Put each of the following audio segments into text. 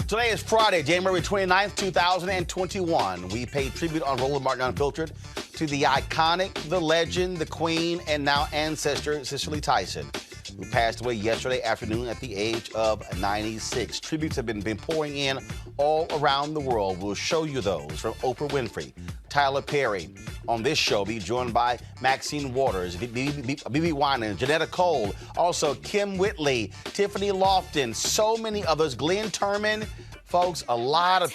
Today is Friday, January 29th, 2021. We pay tribute on Roland Martin Unfiltered to the iconic, the legend, the queen, and now ancestor, Cicely Tyson, who passed away yesterday afternoon at the age of 96. Tributes have been pouring in all around the world. We'll show you those from Oprah Winfrey, Tyler Perry. On this show, be joined by Maxine Waters, B.B. Winan, Janetta Cole, also Kim Whitley, Tiffany Lofton, so many others, Glenn Turman. Folks, a lot of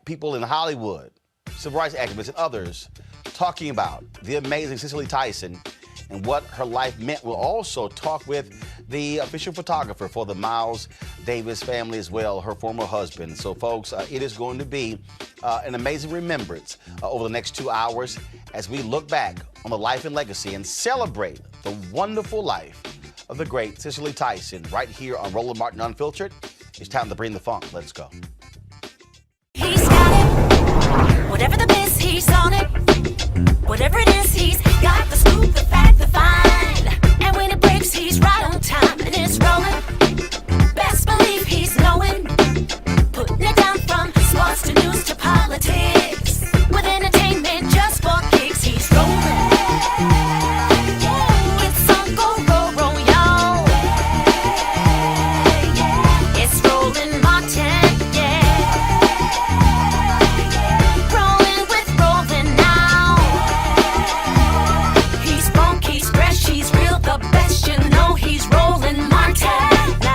people in Hollywood, civil rights activists and others, talking about the amazing Cicely Tyson and what her life meant. We'll also talk with the official photographer for the Miles Davis family as well, her former husband. So, folks, it is going to be an amazing remembrance over the next 2 hours as we look back on the life and legacy and celebrate the wonderful life of the great Cicely Tyson right here on Roland Martin Unfiltered. It's time to bring the funk. Let's go. He's got it. Whatever the biz, he's on it. Whatever it is, he's got the scoop, the fact, the find. And when it breaks, he's right on time and it's rolling. Best believe he's knowing. Putting it down from sports to news to politics. With entertainment just for kicks, he's rolling. It's Uncle Roro, y'all. It's Roland Martin, yeah. Rolling with Roland now. He's funk, he's fresh, he's real, the best, you know he's Roland Martin now.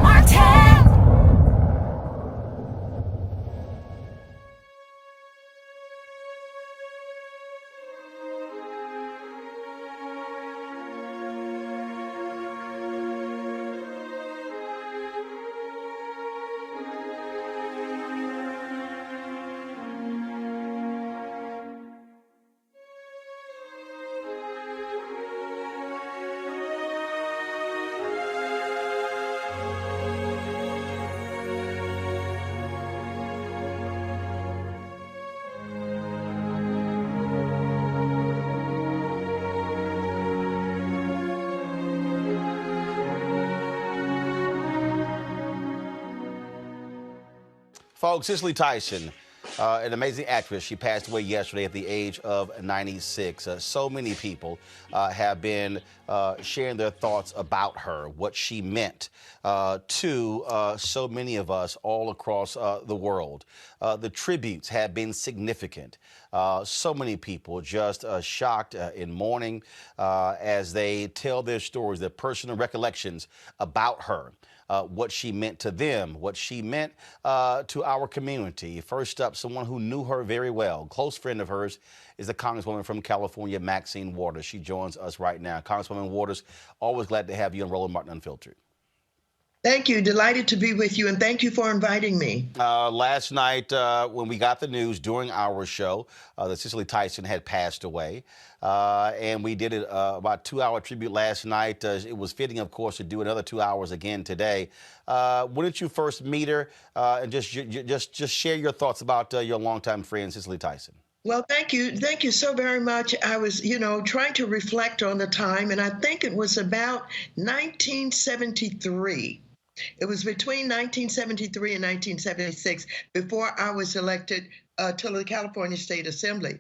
Martin. Folks, Cicely Tyson, an amazing actress. She passed away yesterday at the age of 96. So many people have been sharing their thoughts about her, what she meant to so many of us all across the world. The tributes have been significant. So many people just shocked in mourning as they tell their stories, their personal recollections about her. What she meant to them, what she meant to our community. First up, someone who knew her very well, close friend of hers, is the Congresswoman from California, Maxine Waters. She joins us right now. Congresswoman Waters, always glad to have you on Roland Martin Unfiltered. Thank you. Delighted to be with you, and thank you for inviting me. Last night, when we got the news during our show that Cicely Tyson had passed away, and we did it about 2-hour tribute last night. It was fitting, of course, to do another 2 hours again today. When did you first meet her? And just share your thoughts about your longtime friend, Cicely Tyson. Well, thank you. Thank you so very much. I was, trying to reflect on the time, and I think it was about 1973. It was between 1973 and 1976 before I was elected to the California State Assembly.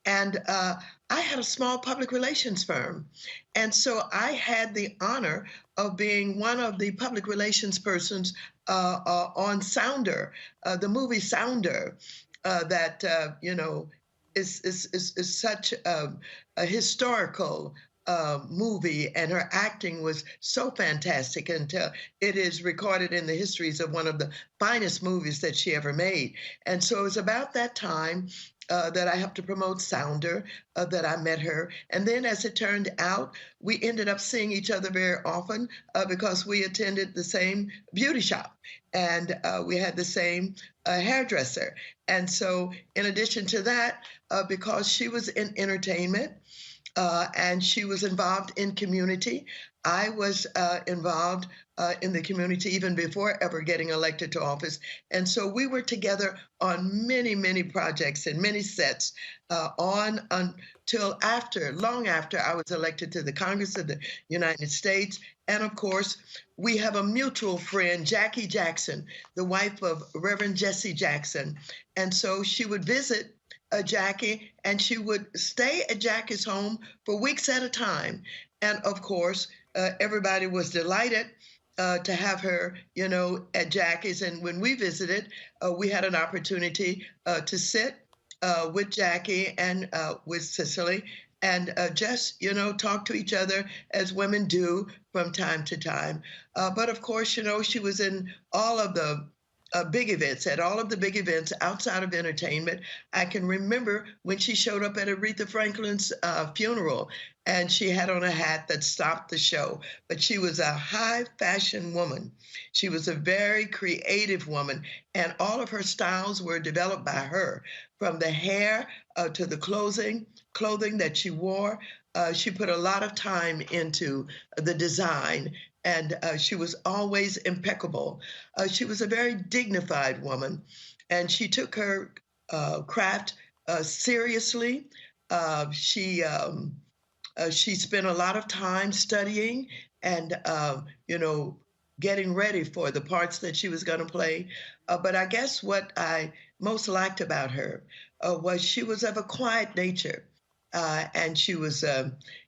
And I had a small public relations firm. And so I had the honor of being one of the public relations persons on Sounder, the movie Sounder, that, is such a historical movie, and her acting was so fantastic, and it is recorded in the histories of one of the finest movies that she ever made. And so it was about that time that I helped to promote Sounder, that I met her. And then as it turned out, we ended up seeing each other very often because we attended the same beauty shop, and we had the same hairdresser. And so in addition to that, because she was in entertainment, and she was involved in community, I was involved in the community even before ever getting elected to office. And so we were together on many, many projects and many sets on until long after I was elected to the Congress of the United States. And of course, we have a mutual friend, Jackie Jackson, the wife of Reverend Jesse Jackson. And so she would visit Jackie, and she would stay at Jackie's home for weeks at a time. And of course, everybody was delighted to have her, at Jackie's. And when we visited, we had an opportunity to sit with Jackie and with Cicely and just, talk to each other as women do from time to time. But of course, she was in all of the big events, at all of the big events outside of entertainment. I can remember when she showed up at Aretha Franklin's funeral, and she had on a hat that stopped the show. But she was a high fashion woman. She was a very creative woman, and all of her styles were developed by her, from the hair to the clothing that she wore. She put a lot of time into the design, and she was always impeccable. She was a very dignified woman, and she took her craft seriously. She spent a lot of time studying and, getting ready for the parts that she was going to play. But I guess what I most liked about her was she was of a quiet nature. And she was,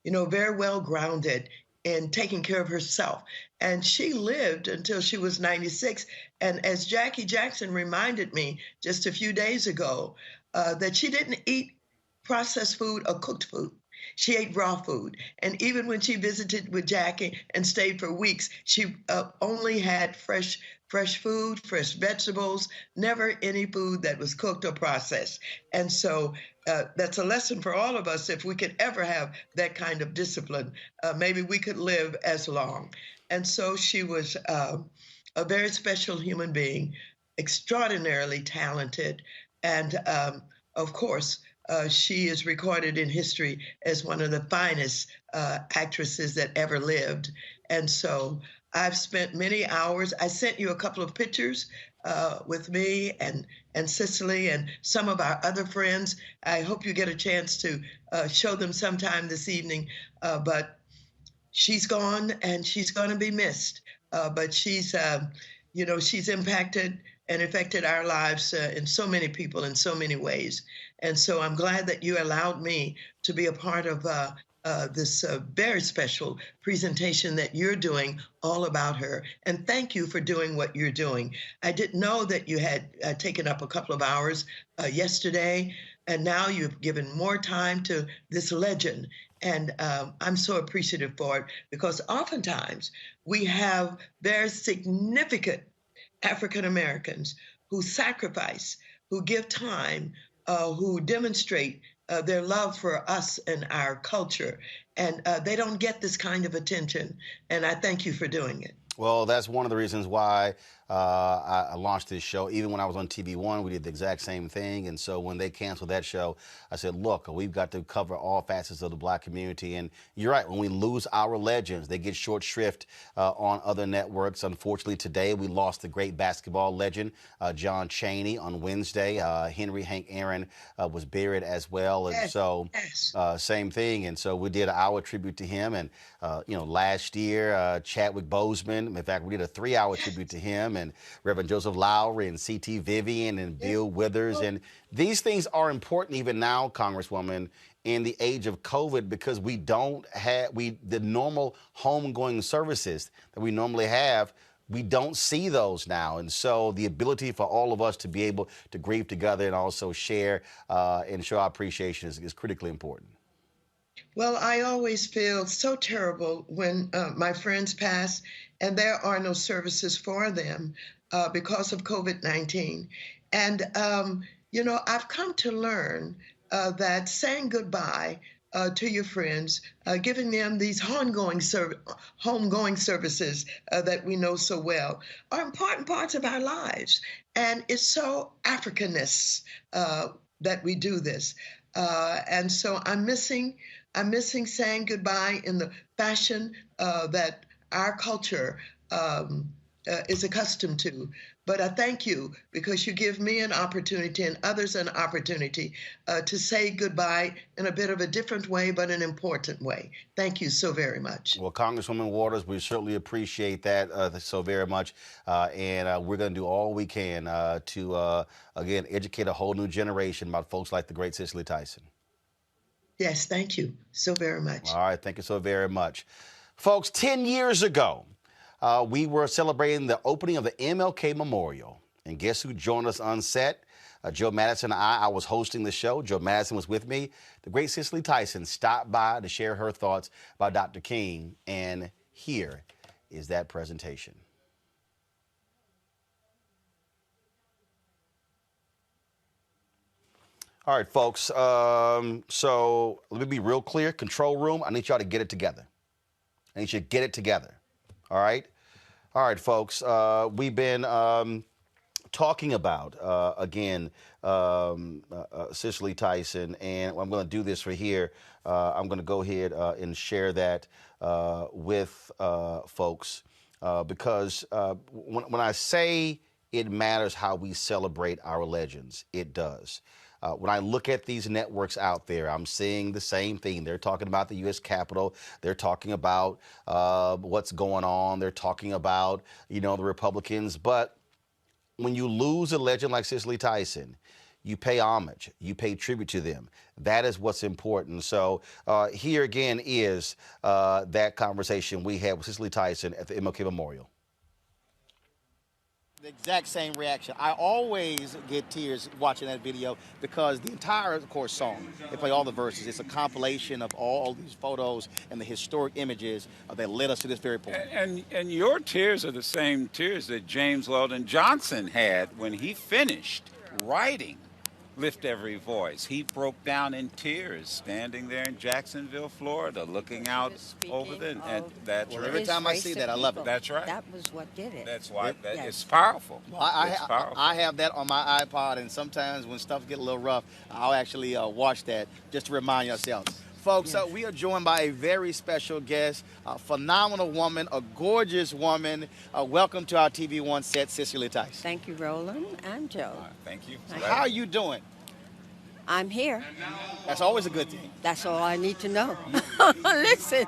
very well grounded in taking care of herself. And she lived until she was 96. And as Jackie Jackson reminded me just a few days ago, that she didn't eat processed food or cooked food. She ate raw food. And even when she visited with Jackie and stayed for weeks, she only had fresh food, fresh vegetables, never any food that was cooked or processed. And so that's a lesson for all of us. If we could ever have that kind of discipline, maybe we could live as long. And so she was a very special human being, extraordinarily talented. And of course, she is recorded in history as one of the finest actresses that ever lived. And so I've spent many hours. I sent you a couple of pictures with me and Cicely and some of our other friends. I hope you get a chance to show them sometime this evening. But she's gone, and she's going to be missed. But she's impacted and affected our lives in so many people in so many ways. And so I'm glad that you allowed me to be a part of this very special presentation that you're doing all about her. And thank you for doing what you're doing. I didn't know that you had taken up a couple of hours yesterday, and now you've given more time to this legend. And I'm so appreciative for it, because oftentimes we have very significant African Americans who sacrifice, who give time, who demonstrate their love for us and our culture. And they don't get this kind of attention. And I thank you for doing it. Well, that's one of the reasons why I launched this show. Even when I was on TV1, we did the exact same thing. And so when they canceled that show, I said, look, we've got to cover all facets of the Black community. And you're right, when we lose our legends, they get short shrift on other networks. Unfortunately, today we lost the great basketball legend, John Chaney, on Wednesday. Henry Hank Aaron was buried as well. And so same thing. And so we did our tribute to him. And, last year, Chadwick Boseman, in fact, we did a 3-hour tribute to him, and Reverend Joseph Lowry and C.T. Vivian and Bill Withers. And these things are important even now, Congresswoman, in the age of COVID, because we don't have the normal homegoing services that we normally have. We don't see those now. And so the ability for all of us to be able to grieve together and also share and show our appreciation is critically important. Well, I always feel so terrible when my friends pass and there are no services for them because of COVID-19. And, I've come to learn that saying goodbye to your friends, giving them these homegoing services that we know so well, are important parts of our lives. And it's so Africanist that we do this. And so I'm missing I'm missing saying goodbye in the fashion that our culture is accustomed to. But I thank you because you give me an opportunity and others an opportunity to say goodbye in a bit of a different way, but an important way. Thank you so very much. Well, Congresswoman Waters, we certainly appreciate that so very much. And we're going to do all we can to, again, educate a whole new generation about folks like the great Cicely Tyson. Yes, thank you so very much. All right, thank you so very much. Folks, 10 years ago, we were celebrating the opening of the MLK Memorial. And guess who joined us on set? Joe Madison and I was hosting the show. Joe Madison was with me. The great Cicely Tyson stopped by to share her thoughts about Dr. King. And here is that presentation. All right, folks. So let me be real clear. Control room, I need y'all to get it together. I need you to get it together. All right? All right, folks. We've been talking about, again, Cicely Tyson, and I'm going to do this for here. I'm going to go ahead and share that with folks because when I say it matters how we celebrate our legends, it does. When I look at these networks out there, I'm seeing the same thing. They're talking about the U.S. Capitol. They're talking about what's going on. They're talking about, the Republicans. But when you lose a legend like Cicely Tyson, you pay homage. You pay tribute to them. That is what's important. So here again is that conversation we had with Cicely Tyson at the MLK Memorial. The exact same reaction. I always get tears watching that video because the entire, of course, song, they play all the verses. It's a compilation of all these photos and the historic images that led us to this very point. And your tears are the same tears that James Weldon Johnson had when he finished writing Lift Every Voice. He broke down in tears standing there in Jacksonville, Florida, looking out over there. And that's Well, right. every time I see that, I love it. That's right. That was what did it. That's why Yes. it's powerful. Well, It's powerful. I have that on my iPod, and sometimes when stuff get a little rough, I'll actually watch that just to remind yourselves. Folks, Yes. we are joined by a very special guest, a phenomenal woman, a gorgeous woman. Welcome to our TV One set, Cicely Tyson. Thank you, Roland and Joe. Thank you. How are you doing? I'm here. That's always a good thing. That's all I need to know. Listen,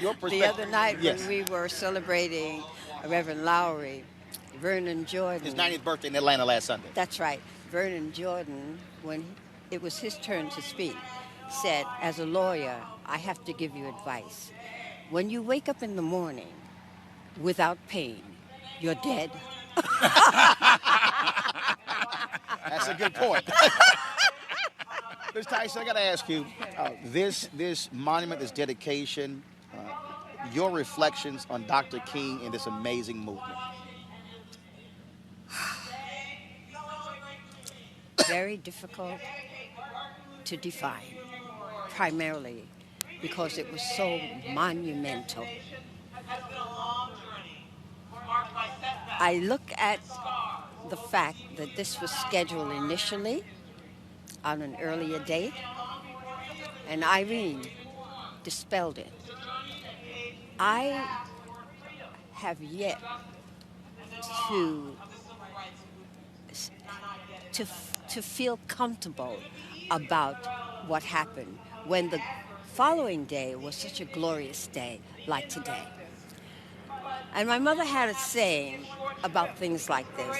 Your the perspective. other night Yes. when we were celebrating Reverend Lowry, Vernon Jordan. His 90th birthday in Atlanta last Sunday. That's right. Vernon Jordan, when it was his turn to speak, said, as a lawyer, I have to give you advice. When you wake up in the morning without pain, you're dead. That's a good point. Ms. Tyson, I got to ask you, this monument, this dedication, your reflections on Dr. King and this amazing movement. Very difficult to define, primarily because it was so monumental. I look at the fact that this was scheduled initially on an earlier date, and Irene dispelled it. I have yet to feel comfortable about what happened when the following day was such a glorious day like today. And my mother had a saying about things like this: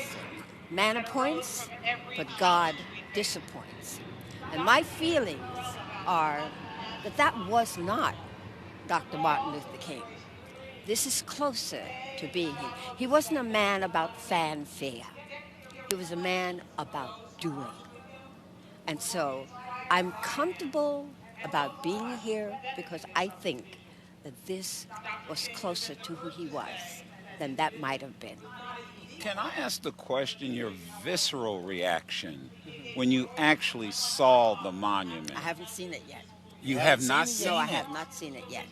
man appoints, but God disappoints. And my feelings are that that was not Dr. Martin Luther King. This is closer to being him. He wasn't a man about fanfare. He was a man about doing. And so I'm comfortable about being here because I think that this was closer to who he was than that might have been. Can I ask the question, your visceral reaction when you actually saw the monument? I haven't seen it yet. You have not No, seen I it? have not seen it yet.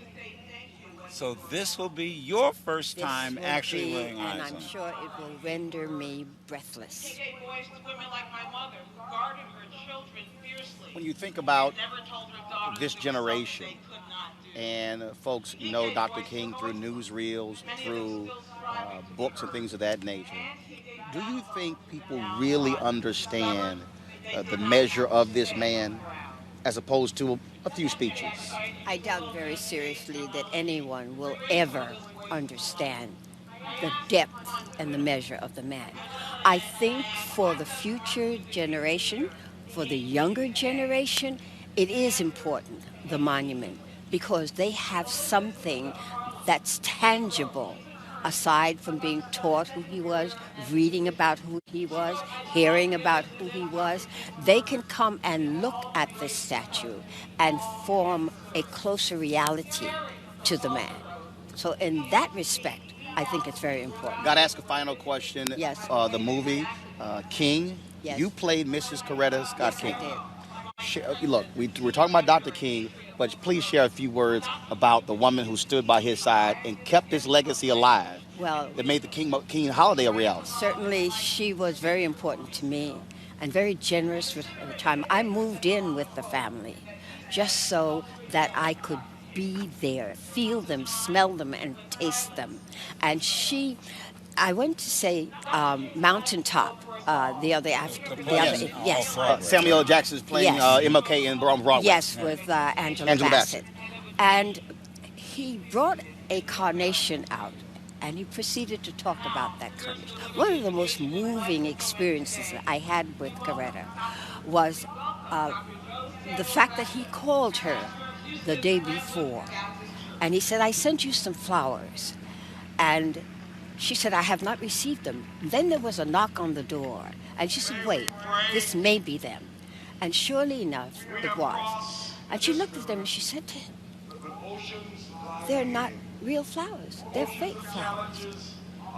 So this will be your first This time will actually be, laying and eyes I'm on her. sure it will render me breathless. She gave voice to women like my mother, who guarded her children fiercely. When you think about Never told her daughters this to do something generation, they could not do. and folks know Dr. King through newsreels, through books and things of that nature. Do you think people really understand the measure of this man as opposed to a few speeches? I doubt very seriously that anyone will ever understand the depth and the measure of the man. I think for the future generation, for the younger generation, it is important, the monument, because they have something that's tangible aside from being taught who he was, reading about who he was, hearing about who he was. They can come and look at this statue and form a closer reality to the man. So in that respect, I think it's very important. Got to ask a final question. Yes. The movie King. Yes. You played Mrs. Coretta Scott Yes, King. I did. Look, we're talking about Dr. King, but please share a few words about the woman who stood by his side and kept his legacy alive. Well, That made the King holiday a reality. certainly she was very important to me and very generous with her time. I moved in with the family just so that I could be there, feel them, smell them, and taste them. And I went to say Mountaintop the other after. Yes. Samuel L. Jackson's playing Yes. MLK in Broadway. Yes, with Angela Bassett. And he brought a carnation out, and he proceeded to talk about that carnation. One of the most moving experiences that I had with Coretta was the fact that he called her the day before, and he said, "I sent you some flowers," and she said, "I have not received them." Then there was a knock on the door, and she said, "Wait, this may be them." And surely enough, it was. And she looked at them and she said to him, "They're not real flowers, they're fake flowers."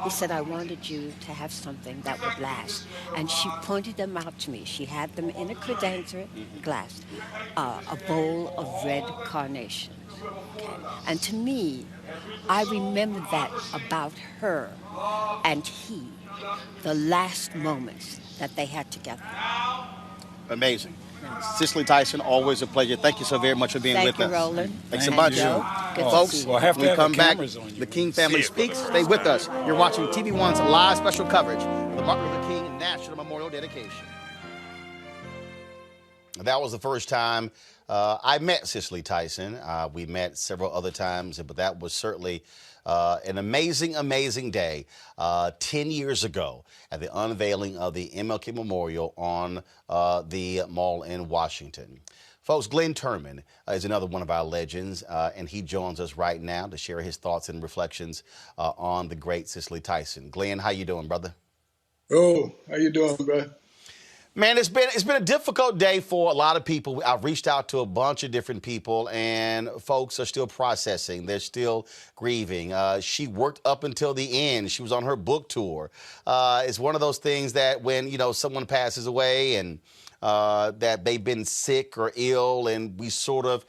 He said, "I wanted you to have something that would last." And she pointed them out to me. She had them in a credenza glass, a bowl of red carnations. Okay? And to me, I remember that about her and he, the last moments that they had together. Amazing. Cicely Tyson, always a pleasure. Thank you so very much for being with us. Thank you, Roland. Thanks a Thank bunch. you. Good to Folks, see you. We'll have to when we have come the back, cameras on you the when King you family see it. speaks. Stay with us. You're watching TV1's live special coverage of the Martin Luther King National Memorial Dedication. That was the first time I met Cicely Tyson. We met several other times, but that was certainly an amazing, amazing day 10 years ago at the unveiling of the MLK Memorial on the Mall in Washington. Folks, Glenn Turman is another one of our legends, and he joins us right now to share his thoughts and reflections on the great Cicely Tyson. Glenn, how you doing, brother? Oh, how you doing, bro? Man, it's been a difficult day for a lot of people. I've reached out to a bunch of different people, and folks are still processing. They're still grieving. She worked up until the end. She was on her book tour. It's one of those things that when someone passes away and that they've been sick or ill, and we sort of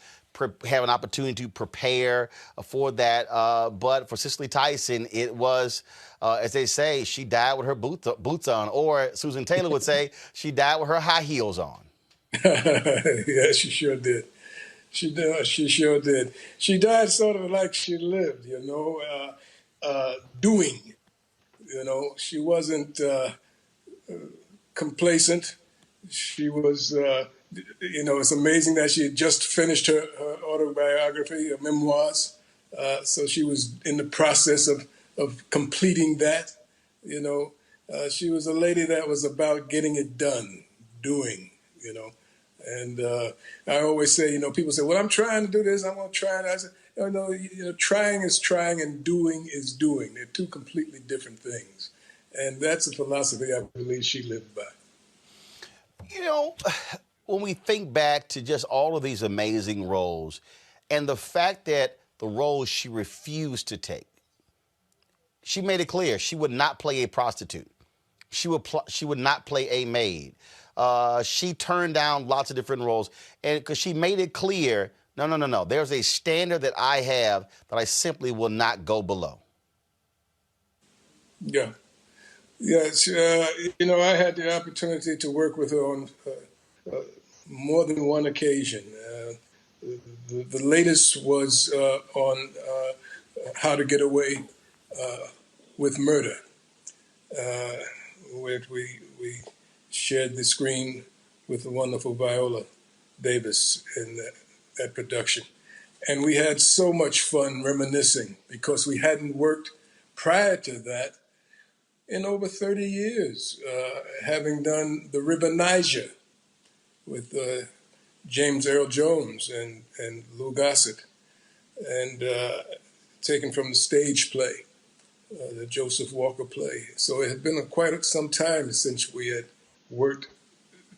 have an opportunity to prepare for that. But for Cicely Tyson, it was, as they say, she died with her boots on, or Susan Taylor would say, she died with her high heels on. Yeah, she sure did. She did. She sure did. She died sort of like she lived, doing. She wasn't complacent. She was, it's amazing that she had just finished her autobiography, her memoirs. So she was in the process of completing that. She was a lady that was about getting it done, doing, And I always say, people say, well, I'm trying to do this, I'm going to try. And I said, trying is trying and doing is doing. They're two completely different things. And that's a philosophy I believe she lived by. When we think back to just all of these amazing roles and the fact that the roles she refused to take, she made it clear she would not play a prostitute. She would not play a maid. She turned down lots of different roles, and because she made it clear, No. There's a standard that I have that I simply will not go below. Yeah. Yes. I had the opportunity to work with her on more than one occasion. The latest was on How to Get Away with Murder, where we shared the screen with the wonderful Viola Davis in that production. And we had so much fun reminiscing because we hadn't worked prior to that in over 30 years, having done The River Niger with James Earl Jones and Lou Gossett, and taken from the stage play, the Joseph Walker play. So it had been quite some time since we had worked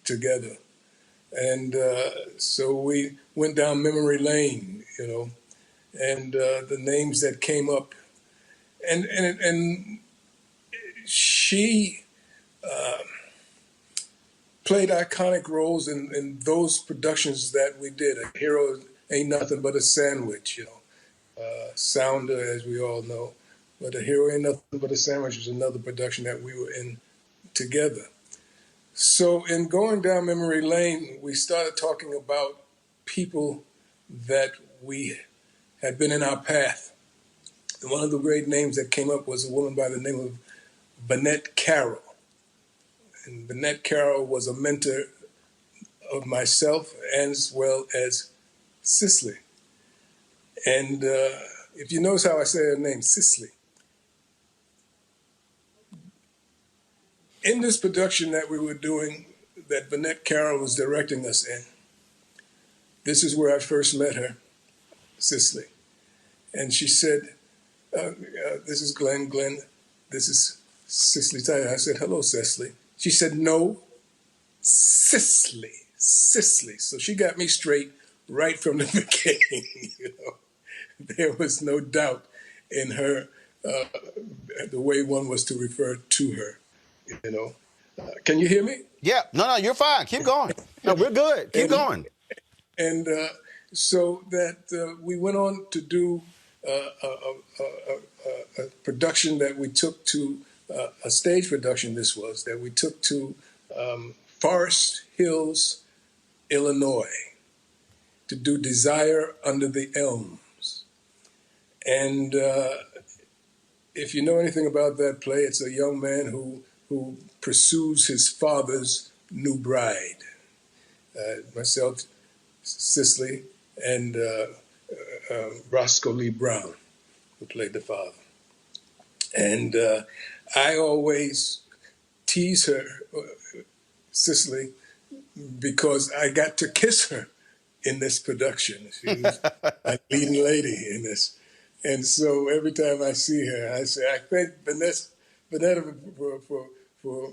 together. And so we went down memory lane, and the names that came up. And she played iconic roles in those productions that we did. A Hero Ain't Nothing But a Sandwich, Sounder, as we all know. But A Hero Ain't Nothing But a Sandwich was another production that we were in together. So in going down memory lane, we started talking about people that we had been in our path. And one of the great names that came up was a woman by the name of Bennett Carroll. And Bennett Carroll was a mentor of myself as well as Cicely. And if you notice how I say her name, Cicely. In this production that we were doing, that Bennett Carroll was directing us in, this is where I first met her, Cicely. And she said, this is Glenn. Glenn, this is Cicely Tyson. I said, hello, Cicely. She said, no, Cicely. So she got me straight right from the beginning. There was no doubt in her, the way one was to refer to her. Can you hear me? Yeah. No, you're fine. Keep going. No, we're good. Keep going. And so that we went on to do a production that we took to, a stage production this was, that we took to Forest Hills, Illinois, to do Desire Under the Elms. And if you know anything about that play, it's a young man who pursues his father's new bride. Myself, Cicely, and Roscoe Lee Brown, who played the father. And I always tease her, Cicely, because I got to kiss her in this production. She was a leading lady in this. And so every time I see her, I say, I thank Bennett for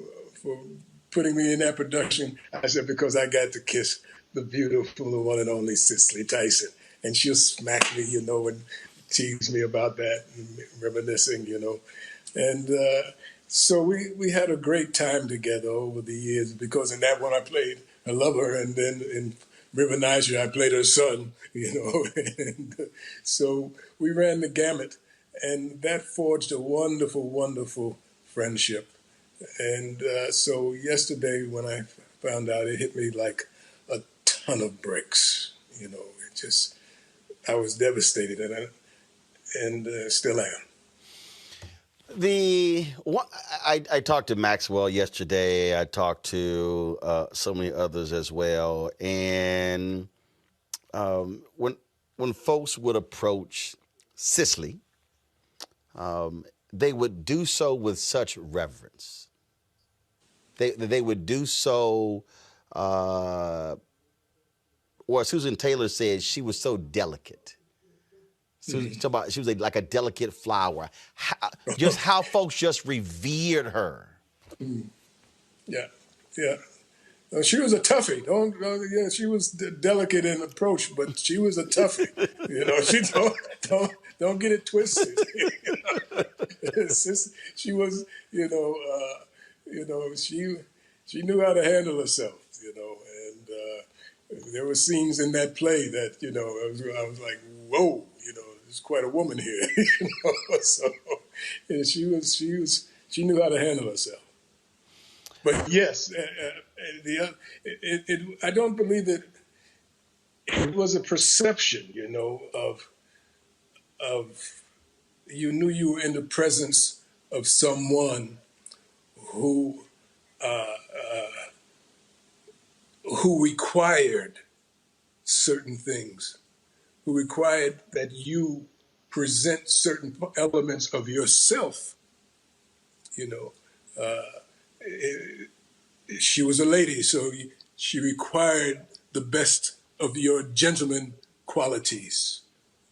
putting me in that production. I said, because I got to kiss the beautiful, the one and only Cicely Tyson. And she'll smack me, and tease me about that, and reminiscing, And so we had a great time together over the years, because in that one I played her lover, and then in River Niger I played her son, And so we ran the gamut, and that forged a wonderful, wonderful friendship. And so yesterday when I found out, it hit me like a ton of bricks. I was devastated, and still am. I talked to Maxwell yesterday. I talked to so many others as well. And when folks would approach Cicely, they would do so with such reverence. They would do so, or Susan Taylor said, she was so delicate. She was like a delicate flower. How folks just revered her. Yeah. She was a toughie. She was delicate in approach, but she was a toughie. She don't get it twisted. She was, she knew how to handle herself. And there were scenes in that play that, I was like, whoa, there's quite a woman here, So, and she knew how to handle herself. But yes, I don't believe that it was a perception, of you knew you were in the presence of someone who who required certain things, who required that you present certain elements of yourself. You know, she was a lady, so she required the best of your gentleman qualities.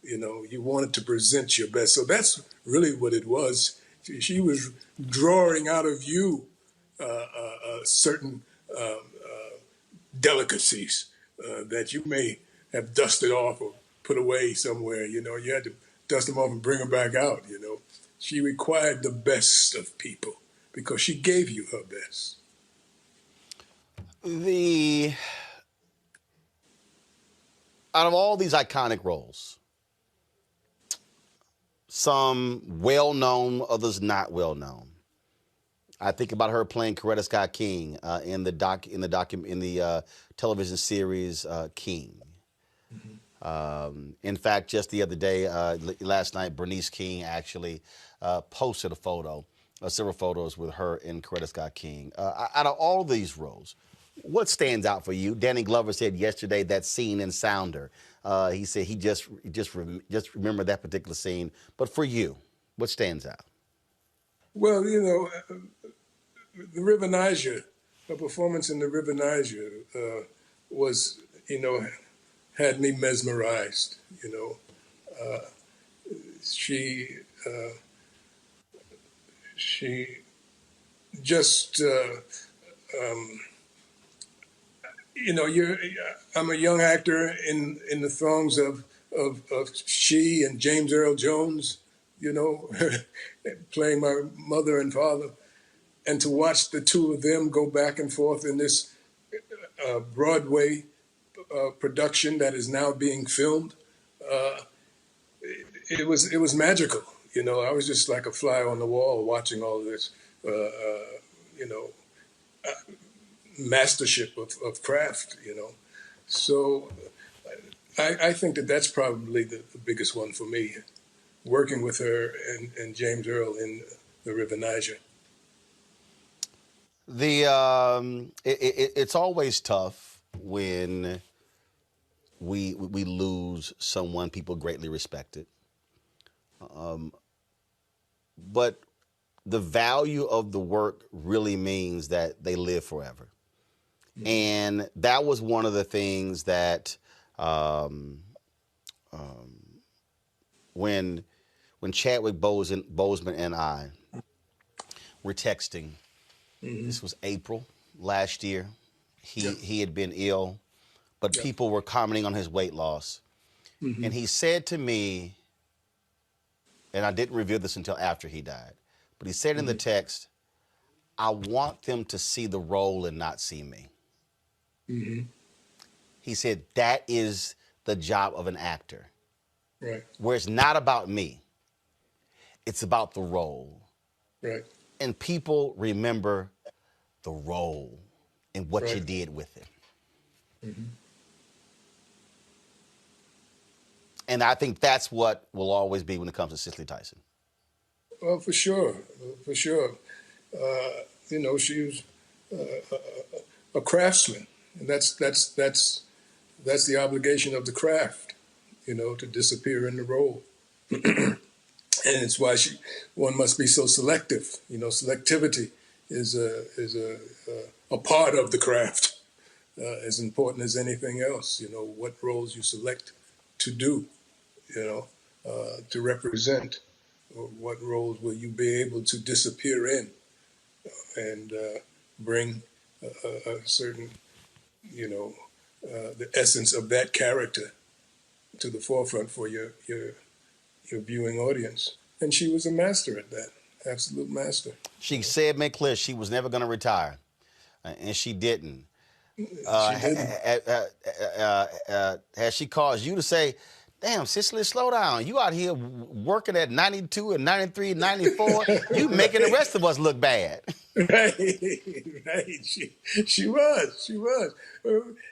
You wanted to present your best. So that's really what it was. She was drawing out of you certain delicacies that you may have dusted off or put away somewhere. You had to dust them off and bring them back out. She required the best of people because she gave you her best. Out of all these iconic roles, some well-known, others not well-known. I think about her playing Coretta Scott King in the television series King. In fact, just the other day, last night, Bernice King actually posted several photos with her in Coretta Scott King. Out of all these roles, what stands out for you? Danny Glover said yesterday that scene in Sounder. He said he just remembered that particular scene. But for you, what stands out? Well, the River Niger, her performance in the River Niger was, had me mesmerized. She just, I'm a young actor in the throngs of she and James Earl Jones, playing my mother and father. And to watch the two of them go back and forth in this Broadway production that is now being filmed, it was magical. I was just like a fly on the wall watching all of this, mastership of craft. So I think that's probably the biggest one for me, working with her and James Earl in the River Niger. It's always tough when we lose someone people greatly respected. But the value of the work really means that they live forever. Mm-hmm. And that was one of the things that when Chadwick Boseman and I were texting, this was April last year. He had been ill, but people were commenting on his weight loss. Mm-hmm. And he said to me, and I didn't reveal this until after he died, but he said in the text, I want them to see the role and not see me. Mm-hmm. He said, that is the job of an actor. Right. Where it's not about me. It's about the role. Right. And people remember the role and what you did with it. Mm-hmm. And I think that's what will always be when it comes to Cicely Tyson. Well, for sure. She was a craftsman, and that's the obligation of the craft, to disappear in the role. And it's why one must be so selective. Selectivity is a part of the craft, as important as anything else. What roles you select to do, to represent, or what roles will you be able to disappear in and bring a certain, the essence of that character to the forefront for your viewing audience. And she was a master at that, absolute master. She said, make clear, she was never going to retire, and she didn't. She didn't. Has she caused you to say, damn, Cicely, slow down. You out here working at 92 and 93, 94. You making the rest of us look bad. Right, right. She was,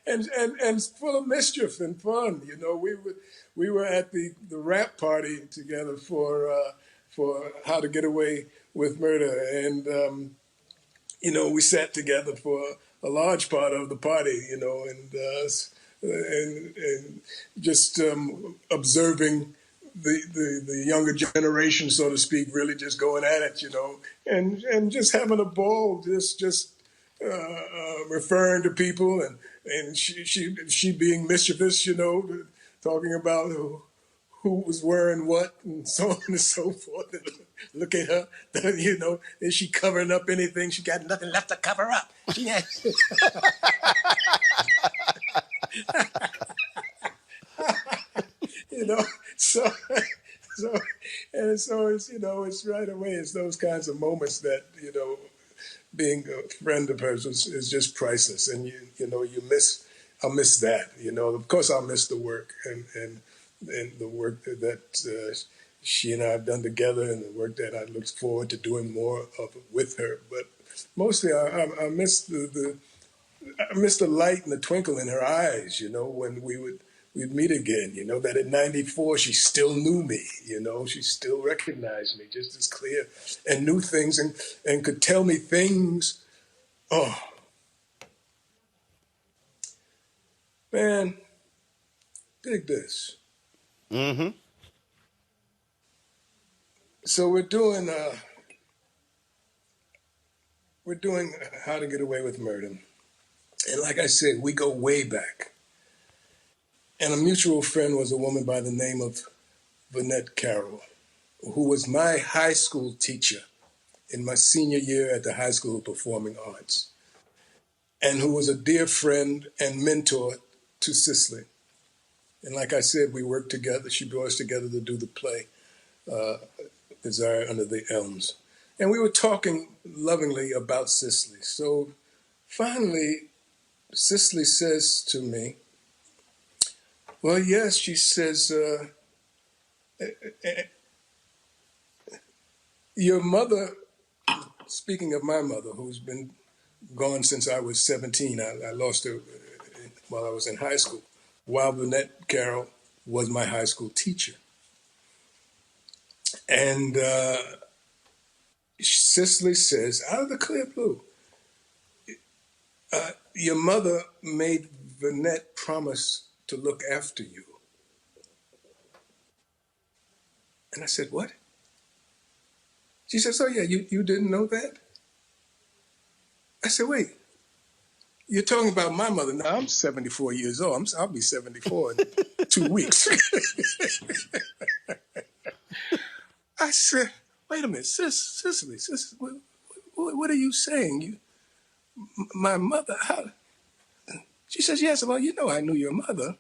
and full of mischief and fun. You know, we were at the rap party together for How to Get Away with Murder, and you know, we sat together for a large part of the party. You know, and just observing the younger generation, so to speak, really just going at it, you know, and just having a ball, just referring to people, and she being mischievous, you know, talking about who was wearing what and so on and so forth. And look at her, you know, is she covering up anything? She got nothing left to cover up. She had. You know, so so it's, you know, it's right away. It's those kinds of moments that, you know, being a friend of hers is just priceless, and you know, I'll miss that. You know, of course I'll miss the work and the work that she and I have done together, and the work that I look forward to doing more of with her. But mostly I miss I miss the light and the twinkle in her eyes, you know, when we'd meet again, you know, that at 94, she still knew me, you know, she still recognized me just as clear and knew things and could tell me things. Oh, man, dig this. Mm-hmm. So we're doing How to Get Away with Murder. And like I said, we go way back. And a mutual friend was a woman by the name of Vanette Carroll, who was my high school teacher in my senior year at the High School of Performing Arts, and who was a dear friend and mentor to Cicely. And like I said, we worked together. She brought us together to do the play, Desire Under the Elms. And we were talking lovingly about Cicely. So finally, Cicely says to me, well, yes, she says, your mother, speaking of my mother, who's been gone since I was 17, I lost her while I was in high school, while Vanette Carroll was my high school teacher. And Cicely says, out of the clear blue, your mother made Vanette promise to look after you. And I said, what? She says, oh yeah, you didn't know that? I said, wait, you're talking about my mother. Now I'm 74 years old. I'll be 74 in 2 weeks. I said, wait a minute, Cicely, what are you saying? My mother, how? She says, yes, well, you know I knew your mother.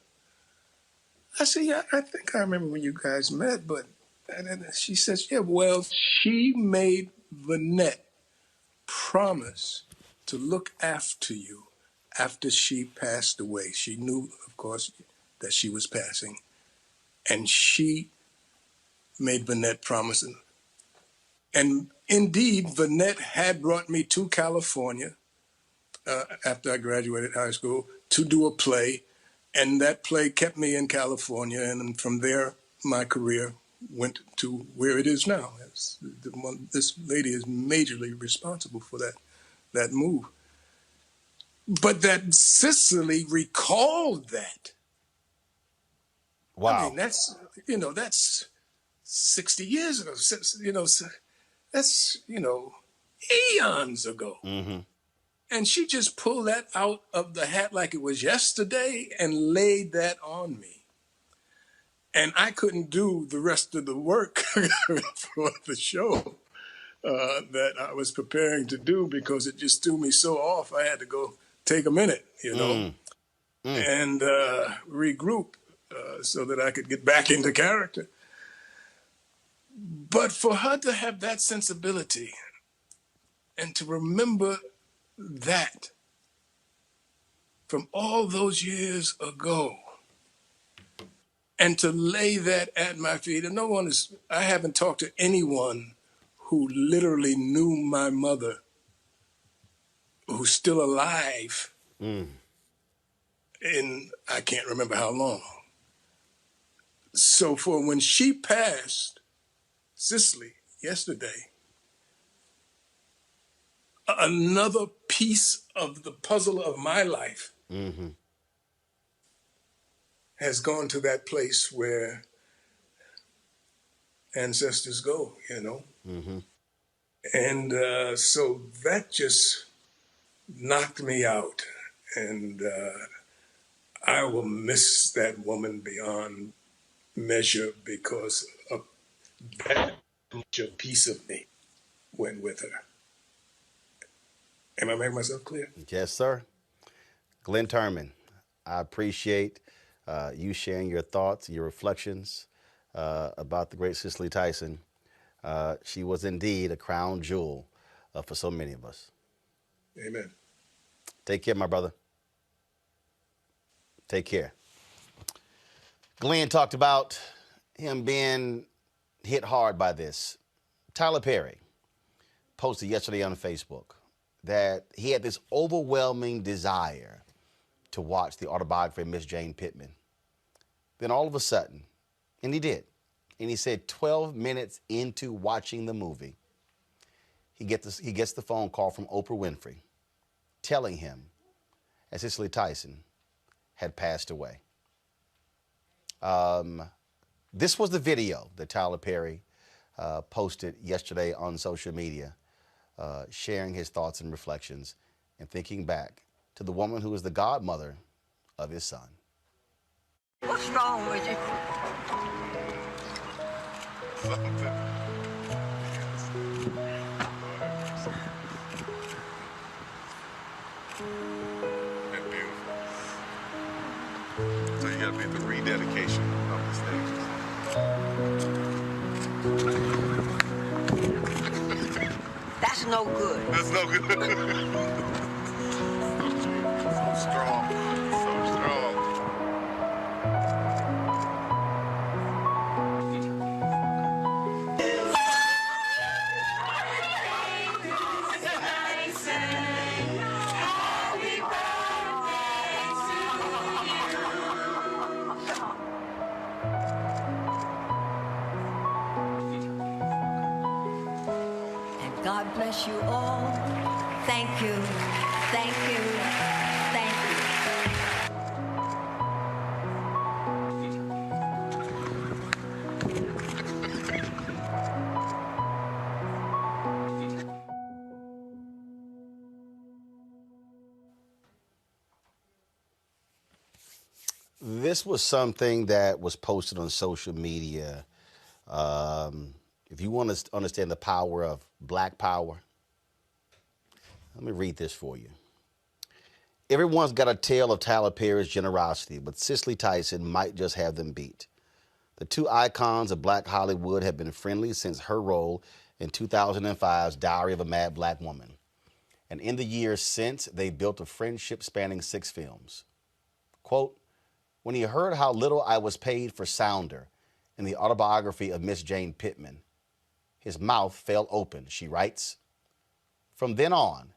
I said, yeah, I think I remember when you guys met, but and she says, yeah, well, she made Vanette promise to look after you after she passed away. She knew, of course, that she was passing, and she made Vanette promise. And indeed, Vanette had brought me to California after I graduated high school to do a play, and that play kept me in California, and from there, my career went to where it is now. This lady is majorly responsible for that move. But that Cicely recalled that. Wow. I mean, that's 60 years ago. That's, eons ago. Mm-hmm. And she just pulled that out of the hat like it was yesterday and laid that on me. And I couldn't do the rest of the work for the show that I was preparing to do because it just threw me so off. I had to go take a minute, and regroup so that I could get back into character. But for her to have that sensibility and to remember that from all those years ago, and to lay that at my feet. And I haven't talked to anyone who literally knew my mother, who's still alive in, I can't remember how long. So for when she passed, Cicely, yesterday, another piece of the puzzle of my life has gone to that place where ancestors go, you know? And so that just knocked me out. And I will miss that woman beyond measure because of that much a piece of me went with her. Am I making myself clear? Yes, sir. Glenn Turman, I appreciate you sharing your thoughts, your reflections about the great Cicely Tyson. She was indeed a crown jewel for so many of us. Amen. Take care, my brother. Take care. Glenn talked about him being hit hard by this. Tyler Perry posted yesterday on Facebook that he had this overwhelming desire to watch the autobiography of Miss Jane Pittman. Then all of a sudden, and he did, and he said 12 minutes into watching the movie, he gets the phone call from Oprah Winfrey telling him that Cicely Tyson had passed away. This was the video that Tyler Perry posted yesterday on social media, sharing his thoughts and reflections and thinking back to the woman who was the godmother of his son. What's wrong with you? So you gotta be the rededication of the stages. That's no good. That's no good. So strong. So strong. And God bless you all. Thank you. Thank you. Thank you. This was something that was posted on social media. If you want to understand the power of black power, let me read this for you. Everyone's got a tale of Tyler Perry's generosity, but Cicely Tyson might just have them beat. The two icons of black Hollywood have been friendly since her role in 2005's Diary of a Mad Black Woman. And in the years since, they built a friendship spanning 6 films. Quote, when he heard how little I was paid for Sounder in the autobiography of Miss Jane Pittman, his mouth fell open, she writes. From then on,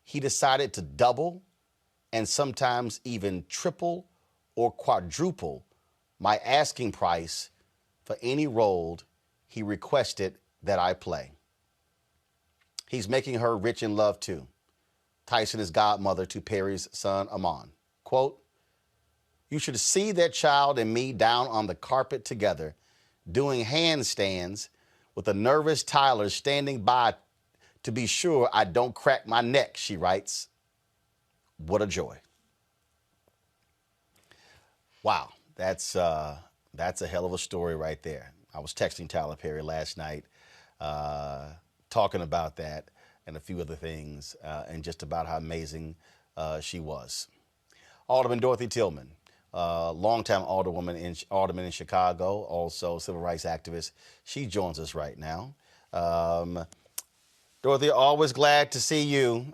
he decided to double and sometimes even triple or quadruple my asking price for any role he requested that I play. He's making her rich in love too. Tyson is godmother to Perry's son, Amon. Quote, you should see that child and me down on the carpet together doing handstands with a nervous Tyler standing by to be sure I don't crack my neck, she writes. What a joy. Wow, that's a hell of a story right there. I was texting Tyler Perry last night talking about that and a few other things and just about how amazing she was. Alderman Dorothy Tillman, longtime alderman in Chicago, also civil rights activist. She joins us right now. Dorothy, always glad to see you.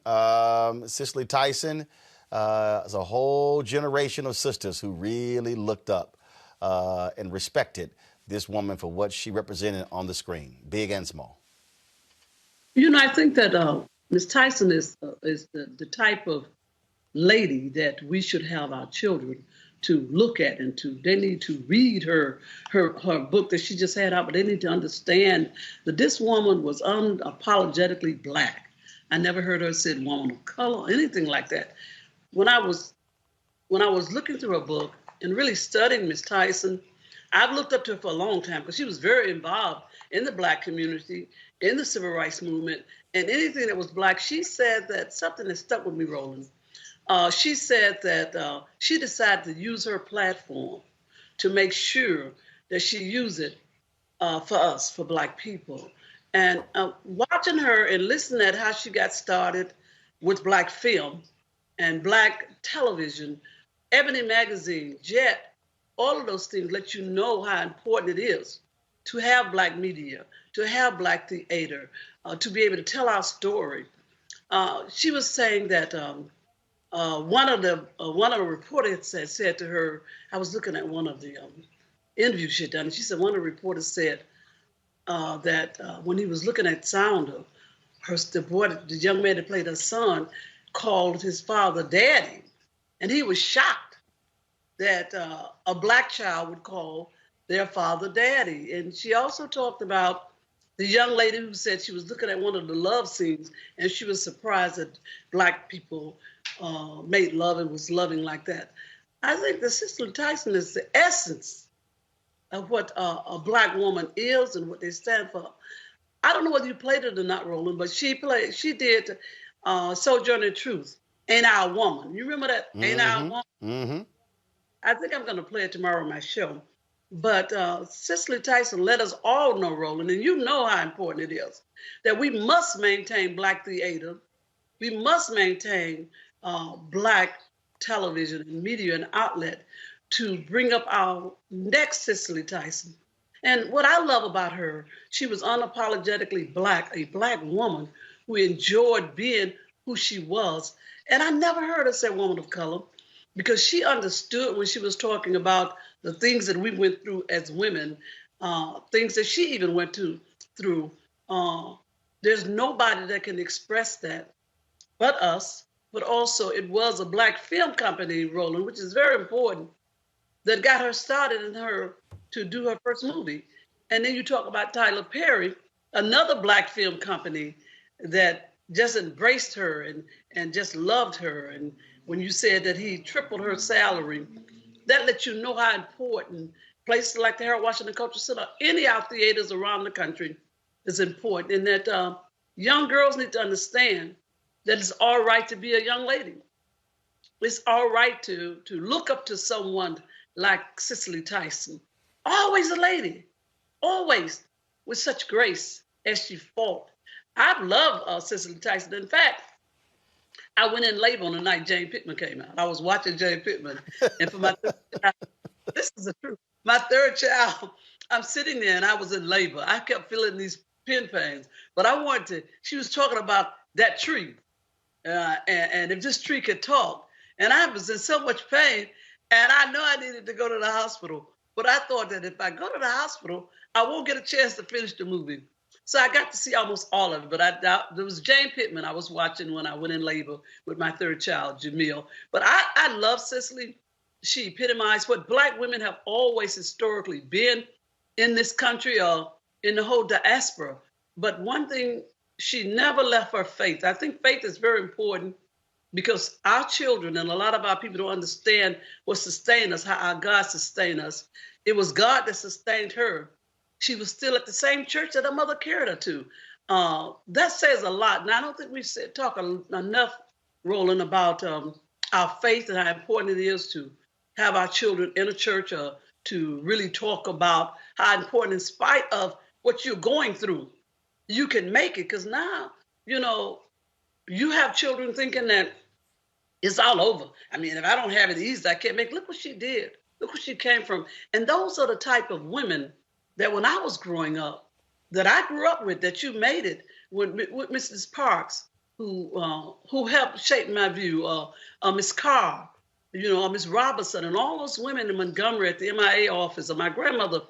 Cicely Tyson, There's a whole generation of sisters who really looked up and respected this woman for what she represented on the screen, big and small. You know, I think that Ms. Tyson is the type of lady that we should have our children to look at and they need to read her book that she just had out, but they need to understand that this woman was unapologetically Black. I never heard her say woman of color or anything like that. When I was looking through her book and really studying Ms. Tyson, I've looked up to her for a long time because she was very involved in the Black community, in the civil rights movement, and anything that was Black. She said that something that stuck with me, Roland. She said that she decided to use her platform to make sure that she use it for us, for Black people. And watching her and listening at how she got started with Black film and Black television, Ebony Magazine, Jet, all of those things let you know how important it is to have Black media, to have Black theater, to be able to tell our story. She was saying that one of the reporters said to her, I was looking at one of the interviews she had done, and she said one of the reporters said that when he was looking at sound of the young man that played her son called his father Daddy, and he was shocked that a Black child would call their father Daddy. And she also talked about the young lady who said she was looking at one of the love scenes and she was surprised that Black people made love and was loving like that. I think that Cicely Tyson is the essence of what a Black woman is and what they stand for. I don't know whether you played it or not, Roland, but she did Sojourner Truth, Ain't I a Woman. You remember that? Mm-hmm. Ain't I a Woman? Mm-hmm. I think I'm going to play it tomorrow on my show. But Cicely Tyson let us all know, Roland, and you know how important it is, that we must maintain Black theater. We must maintain Black television and media and outlet to bring up our next Cicely Tyson. And what I love about her, she was unapologetically Black, a Black woman who enjoyed being who she was. And I never heard her say woman of color, because she understood when she was talking about the things that we went through as women, things that she even went through. There's nobody that can express that but us. But also it was a Black film company, Roland, which is very important, that got her started in her to do her first movie. And then you talk about Tyler Perry, another Black film company that just embraced her and just loved her. And when you said that he tripled her salary, that lets you know how important places like the Harold Washington Cultural Center, any of our theaters around the country, is important. And that young girls need to understand that it's all right to be a young lady. It's all right to look up to someone like Cicely Tyson. Always a lady, always with such grace as she fought. I've loved Cicely Tyson. In fact, I went in labor on the night Jane Pittman came out. I was watching Jane Pittman, and for my third child, this is the truth. My third child, I'm sitting there and I was in labor. I kept feeling these pin pains, but I wanted to. She was talking about that tree, and if this tree could talk, and I was in so much pain, and I know I needed to go to the hospital. But I thought that if I go to the hospital, I won't get a chance to finish the movie. So I got to see almost all of it, but there was Jane Pittman I was watching when I went in labor with my third child, Jamil. But I love Cicely. She epitomized what Black women have always historically been in this country or in the whole diaspora. But one thing, she never left her faith. I think faith is very important because our children and a lot of our people don't understand what sustained us, how our God sustained us. It was God that sustained her. She was still at the same church that her mother carried her to. That says a lot. And I don't think we talk enough, Roland, about our faith and how important it is to have our children in a church, to really talk about how important, in spite of what you're going through, you can make it. Because now, you have children thinking that it's all over. I mean, if I don't have it easy, I can't make it. Look what she did. Look where she came from. And those are the type of women that when I was growing up, that I grew up with, that you made it with Mrs. Parks, who helped shape my view. Miss Carr, Miss Robinson, and all those women in Montgomery at the MIA office, and my grandmother.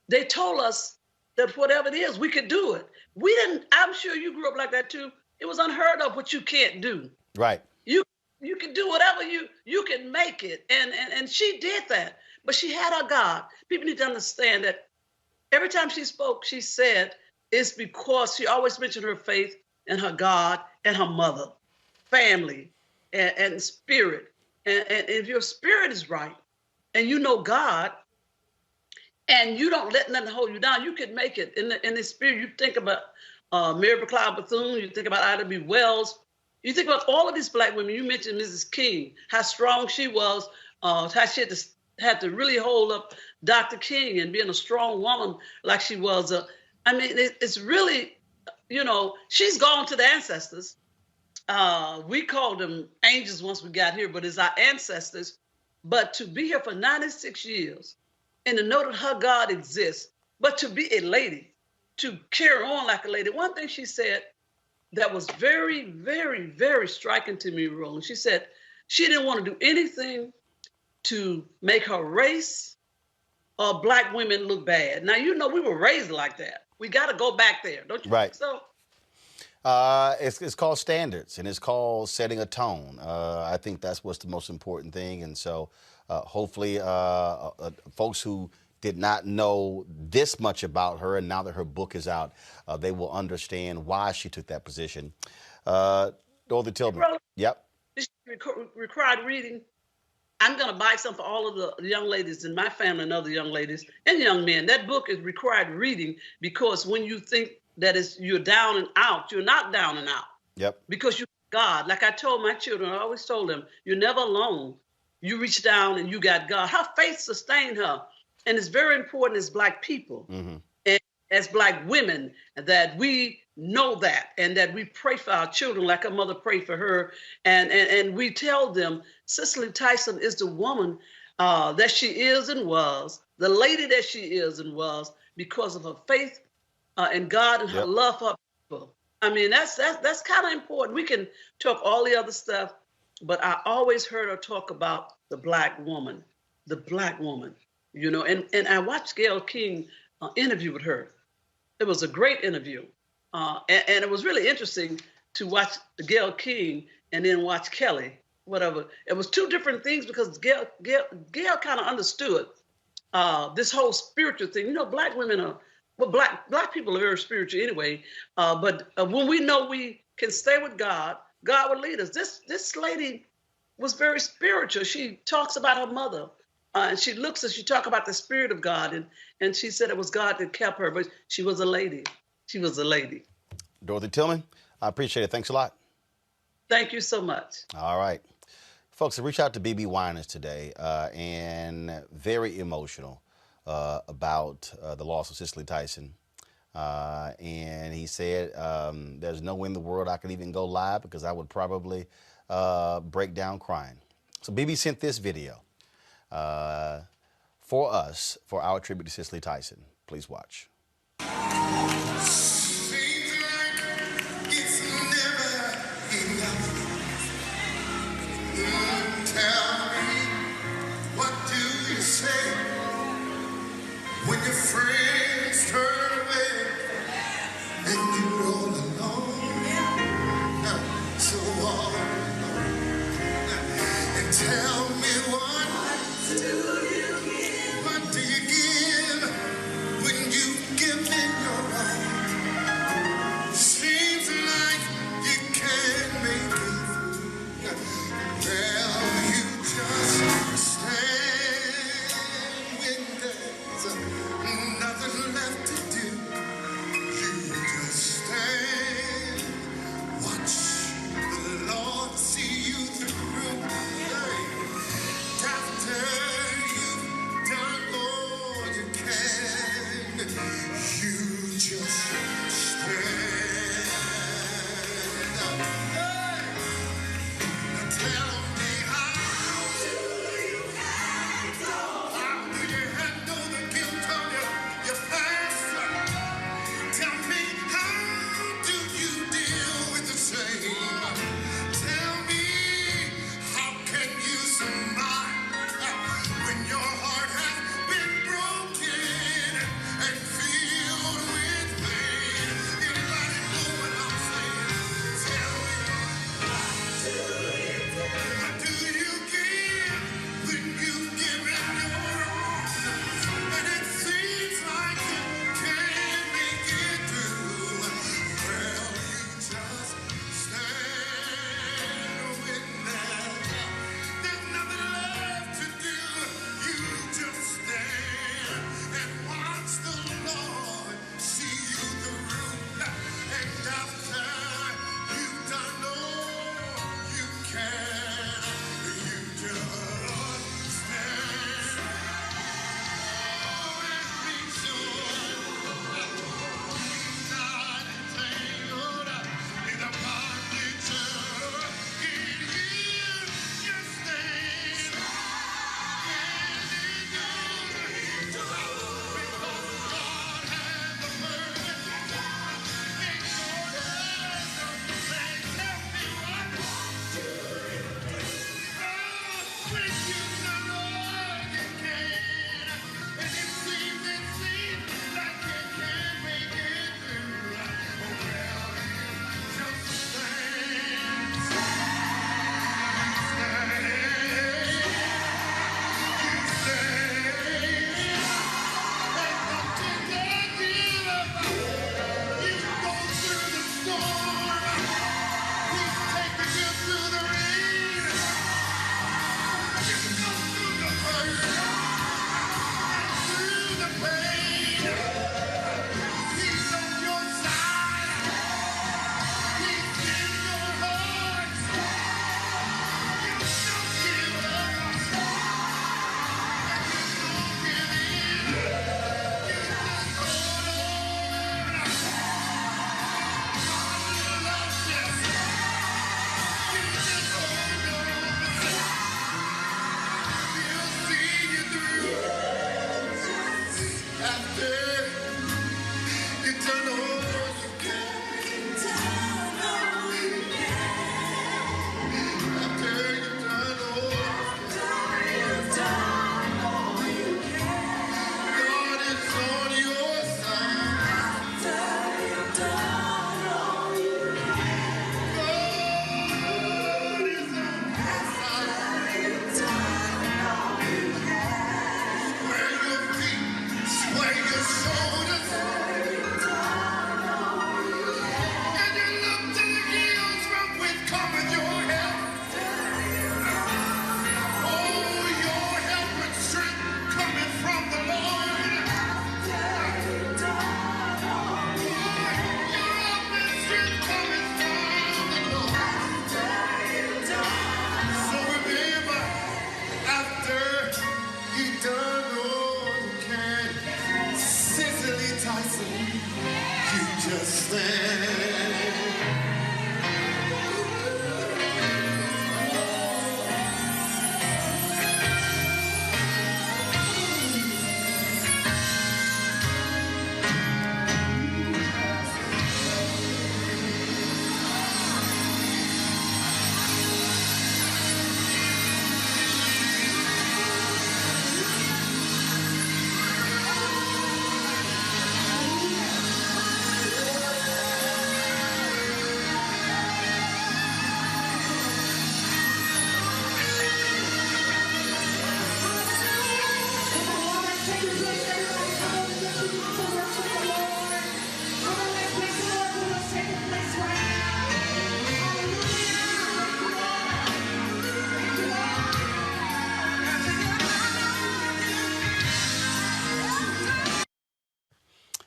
They told us that whatever it is, we could do it. We didn't. I'm sure you grew up like that too. It was unheard of what you can't do. Right. You can do whatever you can make it, and she did that. But she had her God. People need to understand that every time she spoke, she said it's because she always mentioned her faith and her God and her mother, family, and spirit. And if your spirit is right, and you know God, and you don't let nothing hold you down, you can make it. In the spirit, you think about Mary McLeod Bethune, you think about Ida B. Wells, you think about all of these black women. You mentioned Mrs. King, how strong she was, how she had to really hold up Dr. King and being a strong woman like she was. I mean, it's really, she's gone to the ancestors. We called them angels once we got here, but it's our ancestors. But to be here for 96 years and to know that her God exists, but to be a lady, to carry on like a lady. One thing she said that was very, very, very striking to me, Roland. She said she didn't want to do anything to make her race or black women look bad. Now, we were raised like that. We got to go back there, don't you think so? It's called standards, and it's called setting a tone. I think that's what's the most important thing. And so hopefully folks who did not know this much about her, and now that her book is out, they will understand why she took that position. Dorothy Tillman. Yep. This required reading. I'm going to buy some for all of the young ladies in my family and other young ladies and young men. That book is required reading because when you think that you're down and out, you're not down and out. Yep. Because you God. Like I told my children, I always told them, you're never alone. You reach down and you got God. Her faith sustained her. And it's very important as black people and as black women that we know that and that we pray for our children like her mother prayed for her. And we tell them Cicely Tyson is the woman that she is and was, the lady that she is and was because of her faith and God and her love for her people. I mean, that's kind of important. We can talk all the other stuff, but I always heard her talk about the black woman, and I watched Gayle King interview with her. It was a great interview. And it was really interesting to watch Gayle King and then watch Kelly, whatever. It was two different things because Gayle kind of understood this whole spiritual thing. Black women are, black people are very spiritual anyway. But when we know we can stay with God, God will lead us. This lady was very spiritual. She talks about her mother. And she talks about the Spirit of God. And she said it was God that kept her, but she was a lady. She was a lady. Dorothy Tillman, I appreciate it. Thanks a lot. Thank you so much. All right. Folks, I reached out to B.B. Winans today and very emotional about the loss of Cicely Tyson. And he said, there's no way in the world I could even go live because I would probably break down crying. So B.B. sent this video for us for our tribute to Cicely Tyson. Please watch. When your friends turn away and you're all alone, so all alone, and tell me what do you give when you've given your all? Seems like you can't make it. Well, you just stand when there's nothing left to do. You just stand, watch the Lord see you through. After you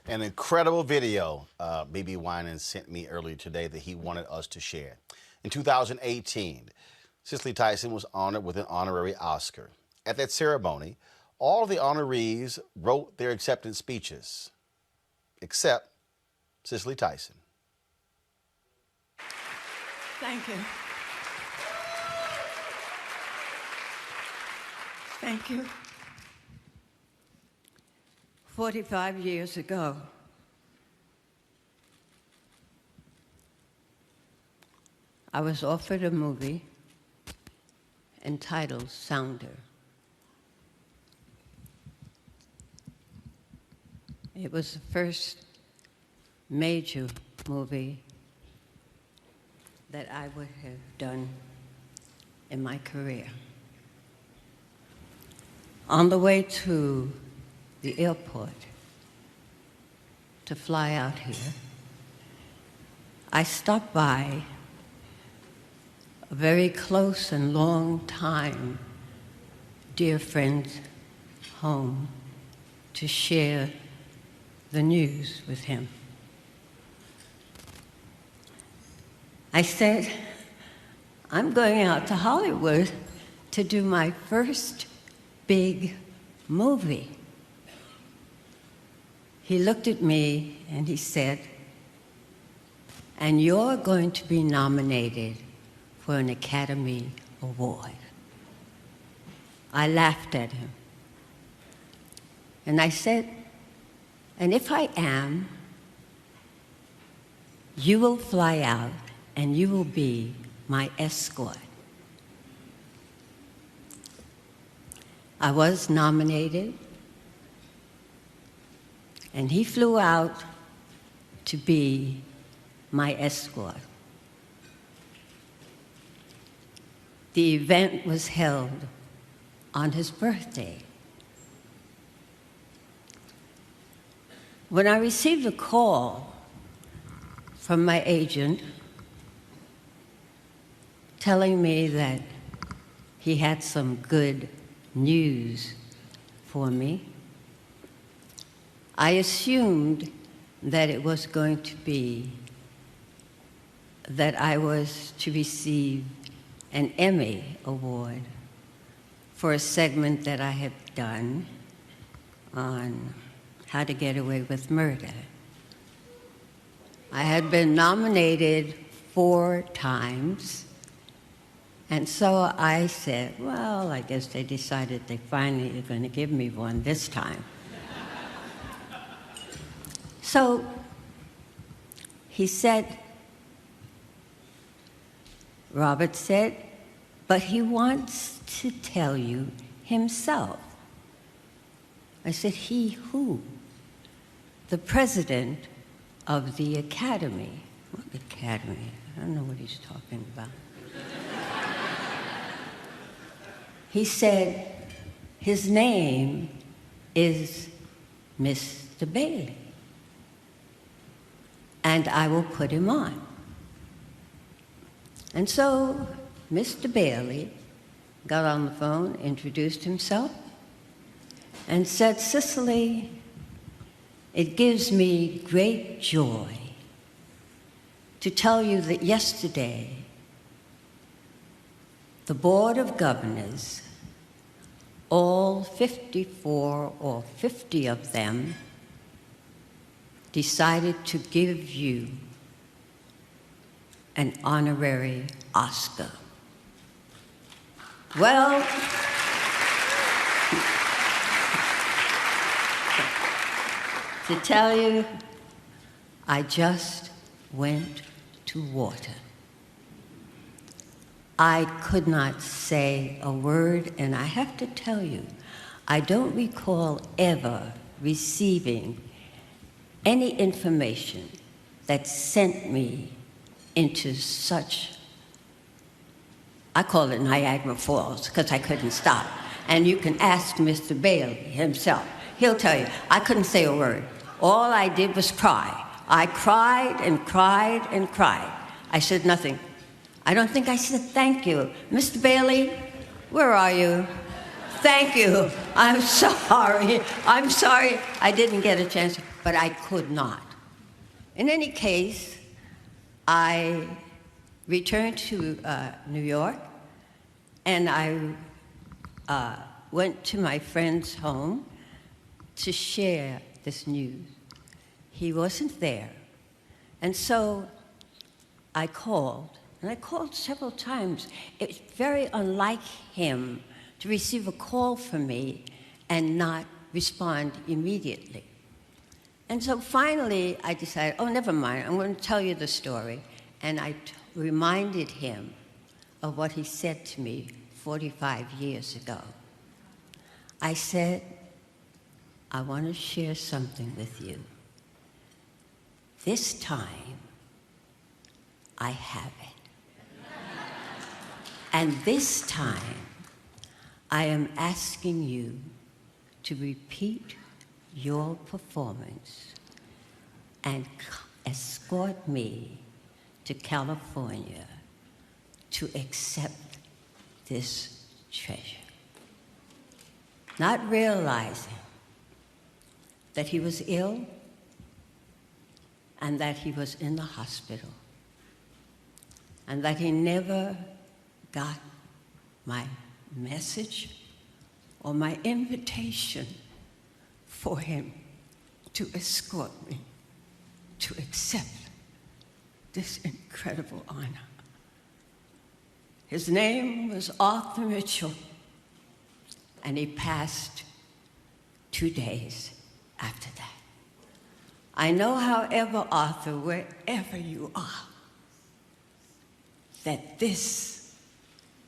An incredible video B.B. Winan sent me earlier today that he wanted us to share. In 2018, Cicely Tyson was honored with an honorary Oscar. At that ceremony, all of the honorees wrote their acceptance speeches, except Cicely Tyson. Thank you. Thank you. 45 years ago, I was offered a movie entitled Sounder. It was the first major movie that I would have done in my career. On the way to the airport to fly out here, I stopped by a very close and long time dear friend's home to share the news with him. I said, I'm going out to Hollywood to do my first big movie. He looked at me and he said, and you're going to be nominated for an Academy Award. I laughed at him. And I said, and if I am, you will fly out and you will be my escort. I was nominated, and he flew out to be my escort. The event was held on his birthday. When I received a call from my agent telling me that he had some good news for me, I assumed that it was going to be that I was to receive an Emmy Award for a segment that I had done on how to get away with murder. I had been nominated 4 times, and so I said, well, I guess they decided they finally are going to give me one this time. So he said, Robert said, but he wants to tell you himself. I said, he who? The president of the Academy. What Academy? I don't know what he's talking about. He said, his name is Mr. Bailey, and I will put him on. And so Mr. Bailey got on the phone, introduced himself, and said, Cicely, it gives me great joy to tell you that yesterday the Board of Governors, all 54 or 50 of them, decided to give you an honorary Oscar. Well, to tell you, I just went to water. I could not say a word, and I have to tell you, I don't recall ever receiving any information that sent me into such, I call it Niagara Falls, because I couldn't stop. And you can ask Mr. Bailey himself. He'll tell you, I couldn't say a word. All I did was cry. I cried and cried and cried. I said nothing. I don't think I said thank you. Mr. Bailey, where are you? Thank you. I'm sorry. I'm sorry I didn't get a chance, but I could not. In any case, I returned to New York, and I went to my friend's home to share this news. He wasn't there. And so I called, and I called several times. It's very unlike him to receive a call from me and not respond immediately. And so finally I decided, oh, never mind, I'm going to tell you the story. And I reminded him of what he said to me 45 years ago. I said, I want to share something with you. This time, I have it. And this time, I am asking you to repeat your performance and escort me to California to accept this treasure. Not realizing that he was ill and that he was in the hospital and that he never got my message or my invitation for him to escort me to accept this incredible honor. His name was Arthur Mitchell, and he passed 2 days after that. I know, however, Arthur, wherever you are, that this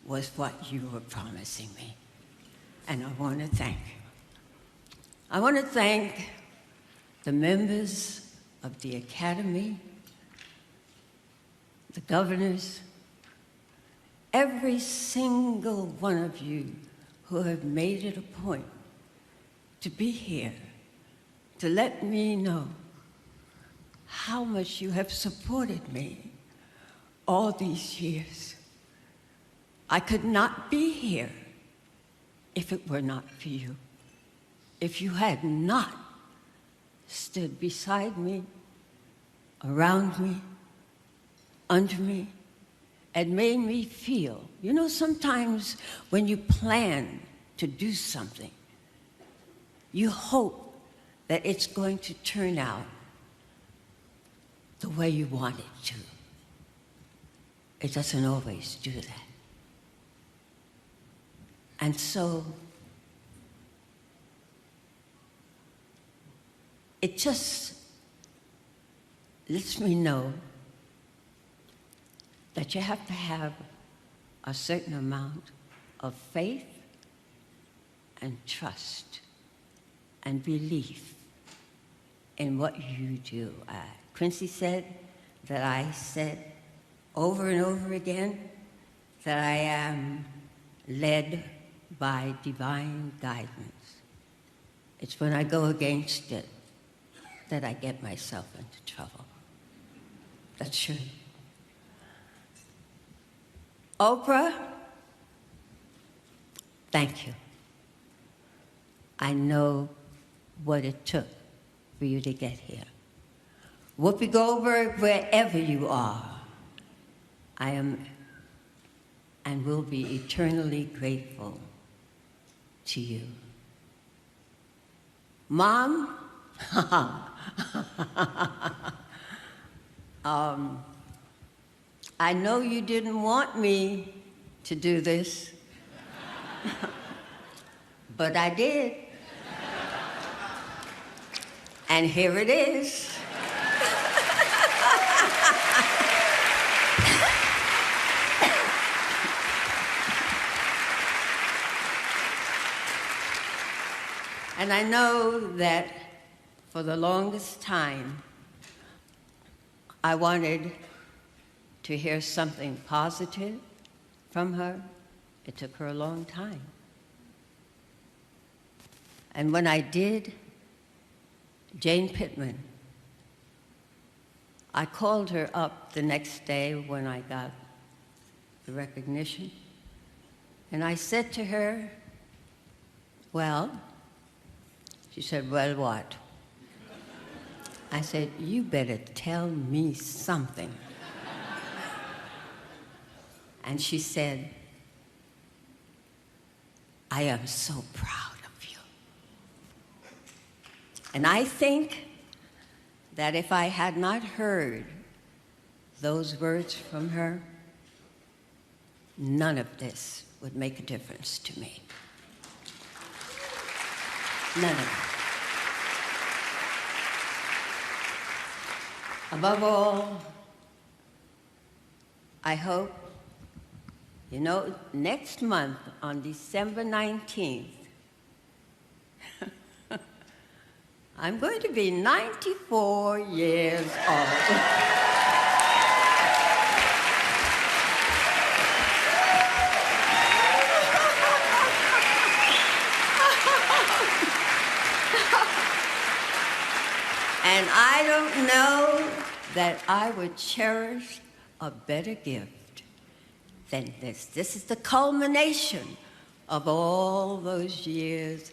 was what you were promising me. And I want to thank you. I want to thank the members of the Academy, the governors, every single one of you who have made it a point to be here, to let me know how much you have supported me all these years. I could not be here if it were not for you. If you had not stood beside me, around me, under me, and made me feel. You know, sometimes when you plan to do something, you hope that it's going to turn out the way you want it to. It doesn't always do that. And so it just lets me know that you have to have a certain amount of faith and trust and belief in what you do. Quincy said that I said over and over again that I am led by divine guidance. It's when I go against it that I get myself into trouble. That's true. Oprah, thank you. I know what it took for you to get here. Whoopi Goldberg, wherever you are, I am and will be eternally grateful to you. Mom, I know you didn't want me to do this, but I did. And here it is. And I know that for the longest time, I wanted to hear something positive from her. It took her a long time. And when I did, Jane Pittman, I called her up the next day when I got the recognition, and I said to her, well, she said, well, what? I said, you better tell me something. And she said, I am so proud of you. And I think that if I had not heard those words from her, none of this would make a difference to me. None of it. Above all, I hope, next month on December 19th, I'm going to be 94 years old. And I don't know that I would cherish a better gift than this. This is the culmination of all those years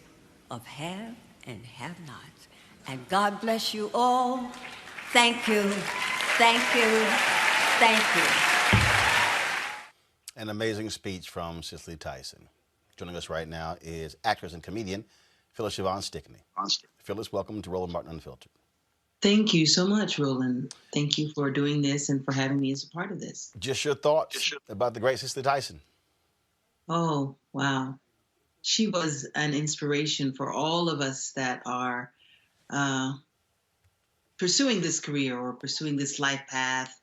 of have and have-nots. And God bless you all. Thank you, thank you, thank you. An amazing speech from Cicely Tyson. Joining us right now is actress and comedian Phyllis Siobhan Stickney. Phyllis, welcome to Roland Martin Unfiltered. Thank you so much, Roland. Thank you for doing this and for having me as a part of this. Just your thoughts about the great Cicely Tyson. Oh, wow. She was an inspiration for all of us that are pursuing this career or pursuing this life path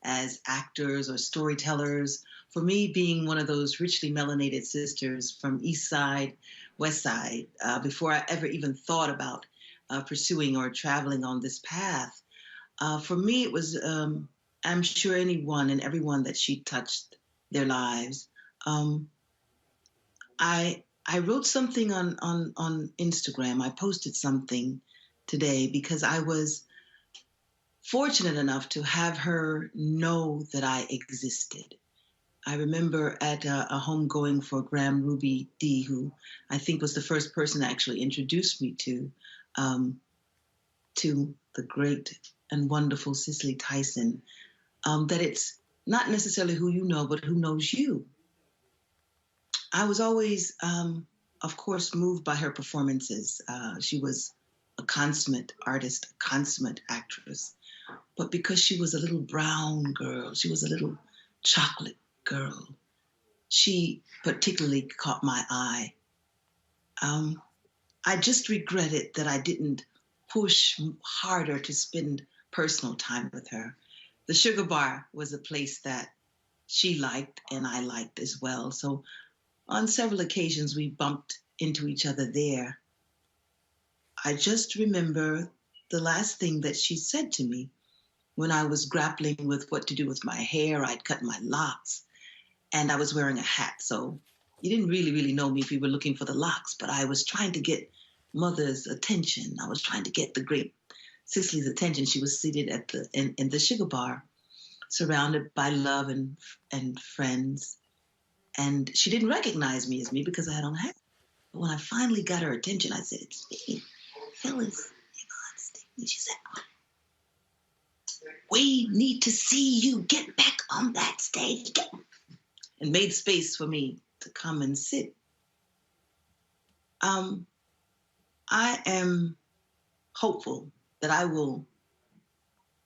as actors or storytellers. For me, being one of those richly melanated sisters from East Side, West Side, before I ever even thought about pursuing or traveling on this path, for me, it was, I'm sure anyone and everyone that she touched their lives. I wrote something on Instagram. I posted something today because I was fortunate enough to have her know that I existed. I remember at a homegoing for Graham Ruby D, who I think was the first person that actually introduced me to the great and wonderful Cicely Tyson, that it's not necessarily who you know, but who knows you. I was always, of course, moved by her performances. She was a consummate artist, a consummate actress. But because she was a little brown girl, she was a little chocolate girl, she particularly caught my eye. I just regretted that I didn't push harder to spend personal time with her. The Sugar Bar was a place that she liked and I liked as well. So on several occasions, we bumped into each other there. I just remember the last thing that she said to me when I was grappling with what to do with my hair. I'd cut my locks and I was wearing a hat. So you didn't really know me if you were looking for the locks, but I was trying to get Mother's attention. I was trying to get the great Cicely's attention. She was seated at in the Sugar Bar, surrounded by love and friends. And she didn't recognize me as me because I had on a hat. But when I finally got her attention, I said, "It's me, Phyllis Siobhan Stickney." She said, "We need to see you. Get back on that stage." And made space for me to come and sit. I am hopeful that I will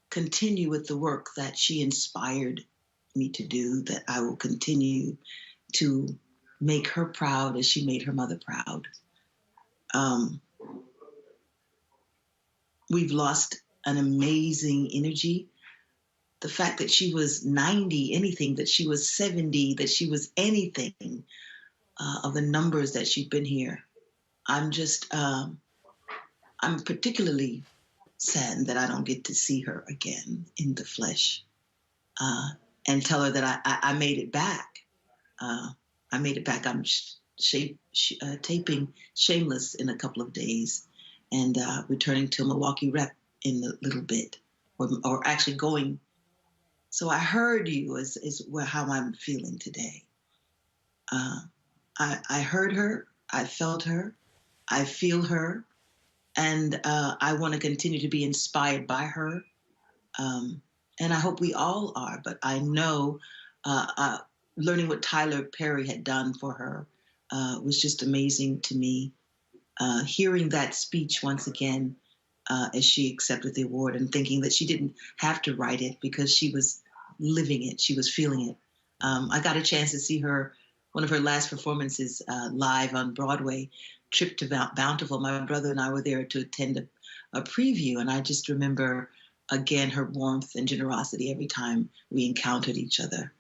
continue with the work that she inspired me to do, that I will continue to make her proud as she made her mother proud. We've lost an amazing energy. The fact that she was 90, anything, that she was 70, that she was anything of the numbers that she'd been here. I'm particularly saddened that I don't get to see her again in the flesh and tell her that I made it back. I made it back. I'm taping Shameless in a couple of days and returning to Milwaukee Rep in a little bit, or actually going. So I heard you is how I'm feeling today. I heard her, I felt her, I feel her, and I want to continue to be inspired by her. And I hope we all are, but I know learning what Tyler Perry had done for her was just amazing to me. Hearing that speech once again as she accepted the award and thinking that she didn't have to write it because she was living it, she was feeling it. I got a chance to see her, one of her last performances live on Broadway, Trip to Bountiful. My brother and I were there to attend a preview, and I just remember, again, her warmth and generosity every time we encountered each other.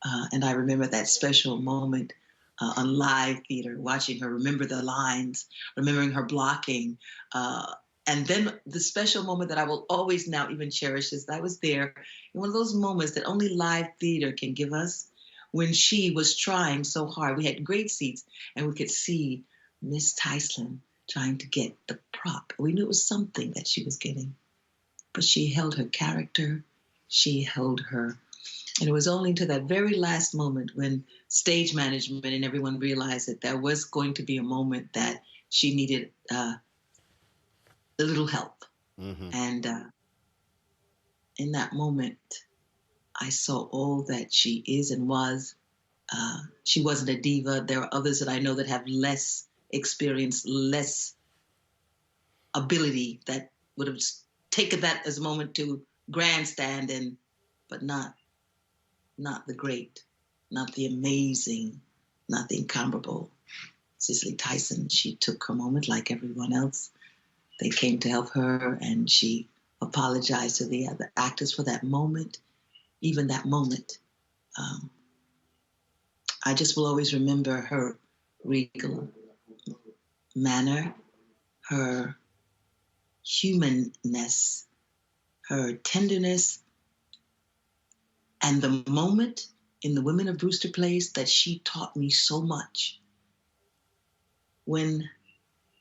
And I remember that special moment on live theater, watching her remember the lines, remembering her blocking. And then the special moment that I will always now even cherish is that I was there in one of those moments that only live theater can give us, when she was trying so hard. We had great seats, and we could see Miss Tyson trying to get the prop. We knew it was something that she was getting. But she held her character, she held her. And it was only to that very last moment when stage management and everyone realized that there was going to be a moment that she needed a little help. Mm-hmm. And in that moment, I saw all that she is and was. She wasn't a diva. There are others that I know that have less experience, less ability, that would have taken that as a moment to grandstand, but not the great, not the amazing, not the incomparable Cicely Tyson. She took her moment like everyone else. They came to help her, and she apologized to the other actors for that moment, even that moment. I just will always remember her regal manner, her humanness, her tenderness, and the moment in The Women of Brewster Place that she taught me so much.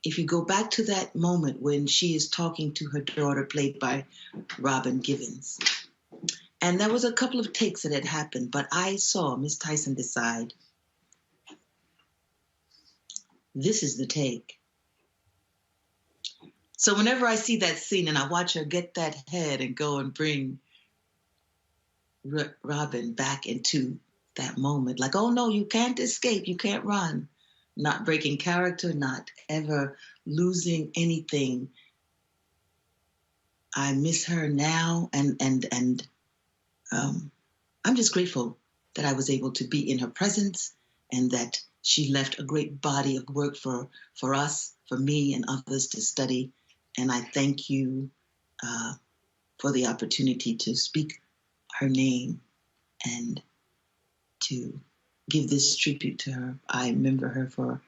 If you go back to that moment when she is talking to her daughter, played by Robin Givens, and there was a couple of takes that had happened, but I saw Miss Tyson decide, this is the take. So whenever I see that scene and I watch her get that head and go and bring Robin back into that moment, like, oh no, you can't escape, you can't run, not breaking character, not ever losing anything. I miss her now, and I'm just grateful that I was able to be in her presence, and that she left a great body of work for us, for me and others to study. And I thank you for the opportunity to speak her name and to give this tribute to her. I remember her for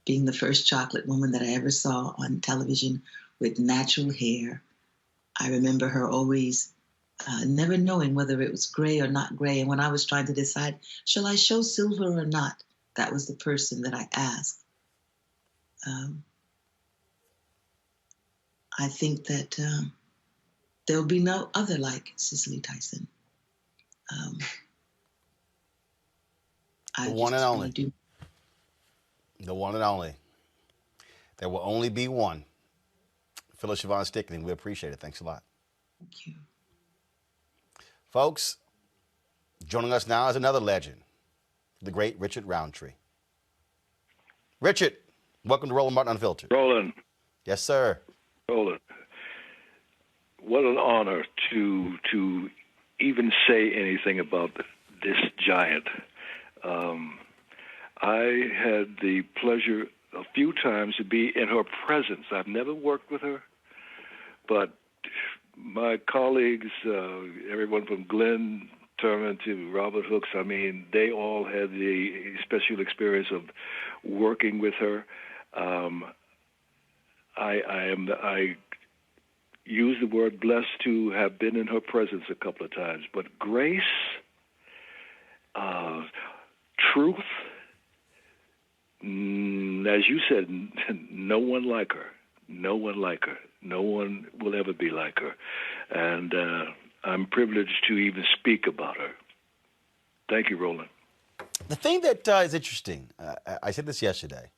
being the first chocolate woman that I ever saw on television with natural hair. I remember her always never knowing whether it was gray or not gray. And when I was trying to decide, shall I show silver or not, that was the person that I asked. I think that there'll be no other like Cicely Tyson. The one and only. The one and only. There will only be one. Phyllis Siobhan Stickling, we appreciate it. Thanks a lot. Thank you. Folks, joining us now is another legend, the great Richard Roundtree. Richard, welcome to Roland Martin Unfiltered. Roland. Yes, sir. Roland. what an honor to even say anything about this giant. I had the pleasure a few times to be in her presence. I've never worked with her, but my colleagues, everyone from Glenn Turman to Robert Hooks, I mean, they all had the special experience of working with her. I use the word blessed to have been in her presence a couple of times, but grace, truth, as you said, no one like her. No one like her. No one will ever be like her. And I'm privileged to even speak about her. Thank you, Roland. The thing that is interesting, I said this yesterday,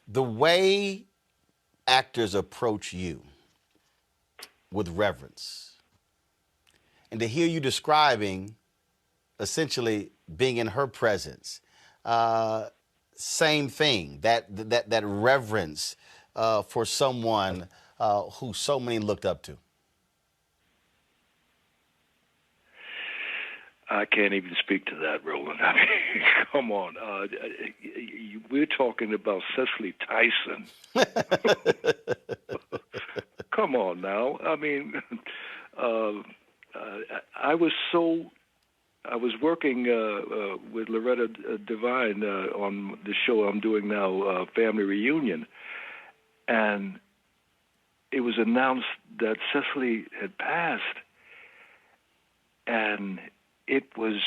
the way actors approach you with reverence, and to hear you describing essentially being in her presence, same thing, that reverence for someone who so many looked up to. I can't even speak to that, Roland. I mean, come on. We're talking about Cicely Tyson. Come on now. I mean, I was working with Loretta Devine on the show I'm doing now, Family Reunion, and it was announced that Cicely had passed, and it was,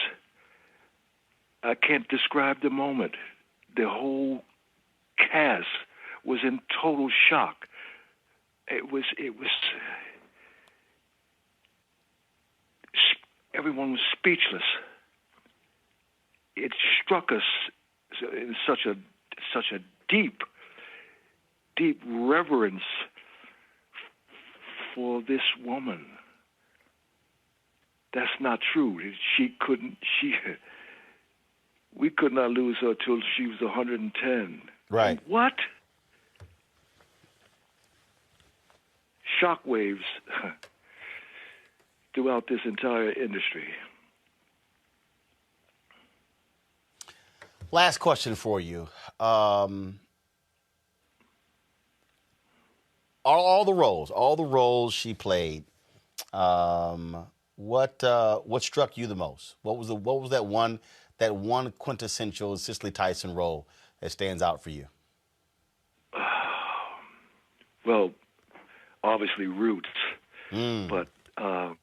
I can't describe the moment. The whole cast was in total shock. Everyone was speechless. It struck us in such a deep reverence for this woman. That's not true. We could not lose her till she was 110. Right. What? Shockwaves throughout this entire industry. Last question for you. All the roles she played, what struck you the most? What was that one quintessential Cicely Tyson role that stands out for you? Well, obviously Roots, but I'm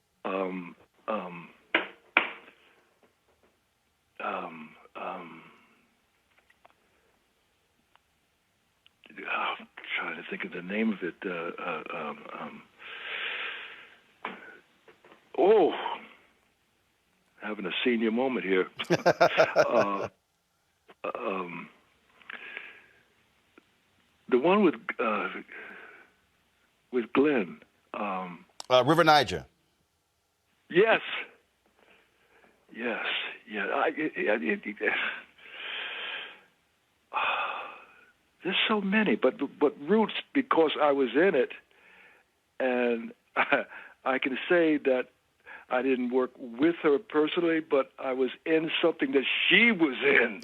trying to think of the name of it. Having a senior moment here. The one with Glenn. River Niger. Yes. Yeah. There's so many, but Roots, because I was in it, and I can say that I didn't work with her personally, but I was in something that she was in.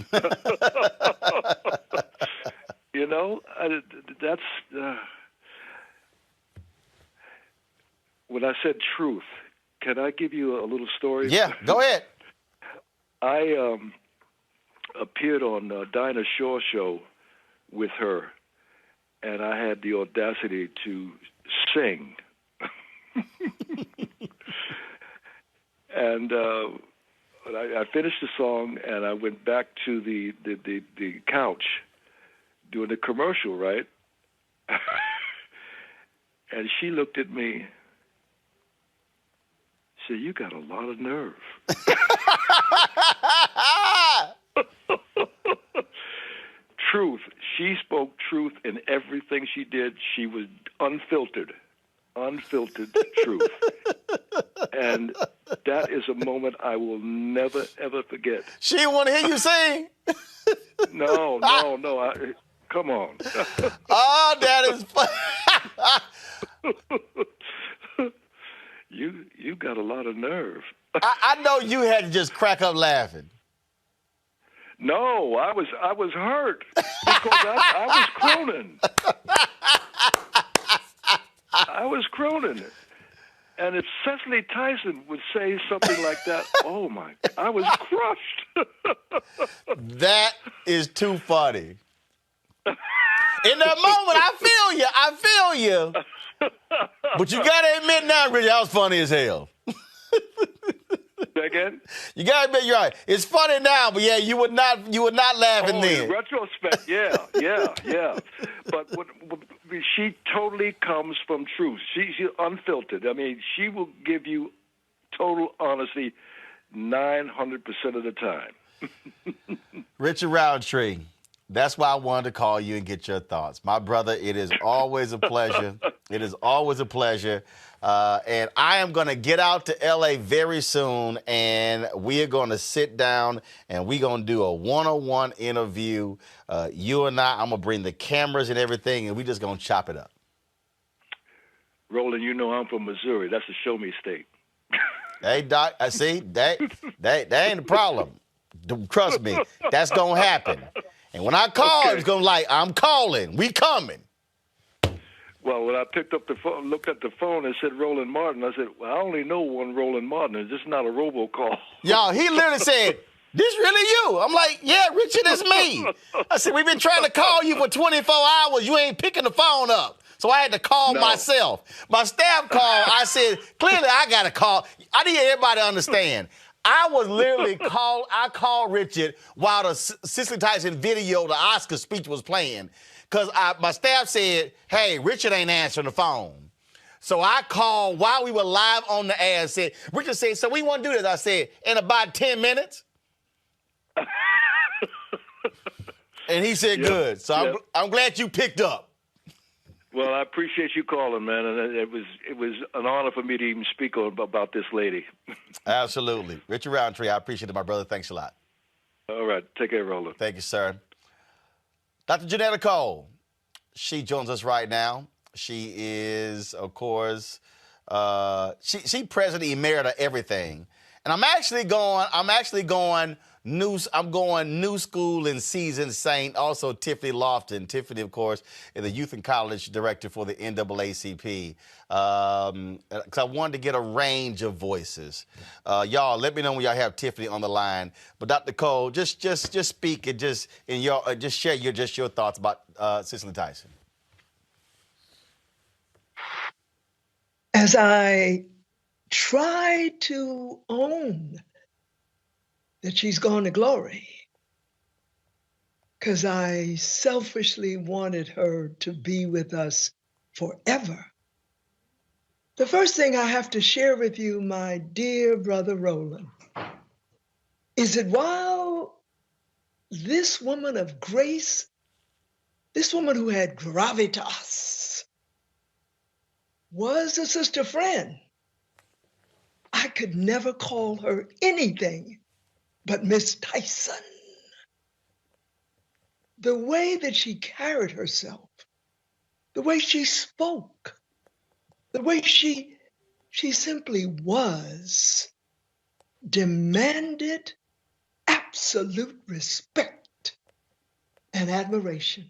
You know, that's when I said truth. Can I give you a little story? Yeah, go ahead. I appeared on Dinah Shore show with her, and I had the audacity to sing. And I finished the song, and I went back to the couch doing the commercial, right? And she looked at me. She said, "You got a lot of nerve." Truth. She spoke truth in everything she did. She was unfiltered truth. And that is a moment I will never, ever forget. She didn't want to hear you sing. No. Come on. Oh, that is funny. You got a lot of nerve. I know you had to just crack up laughing. No, I was hurt because I was crooning. I was crooning. And if Cicely Tyson would say something like that, oh my, I was crushed. That is too funny. In that moment, I feel you. But you gotta admit now, Richard, that was funny as hell. Again? You gotta admit you're right. It's funny now, but yeah, you would not laugh then. In retrospect, yeah. But she totally comes from truth. She's unfiltered. I mean, she will give you total honesty 900% of the time. Richard Roundtree, that's why I wanted to call you and get your thoughts. My brother, it is always a pleasure. It is always a pleasure. And I am going to get out to L.A. very soon, and we are going to sit down, and we're going to do a one-on-one interview. You and I'm going to bring the cameras and everything, and we're just going to chop it up. Roland, you know I'm from Missouri. That's a show-me state. Hey, Doc, I see. That ain't a problem. Trust me, that's going to happen. And when I call, it's going to like, I'm calling. We coming. Well, when I picked up the phone, looked at the phone, and said Roland Martin, I said, well, I only know one Roland Martin. It's just not a robocall. Y'all, he literally said, this really you? I'm like, yeah, Richard, it's me. I said, we've been trying to call you for 24 hours. You ain't picking the phone up. So I had to call myself. My staff called. I said, clearly I got to call. I need everybody to understand. I was literally I called Richard while the Cicely Tyson video, the Oscar speech was playing. Because my staff said, hey, Richard ain't answering the phone. So I called while we were live on the air and said, Richard said, so we want to do this. I said, in about 10 minutes. And he said, good. So I'm glad you picked up. Well, I appreciate you calling, man. And it was an honor for me to even speak about this lady. Absolutely. Richard Roundtree, I appreciate it, my brother. Thanks a lot. All right. Take care, Roland. Thank you, sir. Dr. Janetta Cole, she joins us right now. She is, of course, she president emerita everything. And I'm going new school and seasoned saint. Also Tiffany Lofton. Tiffany, of course, is the youth and college director for the NAACP. Because I wanted to get a range of voices. Y'all, let me know when y'all have Tiffany on the line. But Dr. Cole, just speak and just share your thoughts about Cicely Tyson. As I try to own that she's gone to glory, because I selfishly wanted her to be with us forever. The first thing I have to share with you, my dear brother Roland, is that while this woman of grace, this woman who had gravitas, was a sister friend, I could never call her anything but Miss Tyson. The way that she carried herself, the way she spoke, the way she simply was, demanded absolute respect and admiration.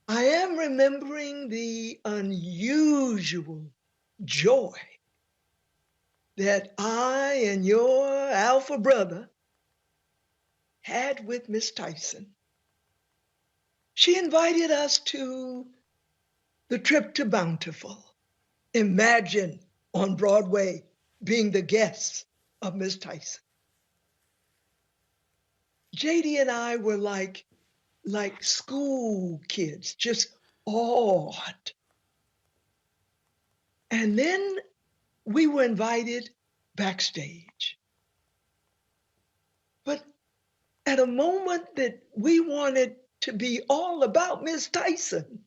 I am remembering the unusual joy that I and your alpha brother had with Miss Tyson. She invited us to the trip to Bountiful. Imagine on Broadway being the guests of Miss Tyson. JD and I were like school kids, just awed. And then we were invited backstage. But at a moment that we wanted to be all about Miss Tyson,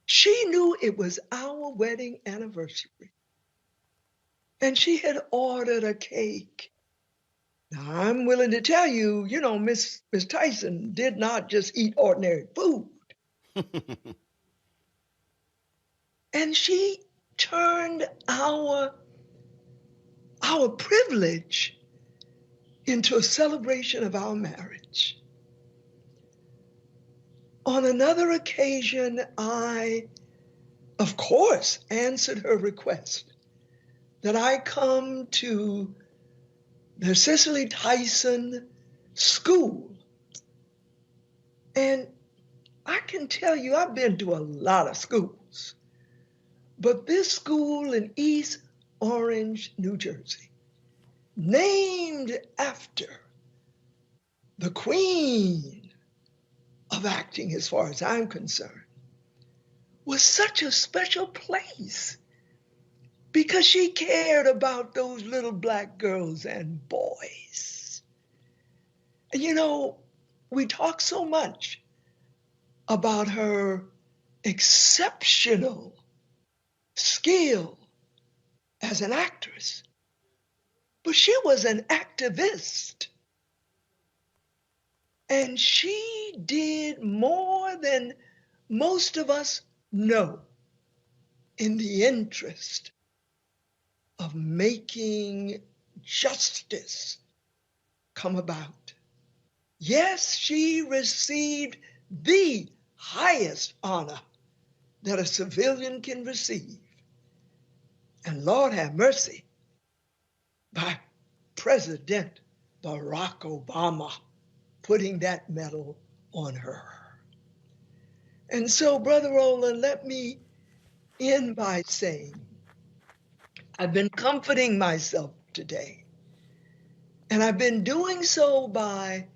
she knew it was our wedding anniversary. And she had ordered a cake. Now, I'm willing to tell you, Miss Tyson did not just eat ordinary food. And she turned our privilege into a celebration of our marriage. On another occasion, I, of course, answered her request that I come to the Cicely Tyson School. And I can tell you, I've been to a lot of schools, but this school in East Orange, New Jersey, named after the queen of acting, as far as I'm concerned, was such a special place because she cared about those little black girls and boys. And you know, we talk so much about her exceptional skill as an actress, but she was an activist. And she did more than most of us know in the interest of making justice come about. Yes, she received the highest honor that a civilian can receive. And Lord have mercy, by President Barack Obama putting that medal on her. And so, Brother Roland, let me end by saying, I've been comforting myself today. And I've been doing so by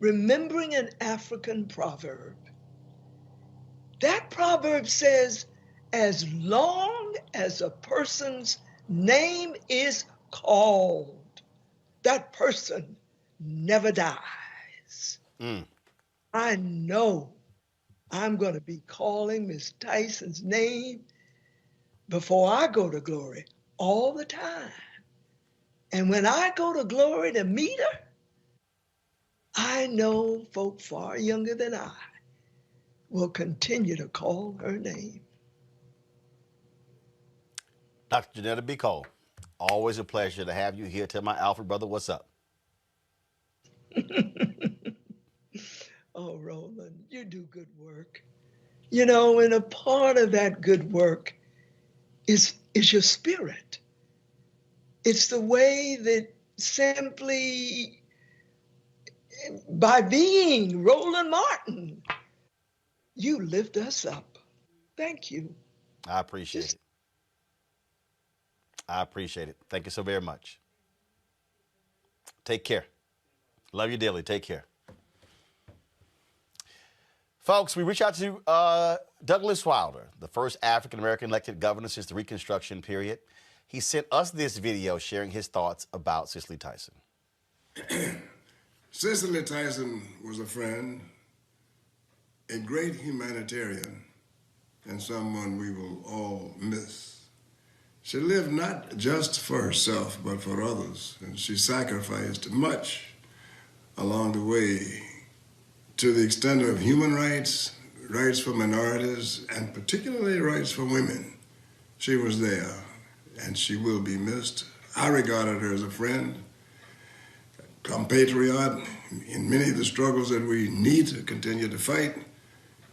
remembering an African proverb. That proverb says, as long as a person's name is called, that person never dies. I know I'm going to be calling Miss Tyson's name before I go to glory all the time. And when I go to glory to meet her, I know folk far younger than I will continue to call her name. Dr. Janetta B. Cole, always a pleasure to have you here. Tell my Alfred brother what's up. Oh, Roland, you do good work. You know, and a part of that good work is your spirit. It's the way that simply by being Roland Martin, you lift us up. Thank you. I appreciate it. I appreciate it. Thank you so very much. Take care. Love you dearly. Take care. Folks, we reach out to Douglas Wilder, the first African-American elected governor since the Reconstruction period. He sent us this video sharing his thoughts about Cicely Tyson. Cicely Tyson was a friend, a great humanitarian, and someone we will all miss. She lived not just for herself, but for others, and she sacrificed much along the way to the extent of human rights, rights for minorities, and particularly rights for women. She was there, and she will be missed. I regarded her as a friend, compatriot in many of the struggles that we need to continue to fight,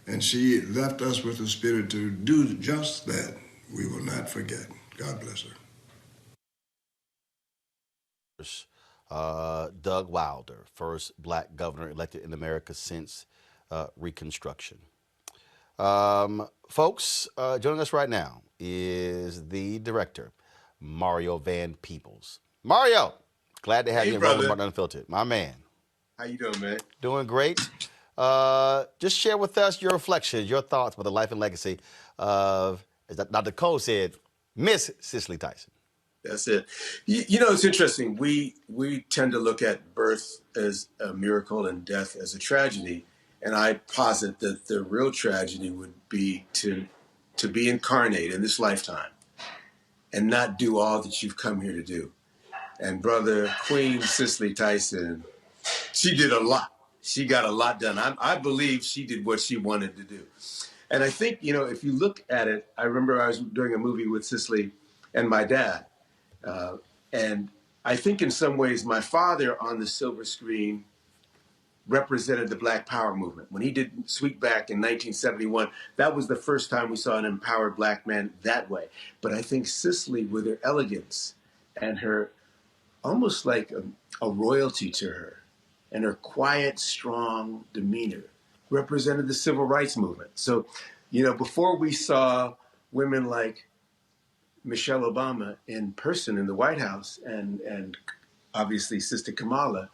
and she left us with the spirit to do just that. We will not forget. God bless her. Doug Wilder, first black governor elected in America since Reconstruction. Folks, joining us right now is the director, Mario Van Peebles. Mario, glad to have you in Roland Martin Unfiltered. My man. How you doing, man? Doing great. Just share with us your reflections, your thoughts about the life and legacy of, as Dr. Cole said, Miss Cicely Tyson. That's it. You know, it's interesting. We tend to look at birth as a miracle and death as a tragedy. And I posit that the real tragedy would be to be incarnate in this lifetime and not do all that you've come here to do. And brother, Queen Cicely Tyson, she did a lot. She got a lot done. I believe she did what she wanted to do. And I think, if you look at it, I remember I was doing a movie with Cicely and my dad. And I think in some ways my father on the silver screen represented the Black Power movement. When he did Sweetback in 1971, that was the first time we saw an empowered black man that way. But I think Cicely, with her elegance and her almost like a royalty to her, and her quiet, strong demeanor, represented the civil rights movement. So, before we saw women like Michelle Obama in person in the White House and obviously Sister Kamala,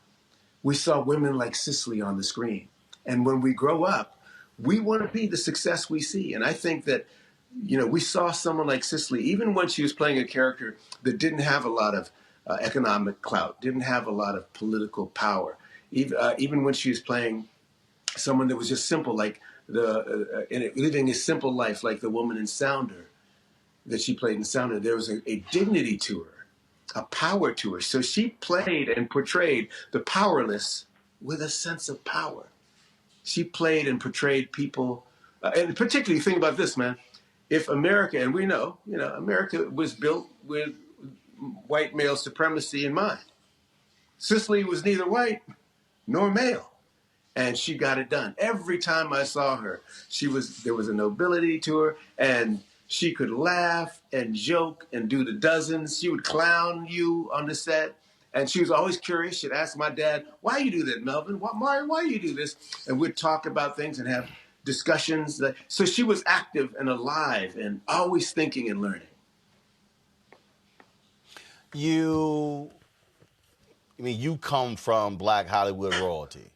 we saw women like Cicely on the screen. And when we grow up, we want to be the success we see. And I think that, we saw someone like Cicely, even when she was playing a character that didn't have a lot of economic clout, didn't have a lot of political power, even when she was playing someone that was just simple, like living a simple life, like the woman in Sounder that she played in Sounder, there was a dignity to her, a power to her. So she played and portrayed the powerless with a sense of power. She played and portrayed people, and particularly think about this, man. If America, and we know, America was built with white male supremacy in mind. Cicely was neither white nor male, and she got it done. Every time I saw her, there was a nobility to her, and she could laugh and joke and do the dozens. She would clown you on the set. And she was always curious. She'd ask my dad, why you do that, Melvin? Mario, why you do this? And we'd talk about things and have discussions. So she was active and alive and always thinking and learning. You come from Black Hollywood royalty.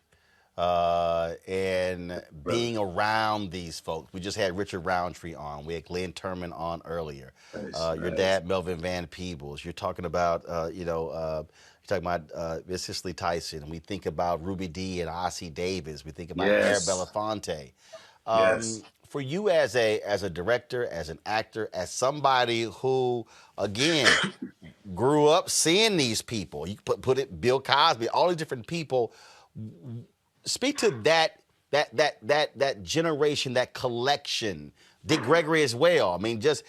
And being around these folks. We just had Richard Roundtree on. We had Glenn Turman on earlier. Your dad, Melvin Van Peebles. You're talking about, you're talking about Miss Cicely Tyson. We think about Ruby Dee and Ossie Davis. We think about Yes. Air Belafonte. Yes. For you as a director, as an actor, as somebody who, again, grew up seeing these people, you put it, Bill Cosby, all these different people. Speak to that generation, that collection. Dick Gregory as well. I mean, just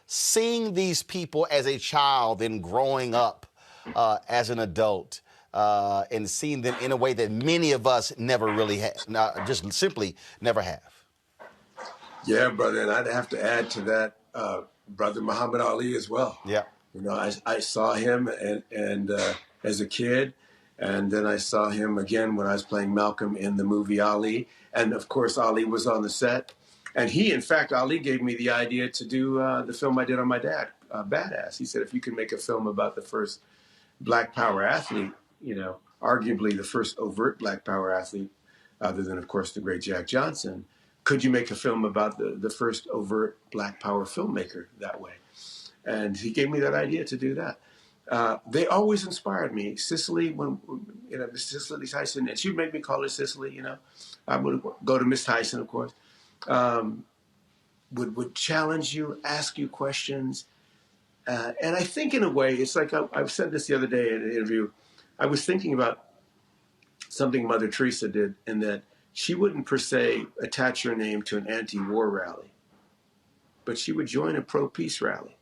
seeing these people as a child and growing up as an adult, and seeing them in a way that many of us never really have, just simply never have. Yeah, brother, and I'd have to add to that, brother Muhammad Ali as well. Yeah, I saw him and as a kid. And then I saw him again when I was playing Malcolm in the movie Ali. And of course, Ali was on the set. And in fact, Ali gave me the idea to do the film I did on my dad, Badass. He said, if you can make a film about the first Black Power athlete, arguably the first overt Black Power athlete, other than, of course, the great Jack Johnson, could you make a film about the first overt Black Power filmmaker that way? And he gave me that idea to do that. They always inspired me. Cicely, Miss Cicely Tyson, and she would make me call her Cicely, I would go to Miss Tyson, of course, would challenge you, ask you questions. And I think in a way, it's like I've said this the other day in an interview, I was thinking about something Mother Teresa did in that she wouldn't per se attach her name to an anti-war rally, but she would join a pro-peace rally.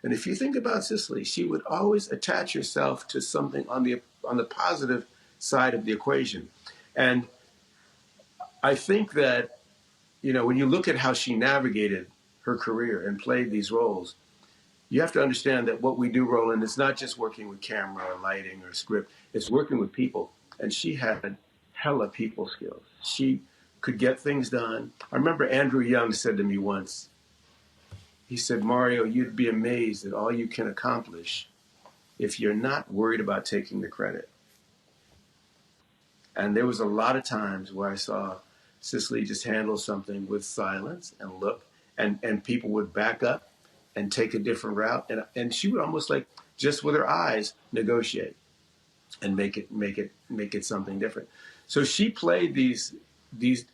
And if you think about Cicely, she would always attach herself to something on the positive side of the equation. And I think that, when you look at how she navigated her career and played these roles, you have to understand that what we do, Roland, is not just working with camera or lighting or script. It's working with people. And she had hella people skills. She could get things done. I remember Andrew Young said to me once, he said, Mario, you'd be amazed at all you can accomplish if you're not worried about taking the credit. And there was a lot of times where I saw Cicely just handle something with silence and look, and people would back up and take a different route. And she would almost like just with her eyes negotiate and make it something different. So she played these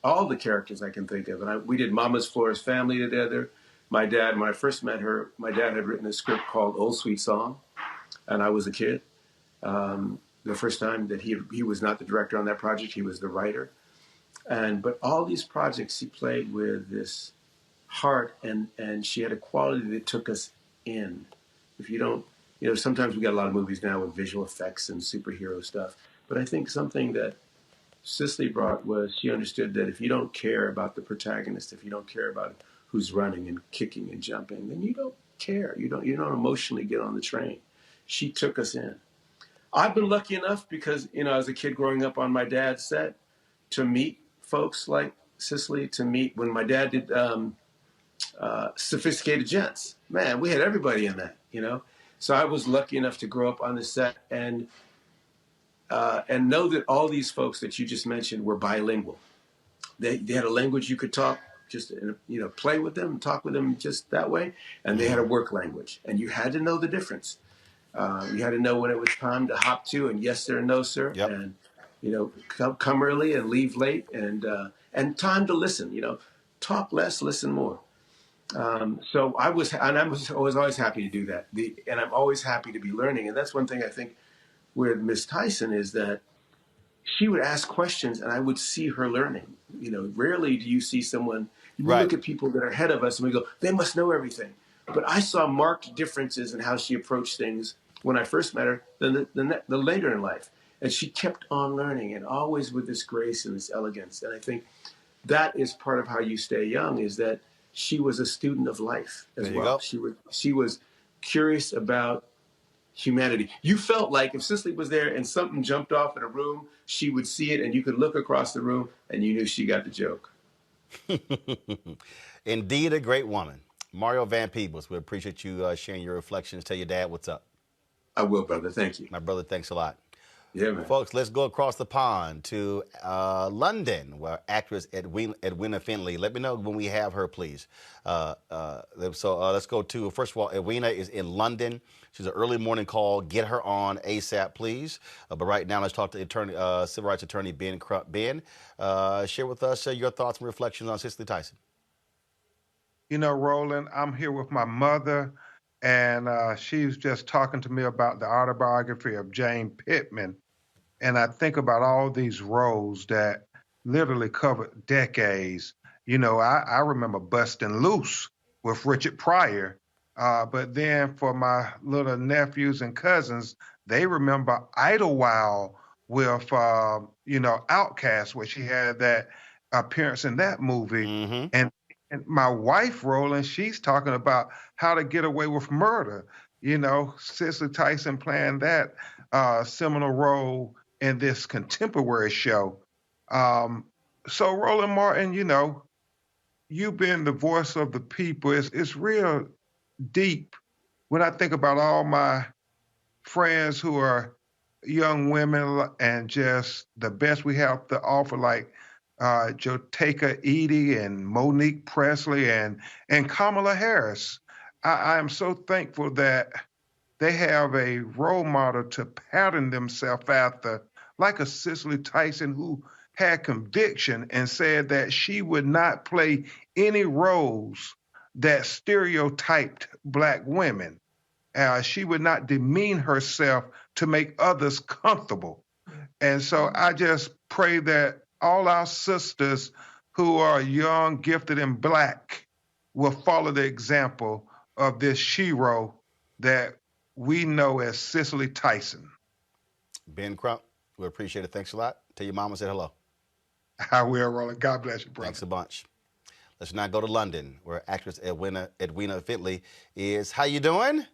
all the characters I can think of. And we did Mama's Flores Family together. My dad, when I first met her, my dad had written a script called Old Sweet Song, and I was a kid. The first time that he was not the director on that project, he was the writer. But all these projects she played with this heart, and she had a quality that took us in. If you don't, sometimes we got a lot of movies now with visual effects and superhero stuff. But I think something that Cicely brought was she understood that if you don't care about the protagonist, if you don't care about who's running and kicking and jumping, then you don't care. You don't emotionally get on the train. She took us in. I've been lucky enough because, as a kid growing up on my dad's set, to meet folks like Cicely, to meet when my dad did Sophisticated Gents. Man, we had everybody in that. So I was lucky enough to grow up on the set and know that all these folks that you just mentioned were bilingual. They had a language you could talk, just play with them, talk with them just that way, and they had a work language, and you had to know the difference. You had to know when it was time to hop to and yes sir, no sir, and come early and leave late, and time to listen. Talk less, listen more. So I was always happy to do that. And I'm always happy to be learning, and that's one thing I think with Miss Tyson is that she would ask questions and I would see her learning. Rarely do you see someone, we look at people that are ahead of us and we go, they must know everything. But I saw marked differences in how she approached things when I first met her than the later in life. And she kept on learning, and always with this grace and this elegance. And I think that is part of how you stay young, is that she was a student of life as well. She was curious about humanity. You felt like if Cicely was there and something jumped off in a room, she would see it and you could look across the room and you knew she got the joke. Indeed, a great woman. Mario Van Peebles, we appreciate you sharing your reflections. Tell your dad what's up. I will, brother. Thank you. My brother, thanks a lot. Yeah, man. Folks, let's go across the pond to London, where actress Edwina Findlay. Let me know when we have her, please. Let's go to, first of all, Edwina is in London. She's an early morning call. Get her on ASAP, please. But right now, let's talk to civil rights attorney Ben Crump. Ben, share with us your thoughts and reflections on Cicely Tyson. Roland, I'm here with my mother, and she's just talking to me about the autobiography of Jane Pittman. And I think about all these roles that literally covered decades. I remember Bustin' Loose with Richard Pryor. But then for my little nephews and cousins, they remember Idlewild with, Outcast, where she had that appearance in that movie. Mm-hmm. And my wife, Roland, she's talking about How to Get Away with Murder. Cicely Tyson playing that seminal role in this contemporary show. So Roland Martin, you've been the voice of the people. It's real deep when I think about all my friends who are young women and just the best we have to offer, like Joteka Edie and Monique Presley and Kamala Harris. I am so thankful that they have a role model to pattern themselves after, like a Cicely Tyson who had conviction and said that she would not play any roles that stereotyped Black women. She would not demean herself to make others comfortable. And so I just pray that all our sisters who are young, gifted, and Black will follow the example of this shero that we know as Cicely Tyson. Ben Crump, we appreciate it. Thanks a lot. Tell your mama say hello. I will, Roland. God bless you, brother. Thanks a bunch. Let's now go to London, where actress Edwina Findlay is. How you doing?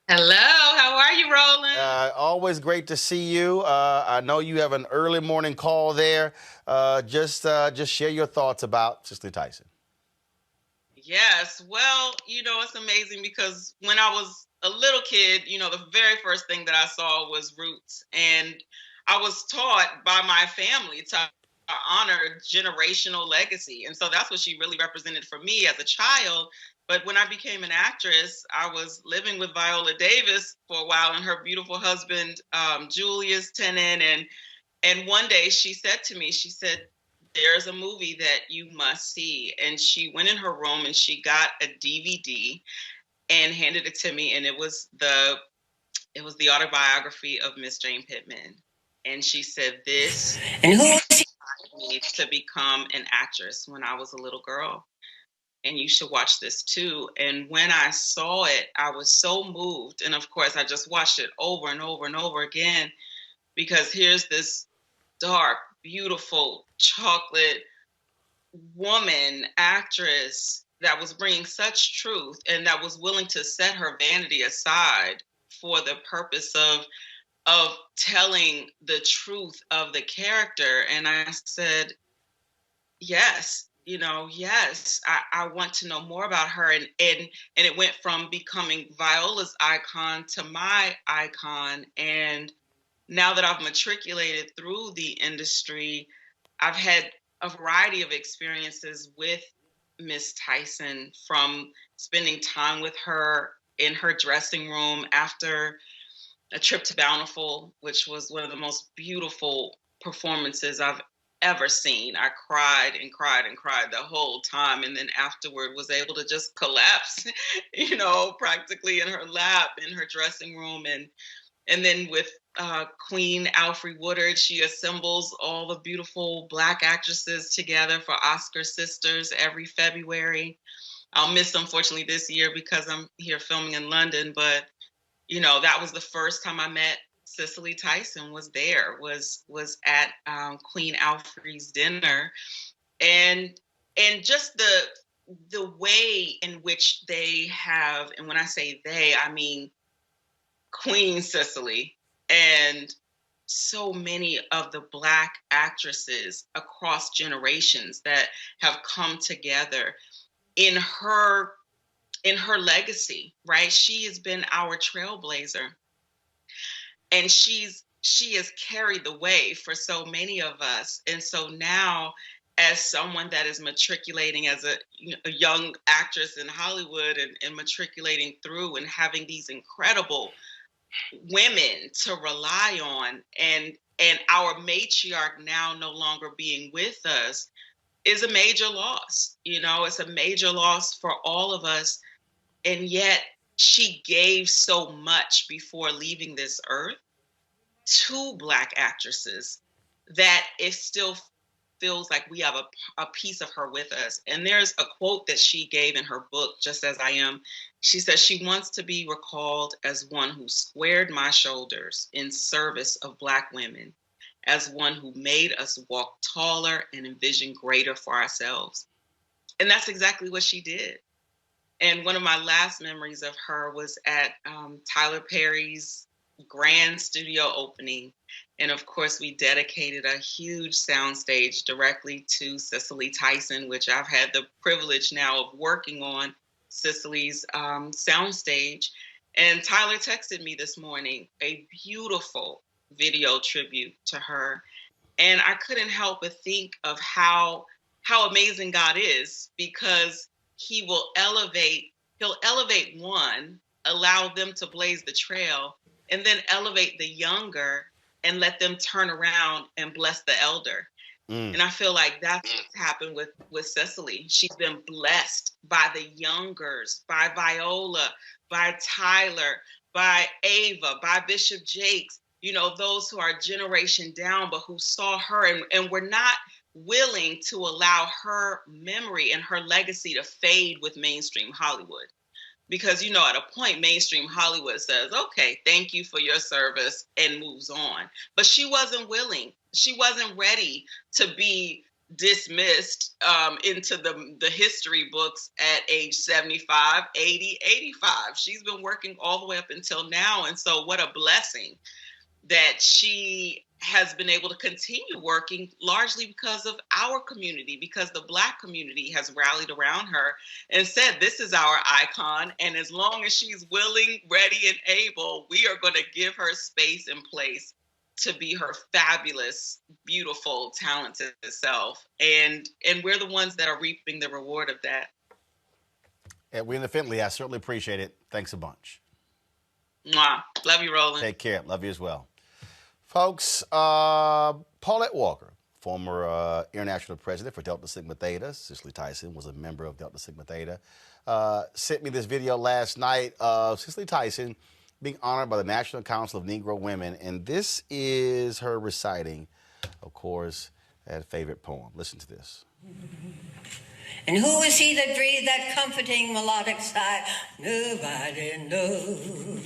Hello. How are you, Roland? Always great to see you. I know you have an early morning call there. Just share your thoughts about Cicely Tyson. Yes. Well, it's amazing because when I was a little kid, the very first thing that I saw was Roots. And I was taught by my family to honor generational legacy. And so that's what she really represented for me as a child. But when I became an actress, I was living with Viola Davis for a while and her beautiful husband, Julius Tennant. And one day she said to me, she said, there's a movie that you must see. And she went in her room and she got a DVD and handed it to me. And it was the autobiography of Miss Jane Pittman. And she said, this me to become an actress when I was a little girl. And you should watch this too. And when I saw it, I was so moved. And of course, I just watched it over and over and over again, because here's this dark, beautiful, chocolate woman actress that was bringing such truth and that was willing to set her vanity aside for the purpose of telling the truth of the character. And I said, yes, yes, I want to know more about her. And it went from becoming Viola's icon to my icon. And now that I've matriculated through the industry, I've had a variety of experiences with Miss Tyson, from spending time with her in her dressing room after a trip to Bountiful, which was one of the most beautiful performances I've ever seen. I cried and cried and cried the whole time, and then afterward was able to just collapse, practically in her lap in her dressing room. And then with Queen Alfre Woodard, she assembles all the beautiful Black actresses together for Oscar Sisters every February. I'll miss, unfortunately, this year because I'm here filming in London, but that was the first time I met Cicely Tyson. Was at Queen Alfre's dinner, and just the way in which they have, and when I say they, I mean Queen Cicely and so many of the Black actresses across generations that have come together in her legacy, right? She has been our trailblazer, and she has carried the way for so many of us. And so now, as someone that is matriculating as a young actress in Hollywood and matriculating through and having these incredible women to rely on, and our matriarch now no longer being with us, is a major loss. It's a major loss for all of us. And yet she gave so much before leaving this earth to Black actresses that it still feels like we have a piece of her with us. And there's a quote that she gave in her book, Just As I Am. She says she wants to be recalled as one who squared my shoulders in service of Black women, as one who made us walk taller and envision greater for ourselves. And that's exactly what she did. And one of my last memories of her was at Tyler Perry's grand studio opening. And of course, we dedicated a huge soundstage directly to Cicely Tyson, which I've had the privilege now of working on Cicely's soundstage. And Tyler texted me this morning a beautiful video tribute to her. And I couldn't help but think of how amazing God is, because he'll elevate one, allow them to blaze the trail, and then elevate the younger and let them turn around and bless the elder. And I feel like that's what's happened with Cicely. She's been blessed by the youngers, by Viola, by Tyler, by Ava, by Bishop Jakes, those who are generation down, but who saw her and were not willing to allow her memory and her legacy to fade with mainstream Hollywood. Because, at a point, mainstream Hollywood says, okay, thank you for your service, and moves on. But she wasn't willing. She wasn't ready to be dismissed into the history books at age 75, 80, 85. She's been working all the way up until now. And so what a blessing that she has been able to continue working, largely because of our community, because the Black community has rallied around her and said, this is our icon. And as long as she's willing, ready, and able, we are going to give her space and place to be her fabulous, beautiful, talented self. And we're the ones that are reaping the reward of that. Edwina Findlay, I certainly appreciate it. Thanks a bunch. Mwah. Love you, Roland. Take care. Love you as well. Folks, Paulette Walker, former international president for Delta Sigma Theta, Cicely Tyson was a member of Delta Sigma Theta, sent me this video last night of Cicely Tyson being honored by the National Council of Negro Women. And this is her reciting, of course, That favorite poem. Listen to this. And who is he that breathed that comforting melodic sigh? Nobody knows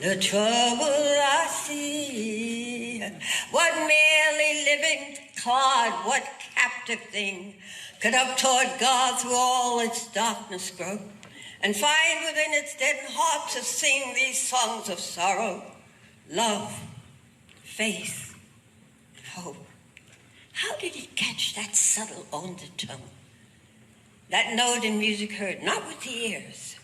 the trouble I see. What merely living clod, what captive thing could up toward God through all its darkness grow and find within its deadened heart to sing these songs of sorrow, love, faith, hope? How did it catch that subtle undertone? That note in music heard, not with the ears.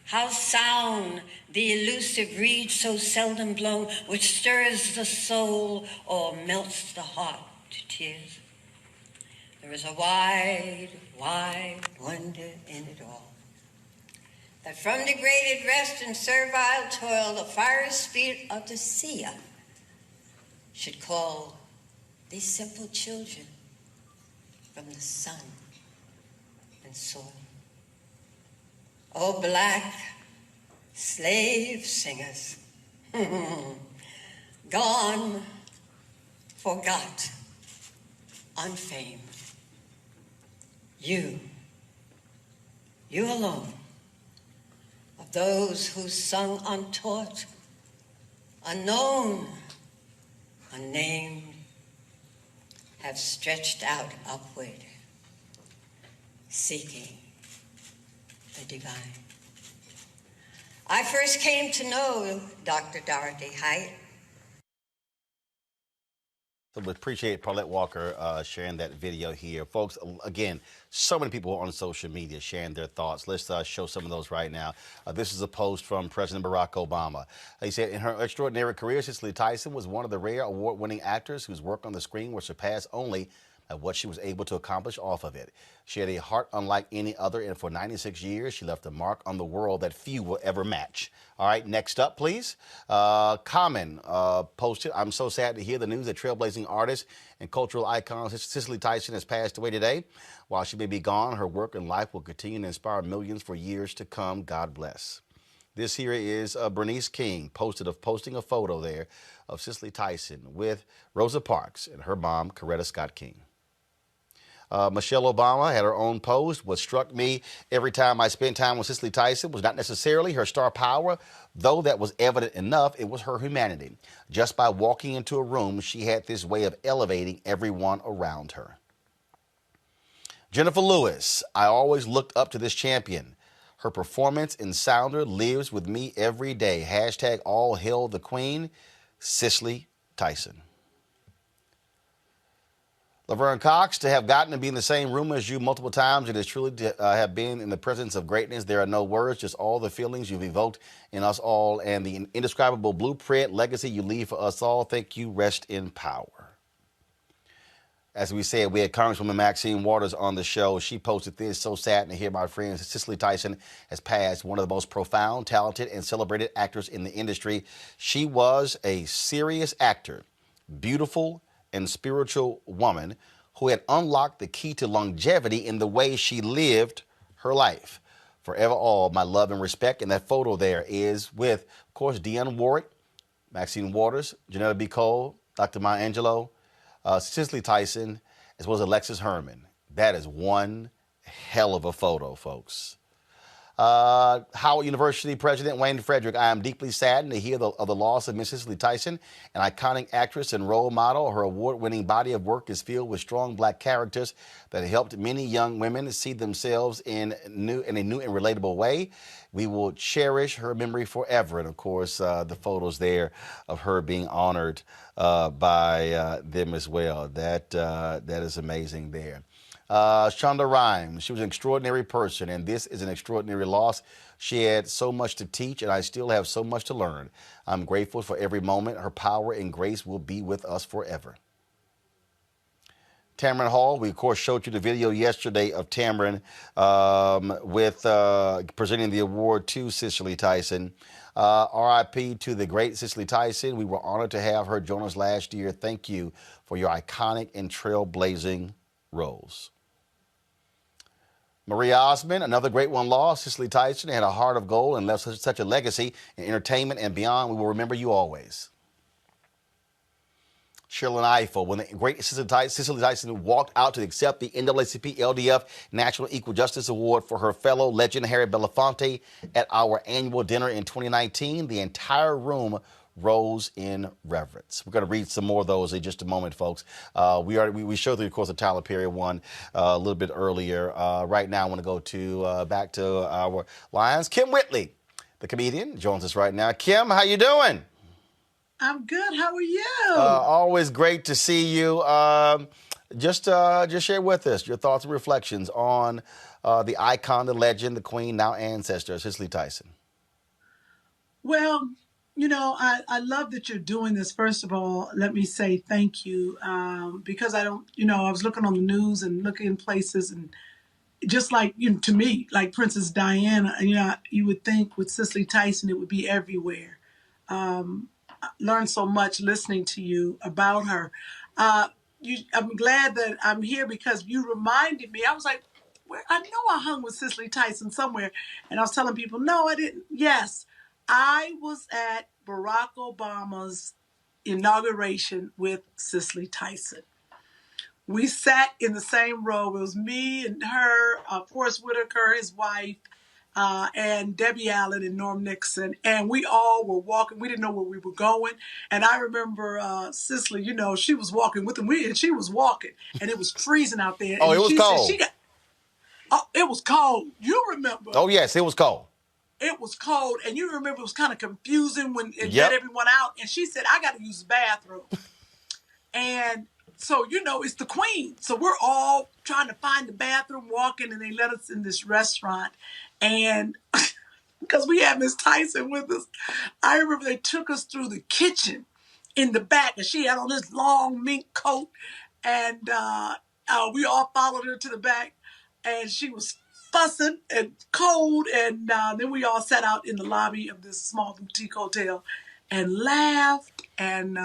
How sound the elusive reed so seldom blown, which stirs the soul or melts the heart to tears. There is a wide, wide wonder in it all. That from degraded rest and servile toil, the fiery spirit of the seer should call these simple children from the sun and soil. Oh, black slave singers, gone, forgot, unfamed. You alone, of those who sung untaught, unknown, unnamed, have stretched out upward, seeking the divine. I first came to know Dr. Dorothy Height. So we appreciate Paulette Walker sharing that video here. Folks, again, so many people on social media sharing their thoughts. Let's show some of those right now. This is a post from President Barack Obama. He said, in her extraordinary career, Cicely Tyson was one of the rare award-winning actors whose work on the screen was surpassed only by what she was able to accomplish off of it. She had a heart unlike any other, and for 96 years, she left a mark on the world that few will ever match. All right, next up, please. Common posted, I'm so sad to hear the news that trailblazing artist and cultural icon Cicely Tyson has passed away today. While she may be gone, her work and life will continue to inspire millions for years to come. God bless. This here is Bernice King posting a photo there of Cicely Tyson with Rosa Parks and her mom, Coretta Scott King. Michelle Obama had her own post. What struck me every time I spent time with Cicely Tyson was not necessarily her star power, though that was evident enough. It was her humanity. Just by walking into a room, she had this way of elevating everyone around her. Jennifer Lewis, I always looked up to this champion. Her performance in Sounder lives with me every day. Hashtag all hail the queen, Cicely Tyson. Laverne Cox, to have gotten to be in the same room as you multiple times, it is truly to have been in the presence of greatness. There are no words, just all the feelings you've evoked in us all and the indescribable blueprint legacy you leave for us all. Thank you. Rest in power. As we said, we had Congresswoman Maxine Waters on the show. She posted this, so sad to hear my friend Cicely Tyson has passed, one of the most profound, talented, and celebrated actors in the industry. She was a serious actor, beautiful and spiritual woman who had unlocked the key to longevity in the way she lived her life. Forever all my love and respect. And that photo there is with, of course, Dionne Warwick, Maxine Waters, Janetta B. Cole, Dr. Maya Angelou, Cicely Tyson, as well as Alexis Herman. That is one hell of a photo, folks. Howard University President Wayne Frederick, I am deeply saddened to hear of the loss of Miss Cicely Tyson, an iconic actress and role model. Her award-winning body of work is filled with strong black characters that helped many young women see themselves in a new and relatable way. We will cherish her memory forever. And, of course, the photos there of her being honored by them as well. That is amazing there. Shonda Rhimes, she was an extraordinary person, and this is an extraordinary loss. She had so much to teach, and I still have so much to learn. I'm grateful for every moment. Her power and grace will be with us forever. Tamron Hall, we, of course, showed you the video yesterday of Tamron presenting the award to Cicely Tyson. RIP to the great Cicely Tyson. We were honored to have her join us last year. Thank you for your iconic and trailblazing roles. Maria Osmond, another great one lost. Cicely Tyson had a heart of gold and left such a legacy in entertainment and beyond. We will remember you always. Shirley Eiffel, when the great Cicely Tyson walked out to accept the NAACP LDF National Equal Justice Award for her fellow legend Harry Belafonte at our annual dinner in 2019, the entire room rose in reverence. We're going to read some more of those in just a moment, folks. We showed through, of course, the Tyler Perry one a little bit earlier. Right now, I want to go to back to our Lions. Kim Whitley, the comedian, joins us right now. Kim, how you doing? I'm good. How are you? Always great to see you. Just share with us your thoughts and reflections on the icon, the legend, the queen, now ancestor, Cicely Tyson. Well, I love that you're doing this. First of all, let me say thank you because I don't, I was looking on the news and looking places and just like, to me, like Princess Diana, you would think with Cicely Tyson, it would be everywhere. I learned so much listening to you about her. I'm glad that I'm here because you reminded me. I was like, I know I hung with Cicely Tyson somewhere. And I was telling people, no, I didn't. Yes, I was at Barack Obama's inauguration with Cicely Tyson. We sat in the same row. It was me and her, Forrest Whitaker, his wife, and Debbie Allen and Norm Nixon. And we all were walking. We didn't know where we were going. And I remember Cicely, she was walking with him. And she was walking. And it was freezing out there. Oh, and it was cold. It was cold. You remember. Oh, yes, it was cold. It was cold. And you remember it was kind of confusing when it Yep. let everyone out. And she said, I got to use the bathroom. And so, it's the queen. So we're all trying to find the bathroom, walking, and they let us in this restaurant. And because we had Miss Tyson with us, I remember they took us through the kitchen in the back, and she had on this long mink coat, and we all followed her to the back, and she was fussing and cold, and then we all sat out in the lobby of this small boutique hotel and laughed and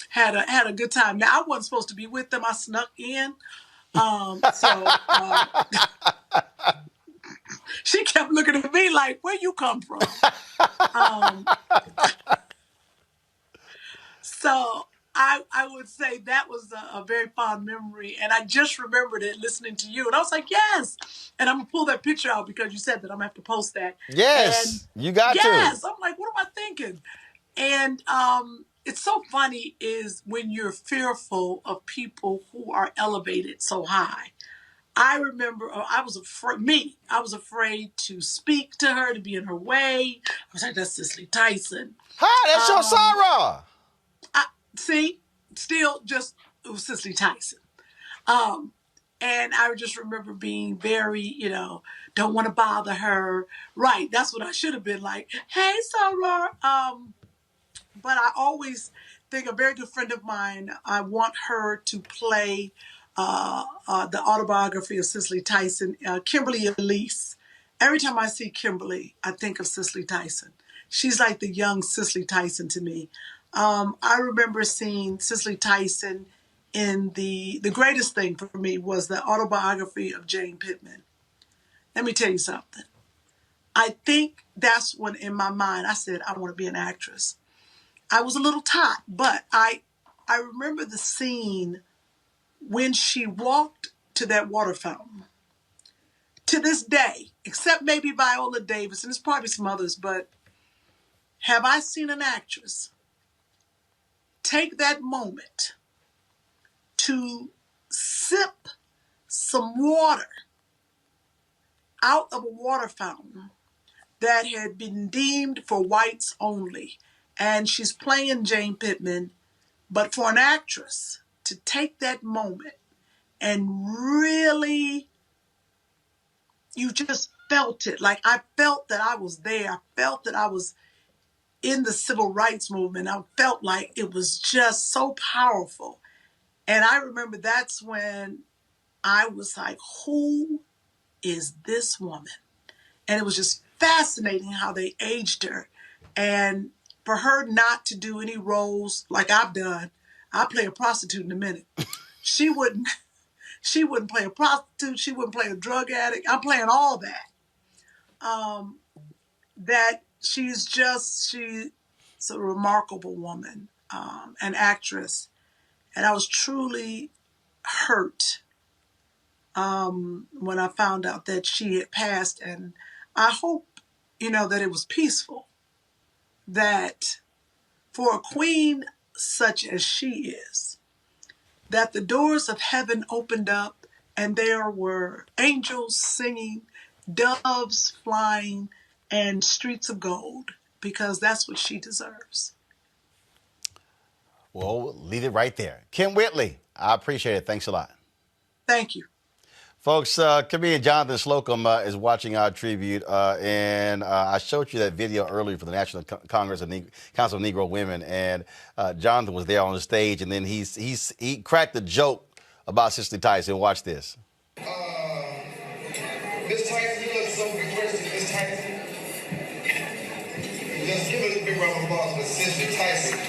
had a good time. Now, I wasn't supposed to be with them. I snuck in. She kept looking at me like, where you come from? So I would say that was a very fond memory. And I just remembered it listening to you. And I was like, yes. And I'm going to pull that picture out because you said that I'm going to have to post that. Yes, you got to. Yes. I'm like, what am I thinking? And it's so funny is when you're fearful of people who are elevated so high. I remember I was afraid to speak to her, to be in her way. I was like, that's Cicely Tyson. Hi, that's your Sarah. See, still just it was Cicely Tyson. And I just remember being very, don't want to bother her. Right, that's what I should have been like. Hey, Sarah. But I always think a very good friend of mine, I want her to play the autobiography of Cicely Tyson, Kimberly Elise. Every time I see Kimberly, I think of Cicely Tyson. She's like the young Cicely Tyson to me. I remember seeing Cicely Tyson in the greatest thing for me was the autobiography of Jane Pittman. Let me tell you something. I think that's when in my mind I said, I want to be an actress. I was a little tot, but I remember the scene when she walked to that water fountain. To this day, except maybe Viola Davis, and there's probably some others, but have I seen an actress take that moment to sip some water out of a water fountain that had been deemed for whites only? And she's playing Jane Pittman, but for an actress to take that moment and really, you just felt it. Like I felt that I was there. I felt that I was in the civil rights movement. I felt like it was just so powerful. And I remember that's when I was like, who is this woman? And it was just fascinating how they aged her. And for her not to do any roles like I've done, I'll play a prostitute in a minute. She wouldn't play a prostitute. She wouldn't play a drug addict. I'm playing all that. That she's a remarkable woman, an actress. And I was truly hurt when I found out that she had passed. And I hope, that it was peaceful, that for a queen such as she is, that the doors of heaven opened up and there were angels singing, doves flying, and streets of gold, because that's what she deserves. Well, leave it right there. Kim Whitley, I appreciate it. Thanks a lot. Thank you. Folks, comedian Jonathan Slocum is watching our tribute, and I showed you that video earlier for the National Congress of Council of Negro Women, and Jonathan was there on the stage, and then he cracked a joke about Cicely Tyson. Watch this. Miss Tyson, you look so refreshing, Miss Tyson. Just give it a big round of applause for Cicely Tyson.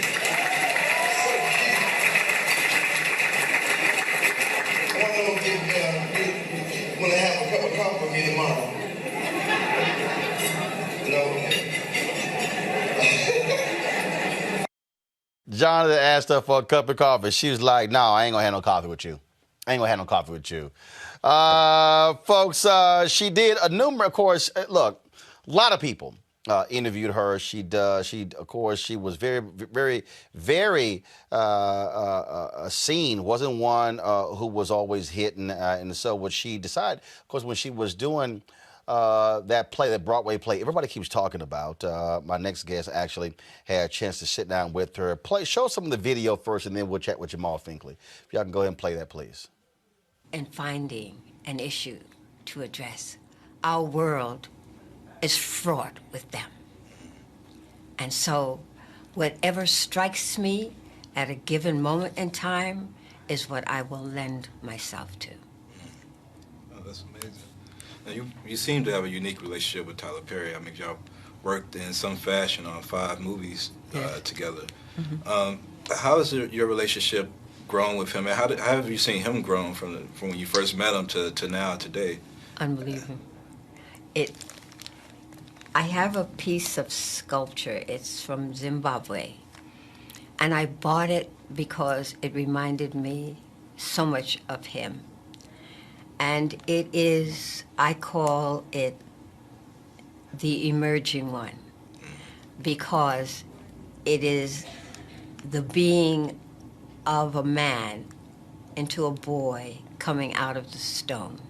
So cute. I want to know if you want to have a cup of coffee with me tomorrow. No? Jonathan asked her for a cup of coffee. She was like, no, I ain't going to have no coffee with you. I ain't going to have no coffee with you. Folks, she did a number, of course, look, a lot of people interviewed her. She of course, she was very, very, very seen. Wasn't one who was always hitting. And so what she decided, of course, when she was doing that play, that Broadway play, everybody keeps talking about. My next guest actually had a chance to sit down with her. Show some of the video first, and then we'll chat with Jamal Finkley. If y'all can go ahead and play that, please. And finding an issue to address. Our world is fraught with them. And so whatever strikes me at a given moment in time is what I will lend myself to. Oh, that's amazing. Now you seem to have a unique relationship with Tyler Perry. I mean, y'all worked in some fashion on 5 movies together. Mm-hmm. How has your relationship grown with him, and how have you seen him grown from when you first met him to now, today? Unbelievable. I have a piece of sculpture. It's from Zimbabwe. And I bought it because it reminded me so much of him. And it is, I call it the emerging one, because it is the being of a man into a boy coming out of the stone.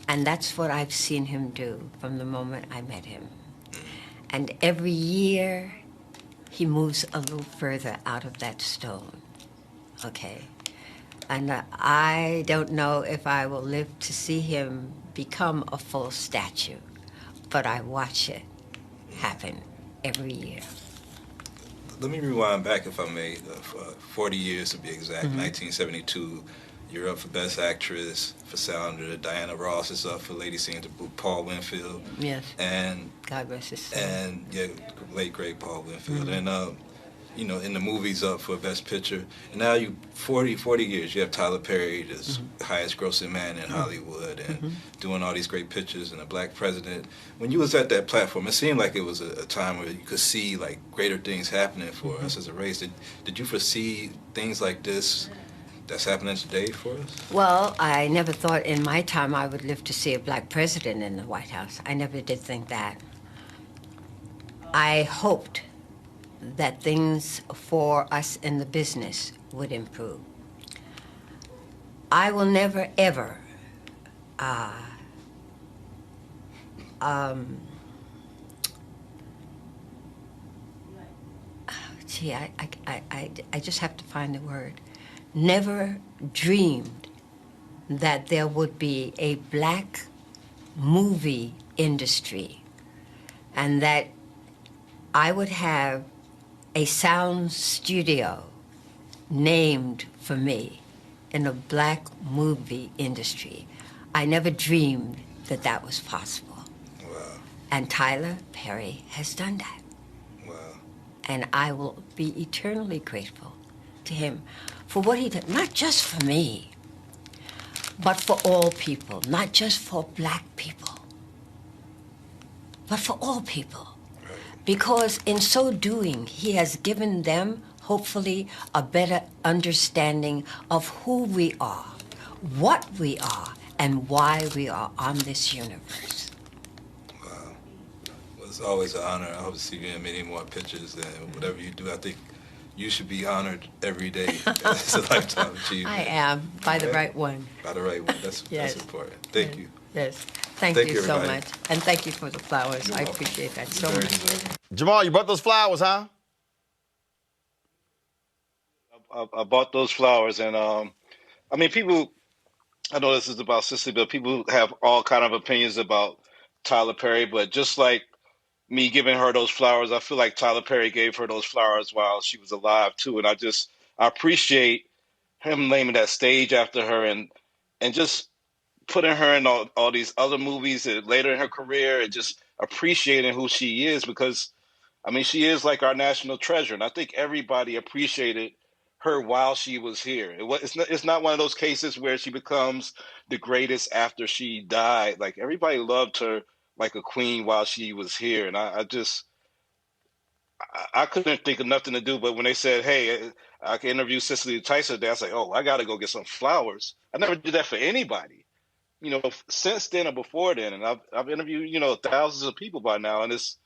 And that's what I've seen him do from the moment I met him. And every year, he moves a little further out of that stone, okay? And I don't know if I will live to see him become a full statue, but I watch it happen every year. Let me rewind back, if I may, 40 years to be exact. Mm-hmm. 1972, you're up for Best Actress for Sounder. Diana Ross is up for Lady Singing to Paul Winfield. Yes. And God rest his soul. And yeah, late great Paul Winfield. Mm-hmm. And in the movies up for Best Picture. And now 40 years, you have Tyler Perry, the mm-hmm. highest grossing man in mm-hmm. Hollywood, and mm-hmm. doing all these great pictures, and a black president. When you was at that platform, it seemed like it was a time where you could see like greater things happening for mm-hmm. us as a race. Did you foresee things like this that's happening today for us? Well, I never thought in my time I would live to see a black president in the White House. I never did think that. I hoped that things for us in the business would improve. I will never, ever I just have to find the word. Never dreamed that there would be a black movie industry and that I would have a sound studio named for me in the black movie industry. I never dreamed that that was possible. Wow. And Tyler Perry has done that. Wow. And I will be eternally grateful to him for what he did, not just for me, but for all people, not just for black people, but for all people. Because in so doing, he has given them hopefully a better understanding of who we are, what we are, and why we are on this universe. Wow. Well, it's always an honor. I hope to see you in many more pictures and whatever you do. I think you should be honored every day. It's a lifetime achievement. I am, by the Yeah. right one. By the right one. That's Yes. important. Thank you. Yes. Thank you so everybody. much. And thank you for the flowers. You're I welcome. appreciate that You're so very much. deserving. Jamal, you brought those flowers, huh? I bought those flowers, and I mean, people. I know this is about Cicely, but people have all kind of opinions about Tyler Perry. But just like me giving her those flowers, I feel like Tyler Perry gave her those flowers while she was alive too, and I appreciate him naming that stage after her, and just putting her in all these other movies later in her career, and just appreciating who she is because I mean, she is like our national treasure, and I think everybody appreciated her while she was here. It's not one of those cases where she becomes the greatest after she died. Like everybody loved her like a queen while she was here, and I couldn't think of nothing to do. But when they said, "Hey, I can interview Cicely Tyson," I was like, "Oh, I got to go get some flowers." I never did that for anybody, since then or before then, and I've interviewed thousands of people by now, and it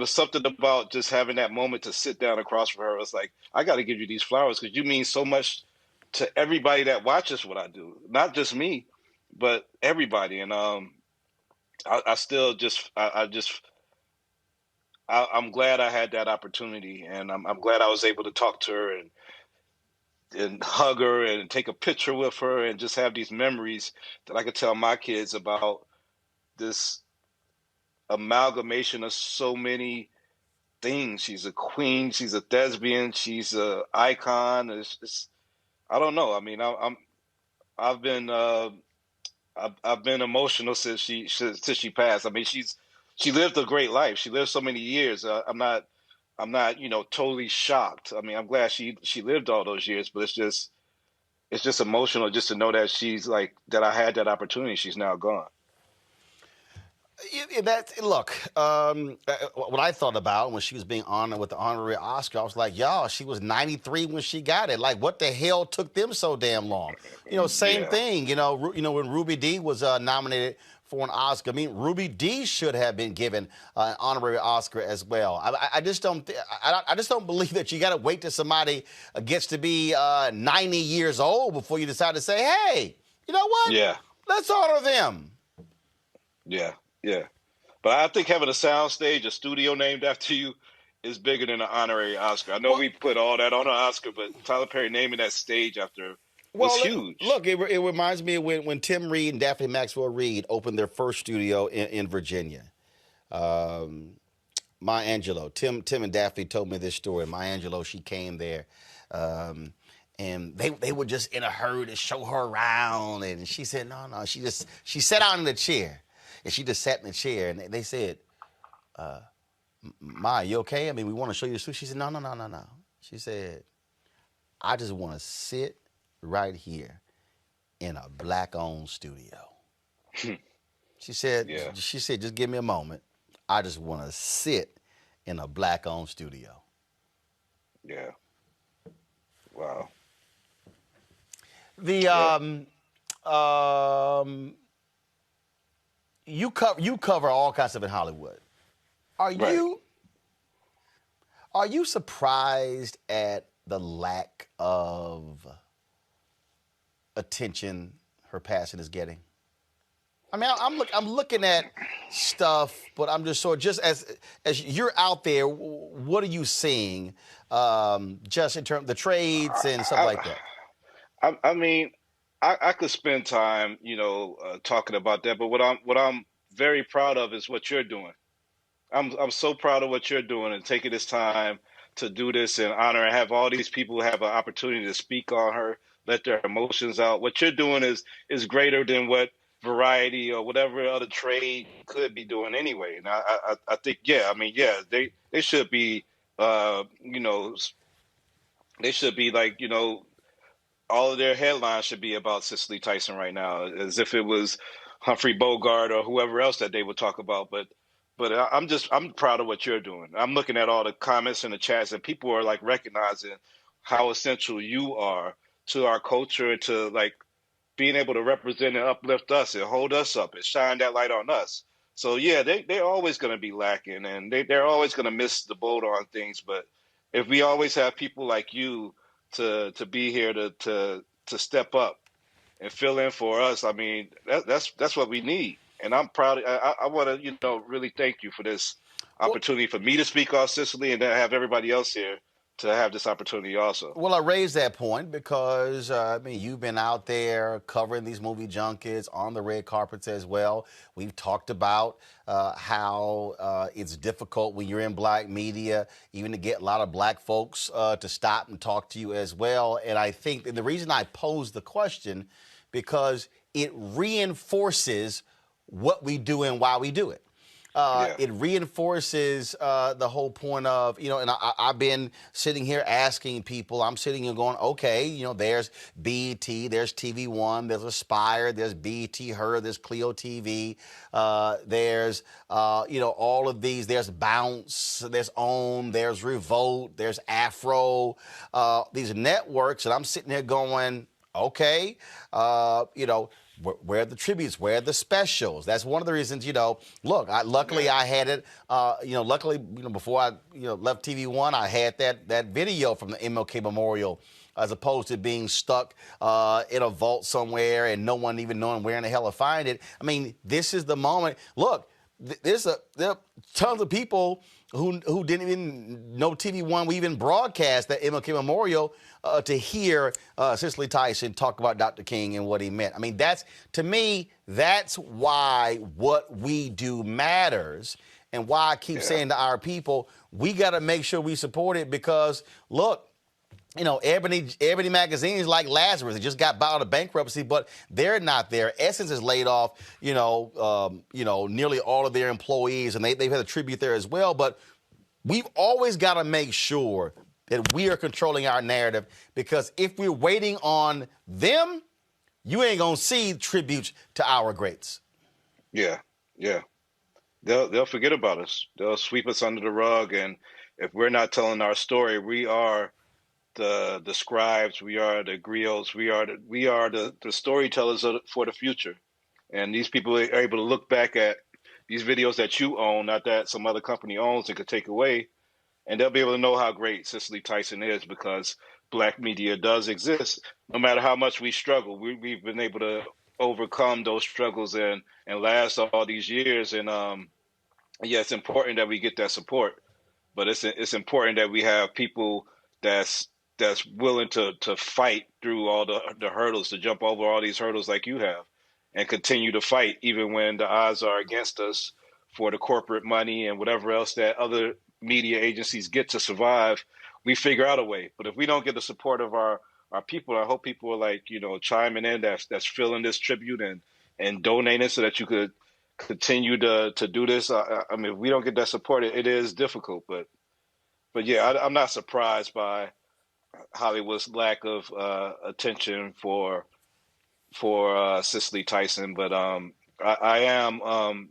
was something about just having that moment to sit down across from her. It was like, I got to give you these flowers because you mean so much to everybody that watches what I do, not just me, but everybody. And I still just, I just, I'm glad I had that opportunity, and I'm glad I was able to talk to her and hug her and take a picture with her and just have these memories that I could tell my kids about this amalgamation of so many things. She's a queen. She's a thespian. She's a icon. I don't know. I mean, I've been I've been emotional since she passed. I mean, she lived a great life. She lived so many years. I'm not totally shocked. I mean, I'm glad she lived all those years, but it's just emotional just to know that she's like that. I had that opportunity. She's now gone. Look, what I thought about when she was being honored with the honorary Oscar, I was like, y'all, she was 93 when she got it. Like, what the hell took them so damn long? Same Yeah. thing. When Ruby Dee was nominated for an Oscar, I mean, Ruby Dee should have been given an honorary Oscar as well. I just don't. I just don't believe that you got to wait till somebody gets to be 90 years old before you decide to say, hey, you know what? Yeah. Let's honor them. Yeah. Yeah. But I think having a sound stage, a studio named after you, is bigger than an honorary Oscar. I know we put all that on an Oscar, but Tyler Perry naming that stage after her was huge. Look, it reminds me of when Tim Reed and Daphne Maxwell Reed opened their first studio in Virginia. Maya Angelou, Tim and Daphne told me this story. Maya Angelou, she came there, and they were just in a hurry to show her around, and she said, no, she sat down in the chair, and she just sat in the chair, and they said, Ma, you okay? I mean, we want to show you the studio. She said, no. She said, I just want to sit right here in a black-owned studio. She said, just give me a moment. I just want to sit in a black-owned studio. Yeah. Wow. You cover all kinds of stuff in Hollywood. Are you surprised at the lack of attention her passing is getting? I mean, I'm looking at stuff, but I'm just as you're out there, what are you seeing, just in terms of the trades and stuff like that? I mean, I could spend time, talking about that, but what I'm very proud of is what you're doing. I'm so proud of what you're doing and taking this time to do this and honor and have all these people have an opportunity to speak on her, let their emotions out. What you're doing is greater than what Variety or whatever other trade could be doing anyway. And I think, they should be, they should be like, all of their headlines should be about Cicely Tyson right now, as if it was Humphrey Bogart or whoever else that they would talk about. But But I'm proud of what you're doing. I'm looking at all the comments in the chats, and people are like recognizing how essential you are to our culture and to like being able to represent and uplift us and hold us up and shine that light on us. So yeah, they're always going to be lacking, and they're always going to miss the boat on things. But if we always have people like you to be here to step up and fill in for us, I mean, that's what we need. And I'm proud. I want to, really thank you for this opportunity for me to speak on Sicily, and then have everybody else here to have this opportunity also. Well, I raised that point because, I mean, you've been out there covering these movie junkets on the red carpets as well. We've talked about how it's difficult when you're in black media, even to get a lot of black folks to stop and talk to you as well. And I think and the reason I posed the question, because it reinforces what we do and why we do it. It reinforces the whole point of, and I've been sitting here asking people, I'm sitting here going, okay, there's BET, there's TV One, there's Aspire, there's BET Her, there's Clio TV, there's, all of these, there's Bounce, there's OWN, there's Revolt, there's Afro, these networks, and I'm sitting here going, okay, where are the tributes? Where are the specials? That's one of the reasons, look, luckily I had it, luckily, before I, left TV One, I had that video from the MLK Memorial, as opposed to being stuck in a vault somewhere and no one even knowing where in the hell to find it. I mean, this is the moment. Look, there are tons of people who didn't even know TV One. We even broadcast that MLK Memorial to hear Cicely Tyson talk about Dr. King and what he meant. I mean, to me, that's why what we do matters, and why I keep saying to our people, we got to make sure we support it, because, look, Ebony magazine is like Lazarus. It just got out of bankruptcy, but they're not there. Essence has laid off, nearly all of their employees, and they've had a tribute there as well. But we've always got to make sure that we are controlling our narrative, because if we're waiting on them, you ain't gonna see tributes to our greats. Yeah. They'll forget about us. They'll sweep us under the rug, and if we're not telling our story, we are the scribes, we are the griots, we are the storytellers for the future. And these people are able to look back at these videos that you own, not that some other company owns and could take away, and they'll be able to know how great Cicely Tyson is, because black media does exist. No matter how much we struggle, we've been able to overcome those struggles and last all these years. And yeah, it's important that we get that support, but it's important that we have people that's willing to fight through all the hurdles, to jump over all these hurdles like you have, and continue to fight even when the odds are against us, for the corporate money and whatever else that other media agencies get to survive. We figure out a way. But if we don't get the support of our people, I hope people are like, chiming in, that's feeling this tribute and donating, so that you could continue to do this. I mean, if we don't get that support, it is difficult. But yeah, I'm not surprised by Hollywood's lack of attention for Cicely Tyson. But I am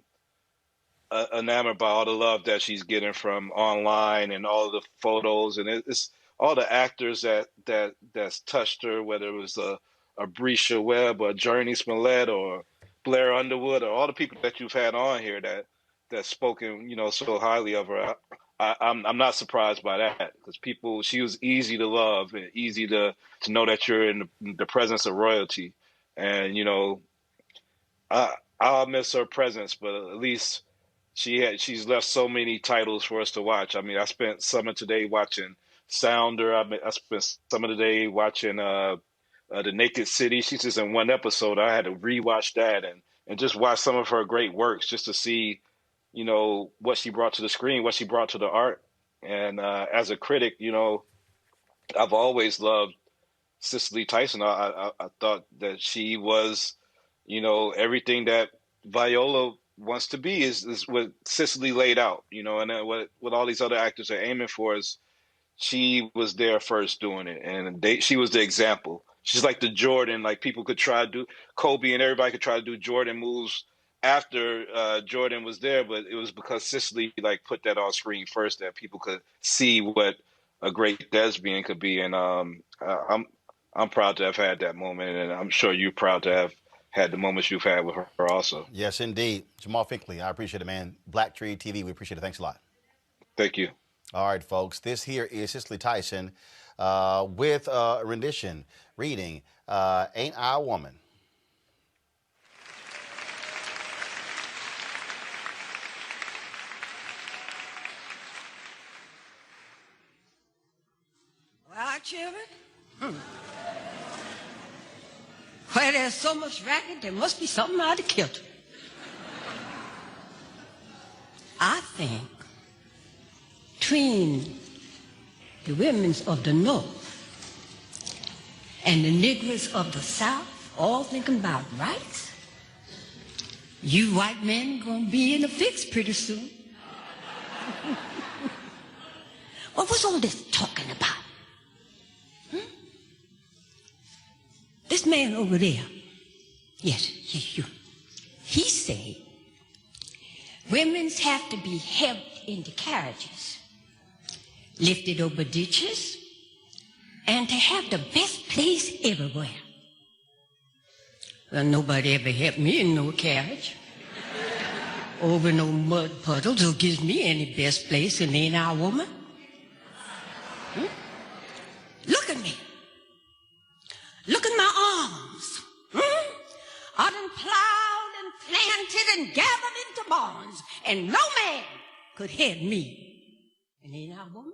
enamored by all the love that she's getting from online, and all of the photos, and it's all the actors that's touched her, whether it was a Brisha Webb or Journey Smollett or Blair Underwood, or all the people that you've had on here that's spoken so highly of her. I'm not surprised by that, because she was easy to love and easy to know that you're in the presence of royalty. And I'll miss her presence, but at least she's left so many titles for us to watch. I mean, I spent some of today watching Sounder. I spent some of the day watching The Naked City. She's just in one episode. I had to rewatch that and just watch some of her great works, just to see, what she brought to the screen, what she brought to the art. And as a critic, I've always loved Cicely Tyson. I thought that she was, everything that Viola wants to be is what Cicely laid out, and then what all these other actors are aiming for is she was there first doing it, and she was the example. She's like the Jordan, like people could try to do Kobe, and everybody could try to do Jordan moves after Jordan was there, but it was because Cicely like put that on screen first, that people could see what a great thespian could be. And I'm proud to have had that moment, and I'm sure you're proud to have had the moments you've had with her also. Yes, indeed. Jamal Finkley, I appreciate it, man. Black Tree TV, we appreciate it. Thanks a lot. Thank you. All right, folks. This here is Cicely Tyson with a rendition reading Ain't I a Woman? Well, children, where there's so much racket, there must be something out of kilter. I think between the women of the North and the Negroes of the South, all thinking about rights, you white men gonna be in a fix pretty soon. What was all this talking about? This man over there, yes, you. He said women's have to be helped into carriages, lifted over ditches, and to have the best place everywhere. Well, nobody ever helped me in no carriage, over no mud puddles, or gives me any best place, and ain't I a woman? Look at me. Look at my arms. I done plowed and planted and gathered into barns, and no man could head me. And ain't I a woman?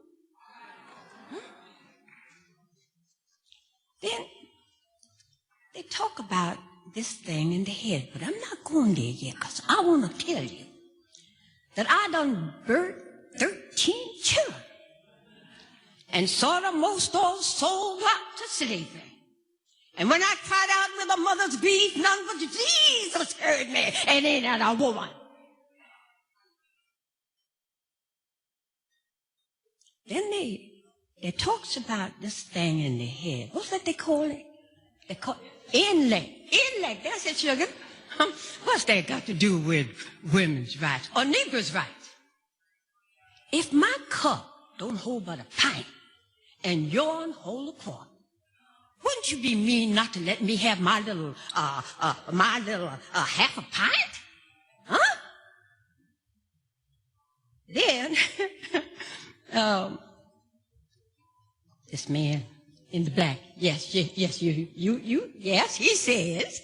Then they talk about this thing in the head, but I'm not going there yet, because I want to tell you that I done birthed 13 children and saw them most all sold out to slavery. And when I cried out with a mother's grief, none but Jesus heard me, and ain't that a woman? Then they talks about this thing in the head. What's that they call it? They call it intellect. Intellect, that's it, sugar. What's that got to do with women's rights or Negroes' rights? If my cup don't hold but a pint and yourn hold a quart, wouldn't you be mean not to let me have my little half a pint? Huh? Then, this man in the black, yes, yes, he says,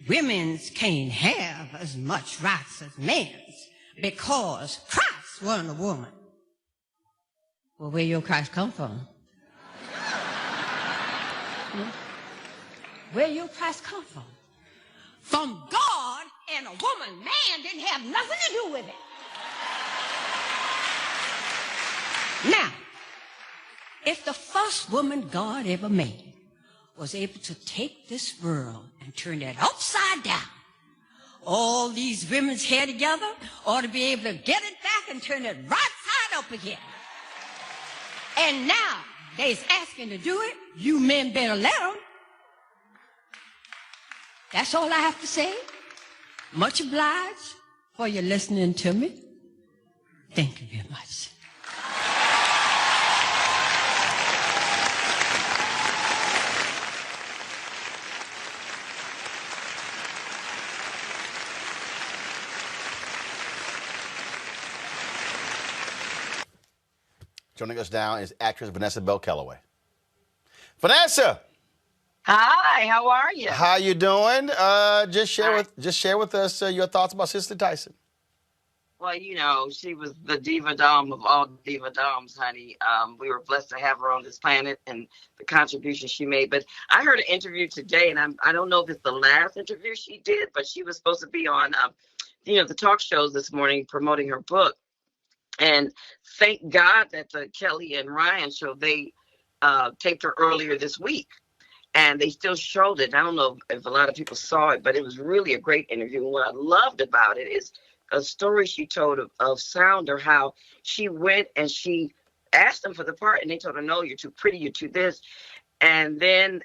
women's can't have as much rights as men's because Christ wasn't a woman. Well, where your Christ come from? Where your Christ come from? From God and a woman. Man didn't have nothing to do with it. Now, if the first woman God ever made was able to take this world and turn it upside down, all these women's hair together ought to be able to get it back and turn it right side up again. And now they's asking to do it. You men better let them. That's all I have to say. Much obliged for you listening to me. Thank you very much. Joining us now is actress Vanessa Bell Calloway. Vanessa! Hi, how are you? How you doing? Just share with us your thoughts about Cicely Tyson. Well, you know, she was the diva dom of all diva doms, honey. We were blessed to have her on this planet and the contribution she made. But I heard an interview today, and I don't know if it's the last interview she did, but she was supposed to be on, the talk shows this morning promoting her book. And thank God that the Kelly and Ryan show, they taped her earlier this week. And they still showed it. I don't know if a lot of people saw it, but it was really a great interview. And what I loved about it is a story she told of Sounder, how she went and she asked them for the part, and they told her, no, you're too pretty, you're too this. And then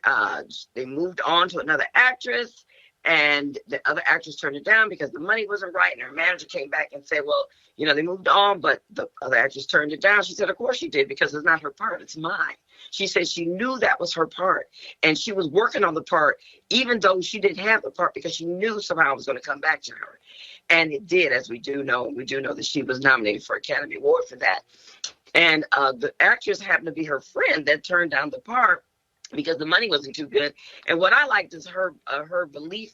they moved on to another actress. And the other actress turned it down because the money wasn't right. And her manager came back and said, well, you know, they moved on, but the other actress turned it down. She said, of course she did, because it's not her part, it's mine. She said she knew that was her part. And she was working on the part, even though she didn't have the part, because she knew somehow it was going to come back to her. And it did, as we do know. And we do know that she was nominated for Academy Award for that. And the actress happened to be her friend that turned down the part because the money wasn't too good. And what I liked is her belief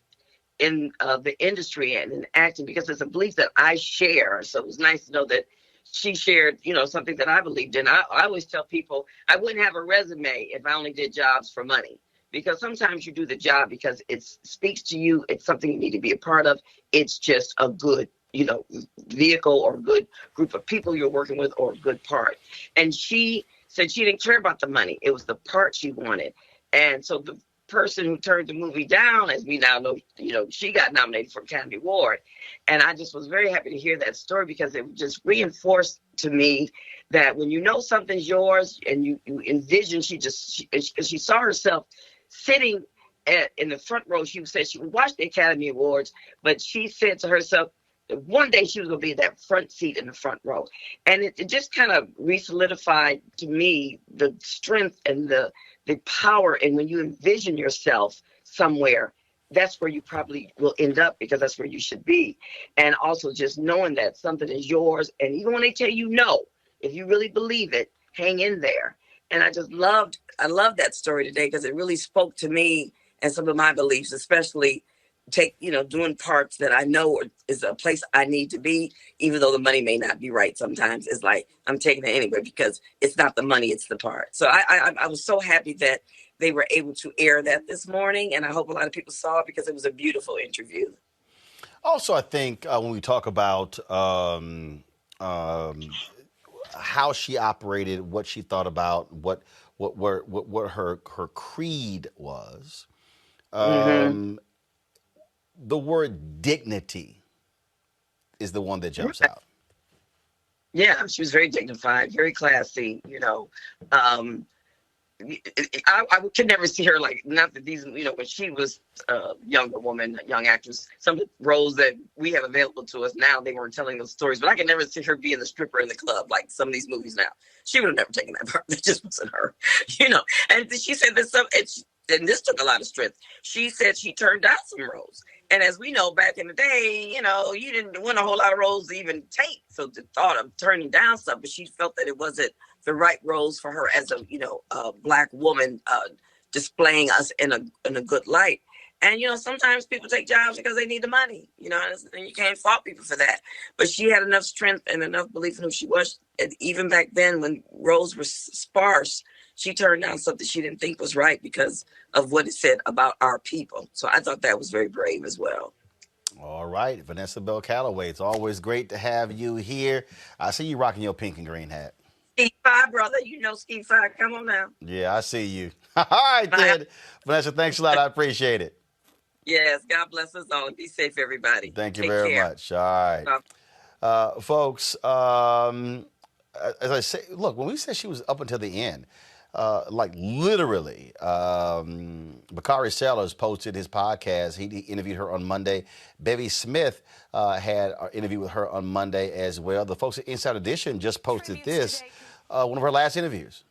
in the industry and in acting, because it's a belief that I share. So it was nice to know that she shared, you know, something that I believed in. I always tell people I wouldn't have a resume if I only did jobs for money, because sometimes you do the job because it speaks to you. It's something you need to be a part of. It's just a good, you know, vehicle or a good group of people you're working with, or a good part. And she said she didn't care about the money. It was the part she wanted. And so the person who turned the movie down, as we now know, you know, she got nominated for Academy Award. And I just was very happy to hear that story, because it just reinforced to me that when you know something's yours and you envision, she saw herself sitting in the front row. She said she would watch the Academy Awards, but she said to herself, one day she was going to be that front seat in the front row. And it just kind of re-solidified to me the strength and the power. And when you envision yourself somewhere, that's where you probably will end up, because that's where you should be. And also just knowing that something is yours. And even when they tell you no, if you really believe it, hang in there. And I love that story today, because it really spoke to me and some of my beliefs, especially doing parts that I know is a place I need to be, even though the money may not be right sometimes. It's like, I'm taking it anyway, because it's not the money, it's the part. So I was so happy that they were able to air that this morning, and I hope a lot of people saw it, because it was a beautiful interview. Also, I think when we talk about how she operated, what she thought about, what her creed was, the word dignity is the one that jumps out. Yeah, she was very dignified, very classy, you know. I could never see her like, not that these, you know, when she was a younger woman, a young actress, some of the roles that we have available to us now, they weren't telling those stories, but I could never see her being the stripper in the club like some of these movies now. She would have never taken that part. That just wasn't her, you know. And she said that and this took a lot of strength. She said she turned down some roles. And as we know, back in the day, you know, you didn't win a whole lot of roles to even take. So the thought of turning down stuff, but she felt that it wasn't the right roles for her as a Black woman, displaying us in a good light. And, you know, sometimes people take jobs because they need the money, you know, and you can't fault people for that. But she had enough strength and enough belief in who she was. And even back then, when roles were sparse, she turned down something she didn't think was right because of what it said about our people. So I thought that was very brave as well. All right, Vanessa Bell Calloway, it's always great to have you here. I see you rocking your pink and green hat. Ski Five, brother. You know Ski Five. Come on now. Yeah, I see you. All right, then. Vanessa, thanks a lot. I appreciate it. Yes, God bless us all. Be safe, everybody. Thank you Take very care. much. All right. Folks, as I say, look, when we said she was up until the end, like literally, Bakari Sellers posted his podcast. He interviewed her on Monday. Bevy Smith had an interview with her on Monday as well. The folks at Inside Edition just posted this, one of her last interviews.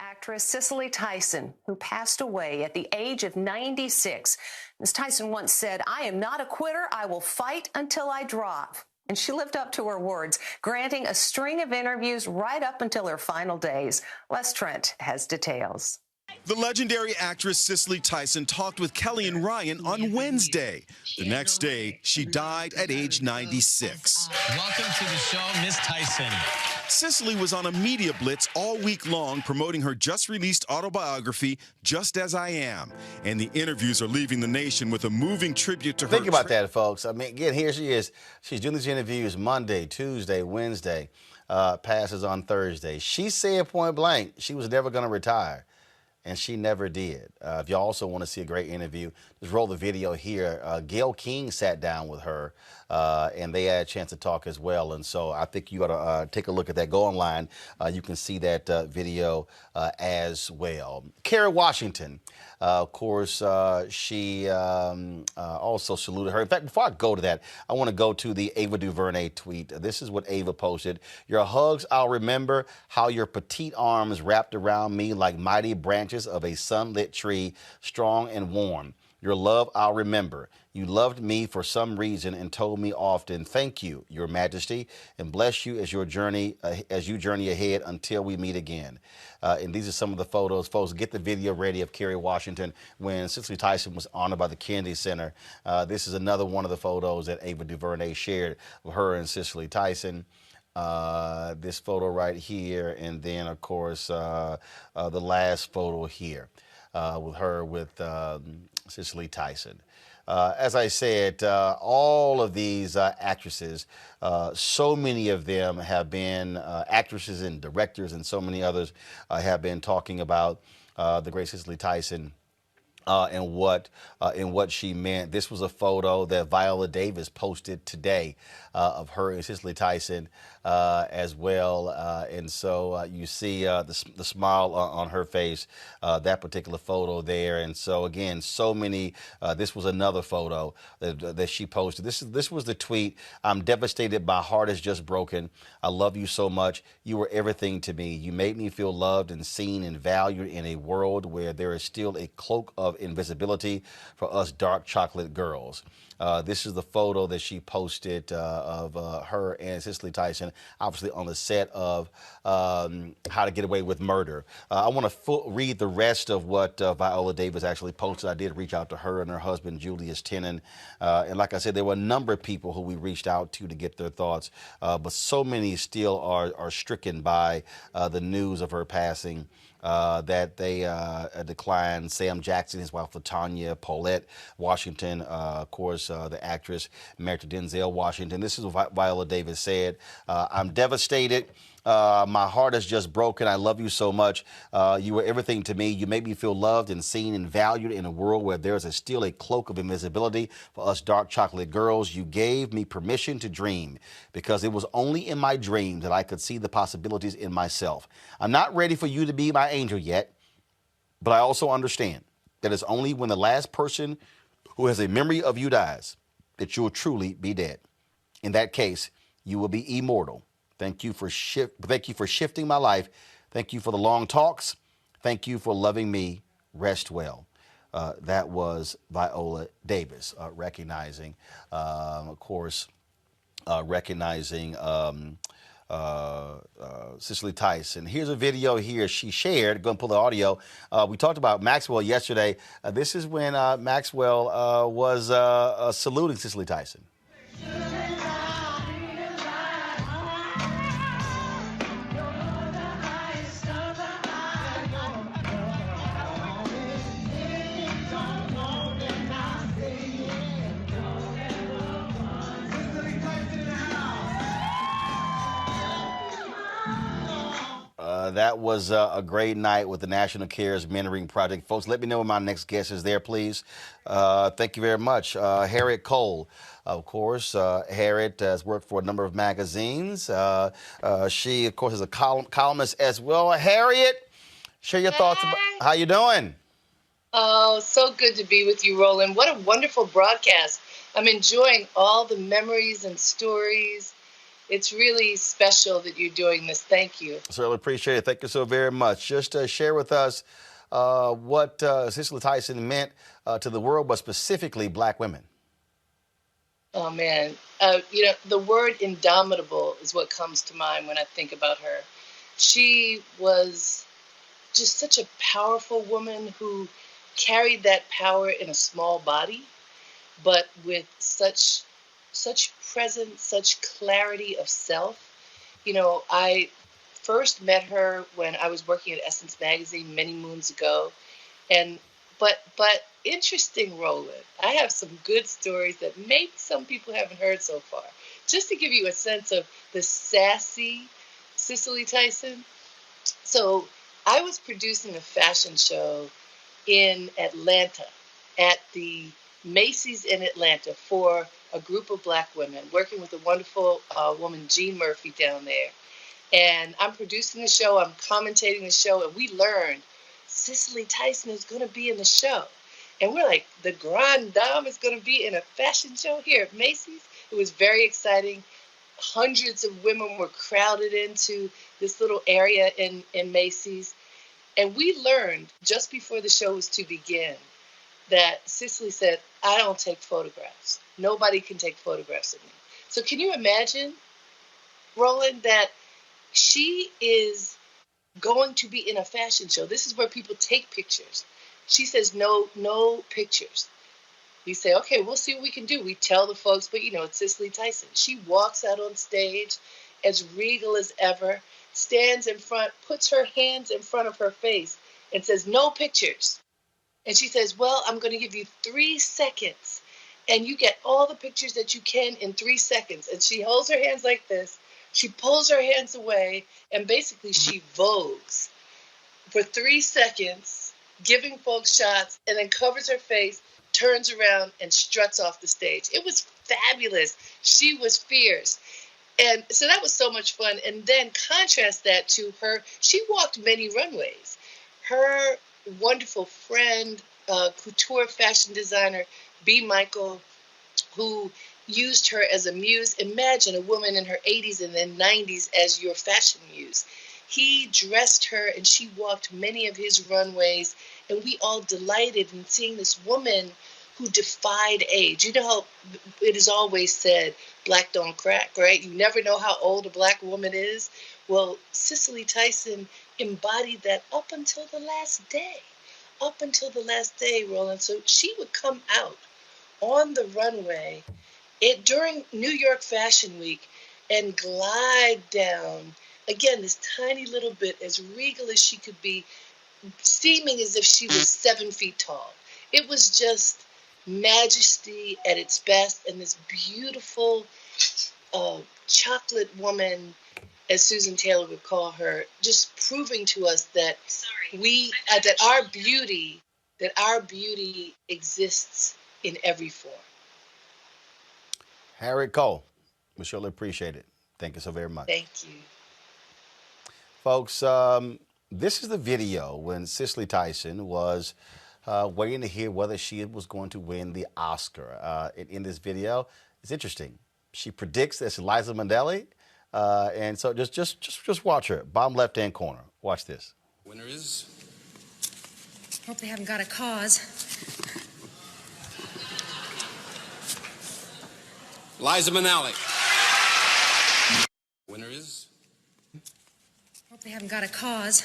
Actress Cicely Tyson, who passed away at the age of 96. Ms. Tyson once said, "I am not a quitter. I will fight until I drop." And she lived up to her words, granting a string of interviews right up until her final days. Les Trent has details. The legendary actress Cicely Tyson talked with Kelly and Ryan on Wednesday. The next day, she died at age 96. Welcome to the show, Miss Tyson. Cicely was on a media blitz all week long promoting her just-released autobiography, Just As I Am. And the interviews are leaving the nation with a moving tribute to her. Think about that, folks. I mean, again, here she is. She's doing these interviews Monday, Tuesday, Wednesday, passes on Thursday. She said point blank she was never going to retire. and she never did. If you also want to see a great interview, just roll the video here. Gayle King sat down with her, and they had a chance to talk as well. And so I think you ought to take a look at that. Go online. You can see that video as well. Kerry Washington, of course, she also saluted her. In fact, before I go to that, I want to go to the Ava DuVernay tweet. This is what Ava posted. Your hugs, I'll remember how your petite arms wrapped around me like mighty branches of a sunlit tree, strong and warm. Your love, I'll remember. You loved me for some reason and told me often, thank you, Your Majesty, and bless you as you journey ahead until we meet again. And these are some of the photos. Folks, get the video ready of Kerry Washington when Cicely Tyson was honored by the Kennedy Center. This is another one of the photos that Ava DuVernay shared of her and Cicely Tyson. This photo right here, and then, of course, the last photo here with her with Cicely Tyson. As I said, all of these actresses, so many of them have been actresses and directors, and so many others have been talking about the great Cicely Tyson. And what she meant. This was a photo that Viola Davis posted today of her and Cicely Tyson as well. And so you see the smile on her face, that particular photo there. And so again, so many. This was another photo that she posted. This was the tweet. I'm devastated. My heart is just broken. I love you so much. You were everything to me. You made me feel loved and seen and valued in a world where there is still a cloak of invisibility for us dark chocolate girls. This is the photo that she posted of her and Cicely Tyson, obviously on the set of How to Get Away with Murder. I want to read the rest of what Viola Davis actually posted. I did reach out to her and her husband, Julius Tennant. And like I said, there were a number of people who we reached out to get their thoughts. But so many still are stricken by the news of her passing. That they declined. Sam Jackson, his wife LaTanya, Paulette Washington, of course, the actress married to Denzel Washington. This is what Viola Davis said. I'm devastated. My heart is just broken. I love you so much. You were everything to me. You made me feel loved and seen and valued in a world where there is still a cloak of invisibility for us dark chocolate girls. You gave me permission to dream because it was only in my dreams that I could see the possibilities in myself. I'm not ready for you to be my angel yet, but I also understand that it's only when the last person who has a memory of you dies that you will truly be dead. In that case, you will be immortal. Thank you for shifting my life. Thank you for the long talks. Thank you for loving me. Rest well. That was Viola Davis, recognizing, of course, recognizing Cicely Tyson. Here's a video here she shared. Going to pull the audio. We talked about Maxwell yesterday. This is when Maxwell was saluting Cicely Tyson. That was a great night with the National Cares Mentoring Project. Folks, let me know when my next guest is there, please. Thank you very much. Harriet Cole, of course. Harriet has worked for a number of magazines. She, of course, is a columnist as well. Harriet, share your thoughts about how you doing? Oh, so good to be with you, Roland. What a wonderful broadcast. I'm enjoying all the memories and stories. It's really special that you're doing this. Thank you. Certainly appreciate it. Thank you so very much. Just share with us what Cicely Tyson meant to the world, but specifically Black women. Oh, man. The word indomitable is what comes to mind when I think about her. She was just such a powerful woman who carried that power in a small body, but with such presence, such clarity of self. I first met her when I was working at Essence Magazine many moons ago. But interesting, Roland, I have some good stories that maybe some people haven't heard so far. Just to give you a sense of the sassy Cicely Tyson. So I was producing a fashion show in Atlanta at the Macy's in Atlanta for a group of Black women, working with a wonderful woman, Jean Murphy, down there. And I'm producing the show, I'm commentating the show, and we learned Cicely Tyson is going to be in the show. And we're like, the Grande Dame is going to be in a fashion show here at Macy's. It was very exciting. Hundreds of women were crowded into this little area in Macy's. And we learned just before the show was to begin that Cicely said, I don't take photographs. Nobody can take photographs of me. So can you imagine, Roland, that she is going to be in a fashion show? This is where people take pictures. She says, no pictures. You say, okay, we'll see what we can do. We tell the folks, but it's Cicely Tyson. She walks out on stage as regal as ever, stands in front, puts her hands in front of her face and says, no pictures. And she says, well, I'm going to give you 3 seconds and you get all the pictures that you can in 3 seconds. And she holds her hands like this. She pulls her hands away and basically she vogues for 3 seconds, giving folks shots, and then covers her face, turns around and struts off the stage. It was fabulous. She was fierce. And so that was so much fun. And then contrast that to her. She walked many runways. Her wonderful friend, couture fashion designer, B. Michael, who used her as a muse. Imagine a woman in her 80s and then 90s as your fashion muse. He dressed her and she walked many of his runways. And we all delighted in seeing this woman who defied age. You know how it is always said, black don't crack, right? You never know how old a Black woman is. Well, Cicely Tyson embodied that up until the last day. Up until the last day, Roland. So she would come out on the runway during New York Fashion Week and glide down, again, this tiny little bit, as regal as she could be, seeming as if she was 7 feet tall. It was just majesty at its best, and this beautiful chocolate woman, as Susan Taylor would call her, just proving to us that our beauty exists in every form. Harriet Cole, we surely appreciate it. Thank you so very much. Thank you. Folks, this is the video when Cicely Tyson was waiting to hear whether she was going to win the Oscar. In this video, it's interesting. She predicts that it's Liza Minnelli, and so just watch her. Bottom left-hand corner. Watch this. Winner is. Hope they haven't got a cause. Liza Minnelli. Winner is. Hope they haven't got a cause.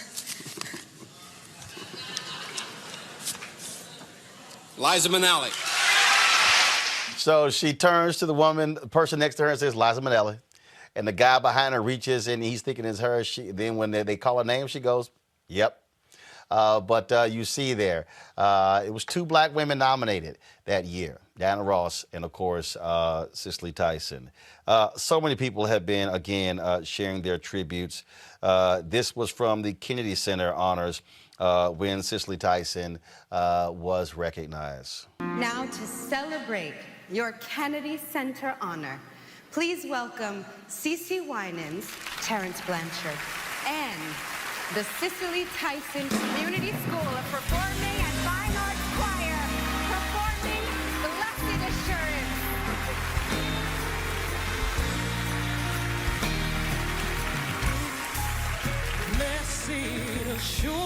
Liza Minnelli. So she turns to the person next to her and says, Liza Minnelli. And the guy behind her reaches and he's thinking it's her. Then when they call her name, she goes, yep. But you see there, it was 2 Black women nominated that year, Diana Ross and, of course, Cicely Tyson. So many people have been, again, sharing their tributes. This was from the Kennedy Center honors when Cicely Tyson was recognized. Now to celebrate your Kennedy Center honor, please welcome CeCe Winans, Terrence Blanchard, and the Cicely Tyson Community School of Performing and Fine Arts Choir, performing Blessed Assurance. Blessed assurance,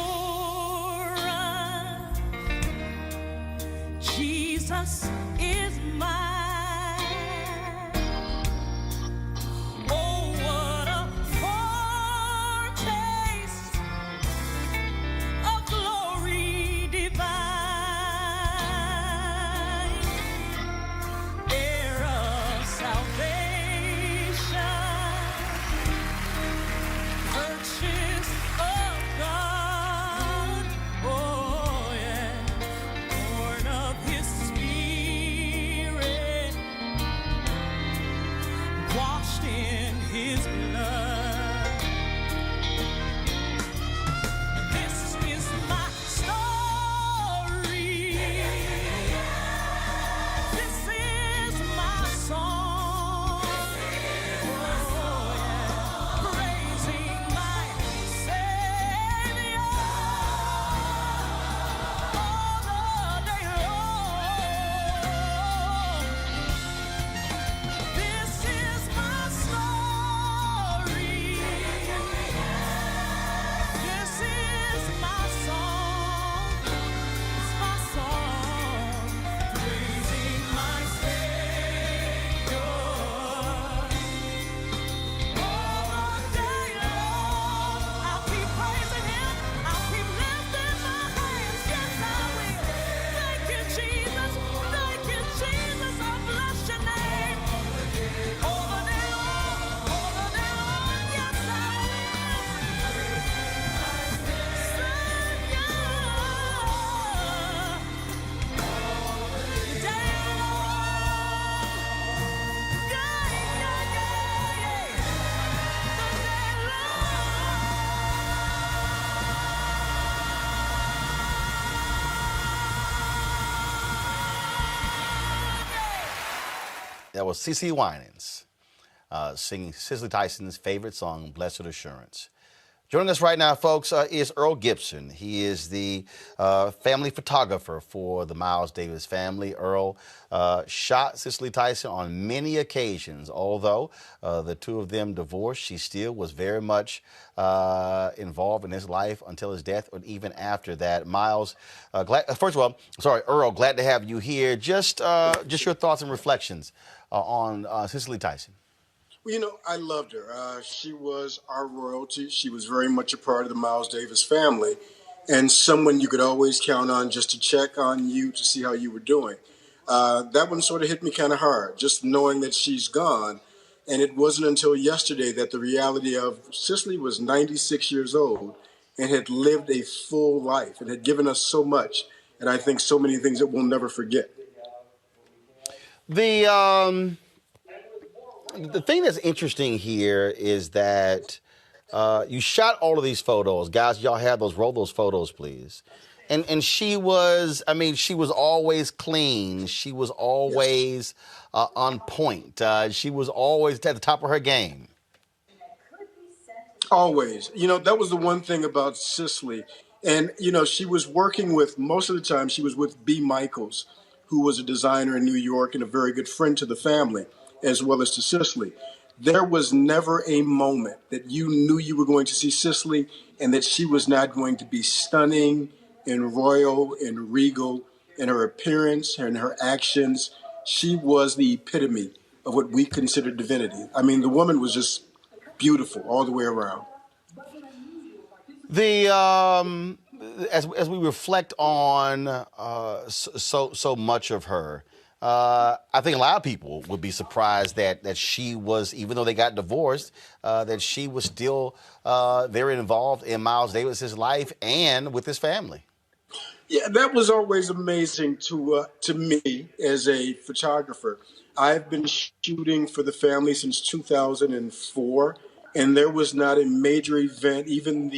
Jesus is mine. Oh, what a foretaste of glory divine, heir of salvation, purchase of God, oh yeah, born of His Spirit. That was Cicely Winans singing Cicely Tyson's favorite song, Blessed Assurance. Joining us right now, folks, is Earl Gibson. He is the family photographer for the Miles Davis family. Earl shot Cicely Tyson on many occasions. Although the two of them divorced, she still was very much involved in his life until his death, or even after that. Miles, Earl, glad to have you here. Just your thoughts and reflections on Cicely Tyson. Well, I loved her. She was our royalty. She was very much a part of the Miles Davis family and someone you could always count on just to check on you to see how you were doing. That one sort of hit me kind of hard, just knowing that she's gone. And it wasn't until yesterday that the reality of Cicely was 96 years old and had lived a full life and had given us so much. And I think so many things that we'll never forget. The thing that's interesting here is that you shot all of these photos. Guys, y'all have those. Roll those photos, please. And she was, she was always clean. She was always on point. She was always at the top of her game. Always. That was the one thing about Cicely. And, she was working with, most of the time, she was with B. Michaels, who was a designer in New York and a very good friend to the family, as well as to Cicely. There was never a moment that you knew you were going to see Cicely and that she was not going to be stunning and royal and regal in her appearance and her actions. She was the epitome of what we consider divinity. The woman was just beautiful all the way around. As we reflect on so much of her, I think a lot of people would be surprised that she was, even though they got divorced, that she was still very involved in Miles Davis's life and with his family. Yeah, that was always amazing to me as a photographer. I've been shooting for the family since 2004, and there was not a major event, even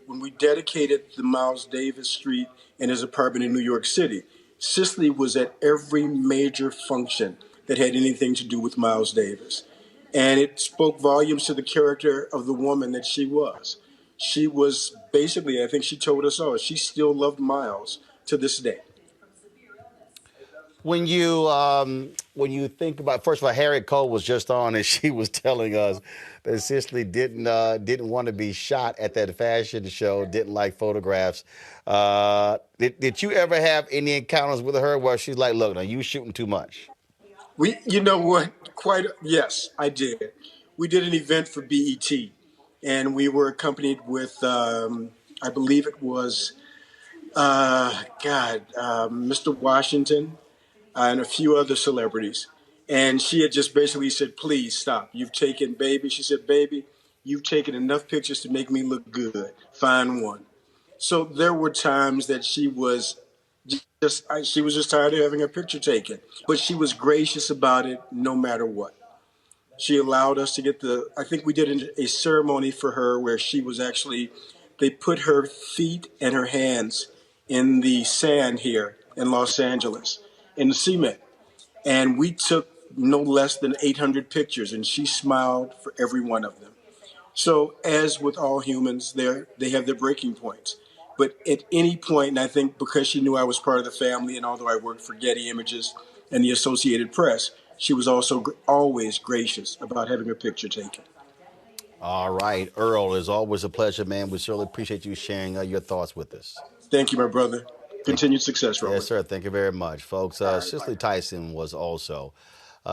when we dedicated the Miles Davis Street in his apartment in New York City. Cicely was at every major function that had anything to do with Miles Davis. And it spoke volumes to the character of the woman that she was. She was basically, I think she told us all, she still loved Miles to this day. When you think about, first of all, Harriet Cole was just on, and she was telling us that Cicely didn't want to be shot at that fashion show, didn't like photographs. Did you ever have any encounters with her where she's like, "Look, now you shooting too much"? You know what? Yes, I did. We did an event for BET, and we were accompanied with, I believe it was, Mr. Washington, and a few other celebrities. And she had just basically said, "Please stop. You've taken, baby." She said, "Baby, you've taken enough pictures to make me look good. Find one." So there were times that she was just tired of having her picture taken, but she was gracious about it no matter what. She allowed us to get I think we did a ceremony for her where they put her feet and her hands in the sand here in Los Angeles, in the cement. And we took no less than 800 pictures, and she smiled for every one of them. So as with all humans, they have their breaking points. But at any point, and I think because she knew I was part of the family, and although I worked for Getty Images and the Associated Press, she was also always gracious about having her picture taken. All right, Earl, it's always a pleasure, man. We certainly appreciate you sharing your thoughts with us. Thank you, my brother. Continued success, Roland. Yes, sir. Thank you very much, folks. Cicely Tyson was also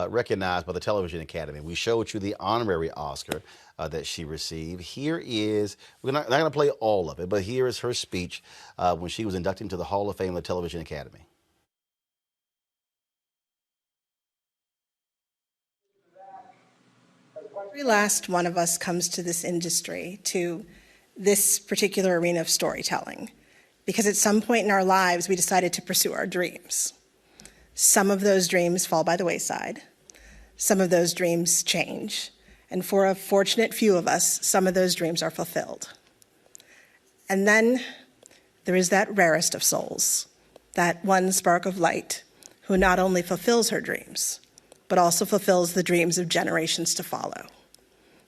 recognized by the Television Academy. We showed you the honorary Oscar that she received. Here is, we're not going to play all of it, but here is her speech when she was inducted into the Hall of Fame of the Television Academy. Every last one of us comes to this industry, to this particular arena of storytelling, because at some point in our lives, we decided to pursue our dreams. Some of those dreams fall by the wayside. Some of those dreams change. And for a fortunate few of us, some of those dreams are fulfilled. And then there is that rarest of souls, that one spark of light, who not only fulfills her dreams, but also fulfills the dreams of generations to follow.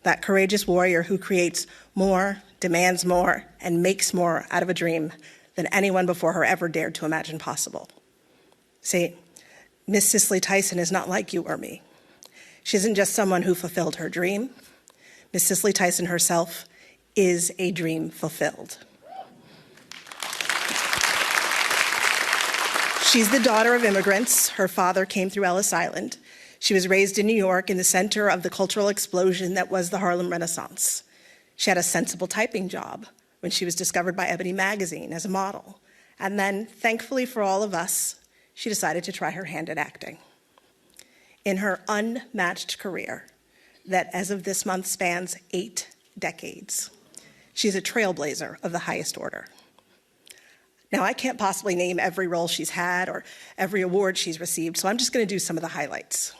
That courageous warrior who creates more, demands more, and makes more out of a dream than anyone before her ever dared to imagine possible. See, Miss Cicely Tyson is not like you or me. She isn't just someone who fulfilled her dream. Miss Cicely Tyson herself is a dream fulfilled. She's the daughter of immigrants. Her father came through Ellis Island. She was raised in New York in the center of the cultural explosion that was the Harlem Renaissance. She had a sensible typing job when she was discovered by Ebony magazine as a model. And then, thankfully for all of us, she decided to try her hand at acting. In her unmatched career, that as of this month spans 8 decades, she's a trailblazer of the highest order. Now, I can't possibly name every role she's had or every award she's received, so I'm just going to do some of the highlights.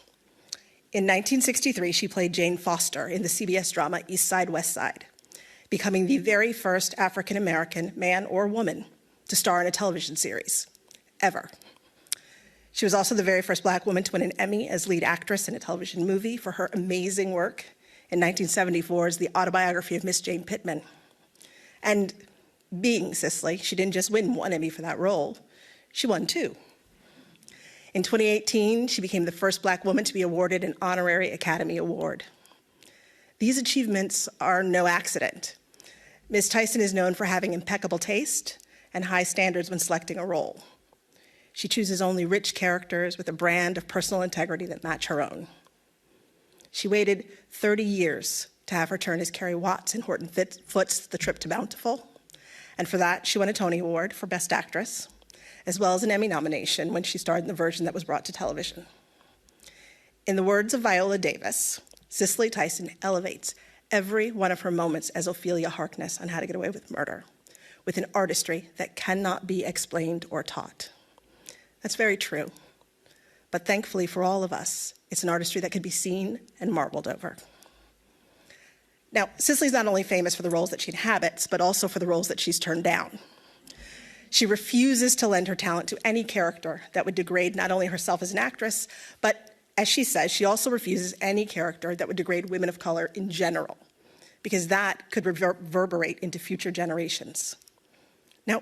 In 1963, she played Jane Foster in the CBS drama East Side, West Side, becoming the very first African-American man or woman to star in a television series, ever. She was also the very first Black woman to win an Emmy as lead actress in a television movie for her amazing work in 1974's The Autobiography of Miss Jane Pittman. And being Cicely, she didn't just win 1 Emmy for that role, she won 2. In 2018, she became the first Black woman to be awarded an honorary Academy Award. These achievements are no accident. Ms. Tyson is known for having impeccable taste and high standards when selecting a role. She chooses only rich characters with a brand of personal integrity that match her own. She waited 30 years to have her turn as Carrie Watts in Horton Foote's The Trip to Bountiful, and for that, she won a Tony Award for Best Actress, as well as an Emmy nomination when she starred in the version that was brought to television. In the words of Viola Davis, Cicely Tyson elevates every one of her moments as Ophelia Harkness on How to Get Away with Murder, with an artistry that cannot be explained or taught. That's very true, but thankfully for all of us, it's an artistry that can be seen and marveled over. Now, Cicely's not only famous for the roles that she inhabits, but also for the roles that she's turned down. She refuses to lend her talent to any character that would degrade not only herself as an actress, but as she says, she also refuses any character that would degrade women of color in general, because that could reverberate into future generations. Now,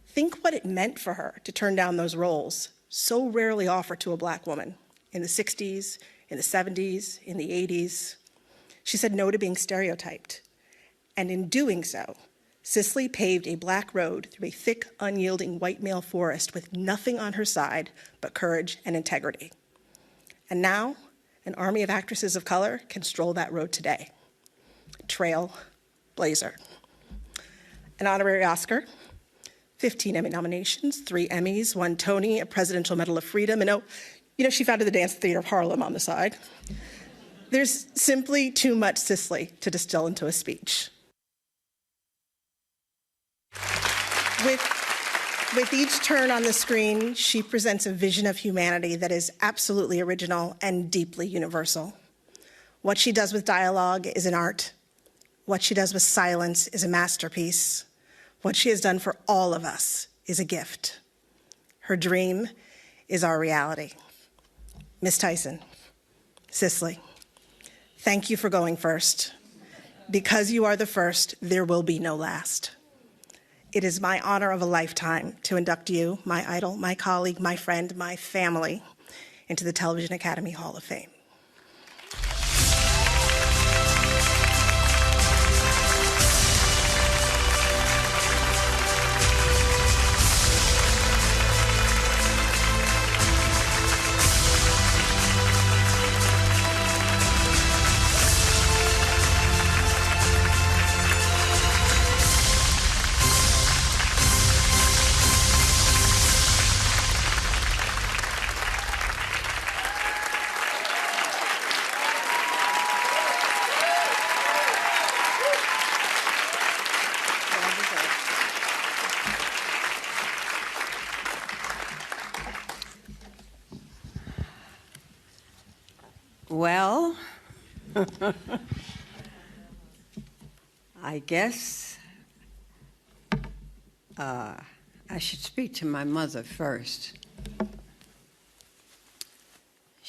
think what it meant for her to turn down those roles so rarely offered to a Black woman in the 60s, in the 70s, in the 80s. She said no to being stereotyped. And in doing so, Cicely paved a Black road through a thick, unyielding white male forest with nothing on her side but courage and integrity. And now, an army of actresses of color can stroll that road today. Trailblazer. An honorary Oscar, 15 Emmy nominations, 3 Emmys, 1 Tony, a Presidential Medal of Freedom, and she founded the Dance Theater of Harlem on the side. There's simply too much Cicely to distill into a speech. With each turn on the screen, she presents a vision of humanity that is absolutely original and deeply universal. What she does with dialogue is an art. What she does with silence is a masterpiece. What she has done for all of us is a gift. Her dream is our reality. Miss Tyson, Cicely, thank you for going first. Because you are the first, there will be no last. It is my honor of a lifetime to induct you, my idol, my colleague, my friend, my family, into the Television Academy Hall of Fame. Well, I guess I should speak to my mother first.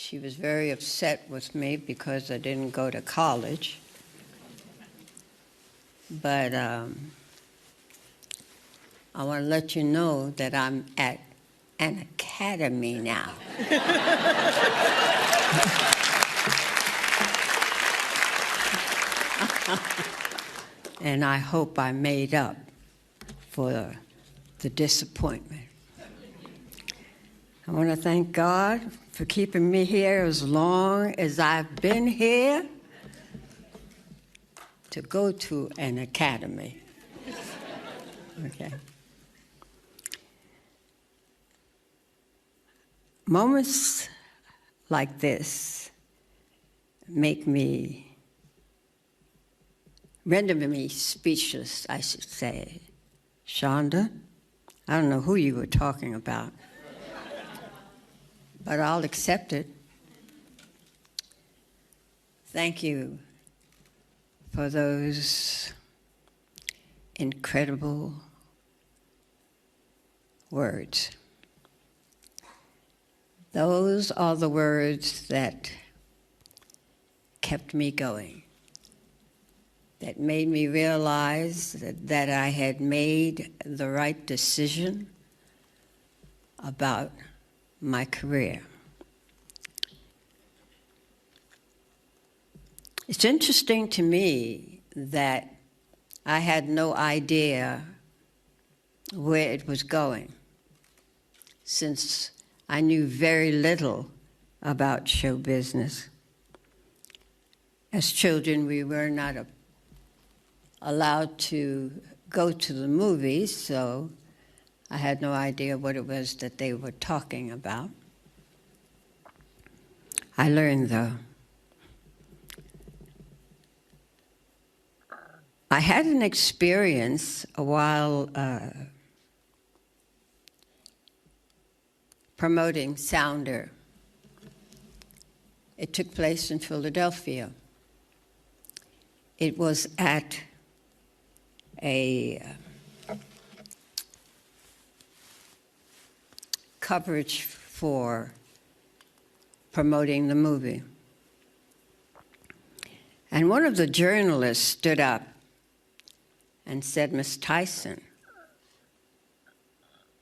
She was very upset with me because I didn't go to college. But I want to let you know that I'm at an academy now. And I hope I made up for the disappointment. I want to thank God for keeping me here as long as I've been here to go to an academy. Okay. Moments like this render me speechless, I should say. Shonda, I don't know who you were talking about, but I'll accept it. Thank you for those incredible words. Those are the words that kept me going, that made me realize that I had made the right decision about my career. It's interesting to me that I had no idea where it was going, since I knew very little about show business. As children, we were not allowed to go to the movies, so I had no idea what it was that they were talking about. I learned, though. I had an experience while promoting Sounder. It took place in Philadelphia. It was at a coverage for promoting the movie. And one of the journalists stood up and said, "Miss Tyson,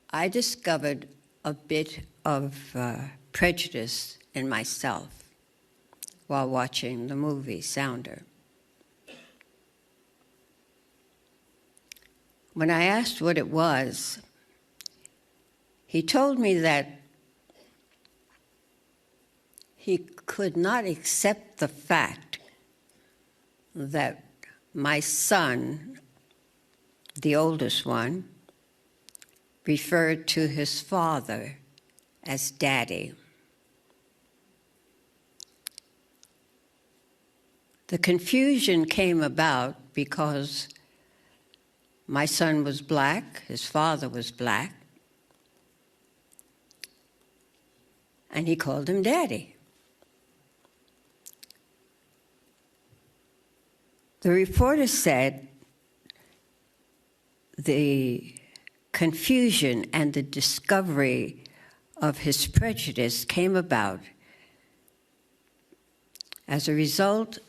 I discovered a bit of prejudice in myself while watching the movie Sounder." When I asked what it was, he told me that he could not accept the fact that my son, the oldest one, referred to his father as Daddy. The confusion came about because my son was black, his father was black, and he called him Daddy. The reporter said the confusion and the discovery of his prejudice came about as a result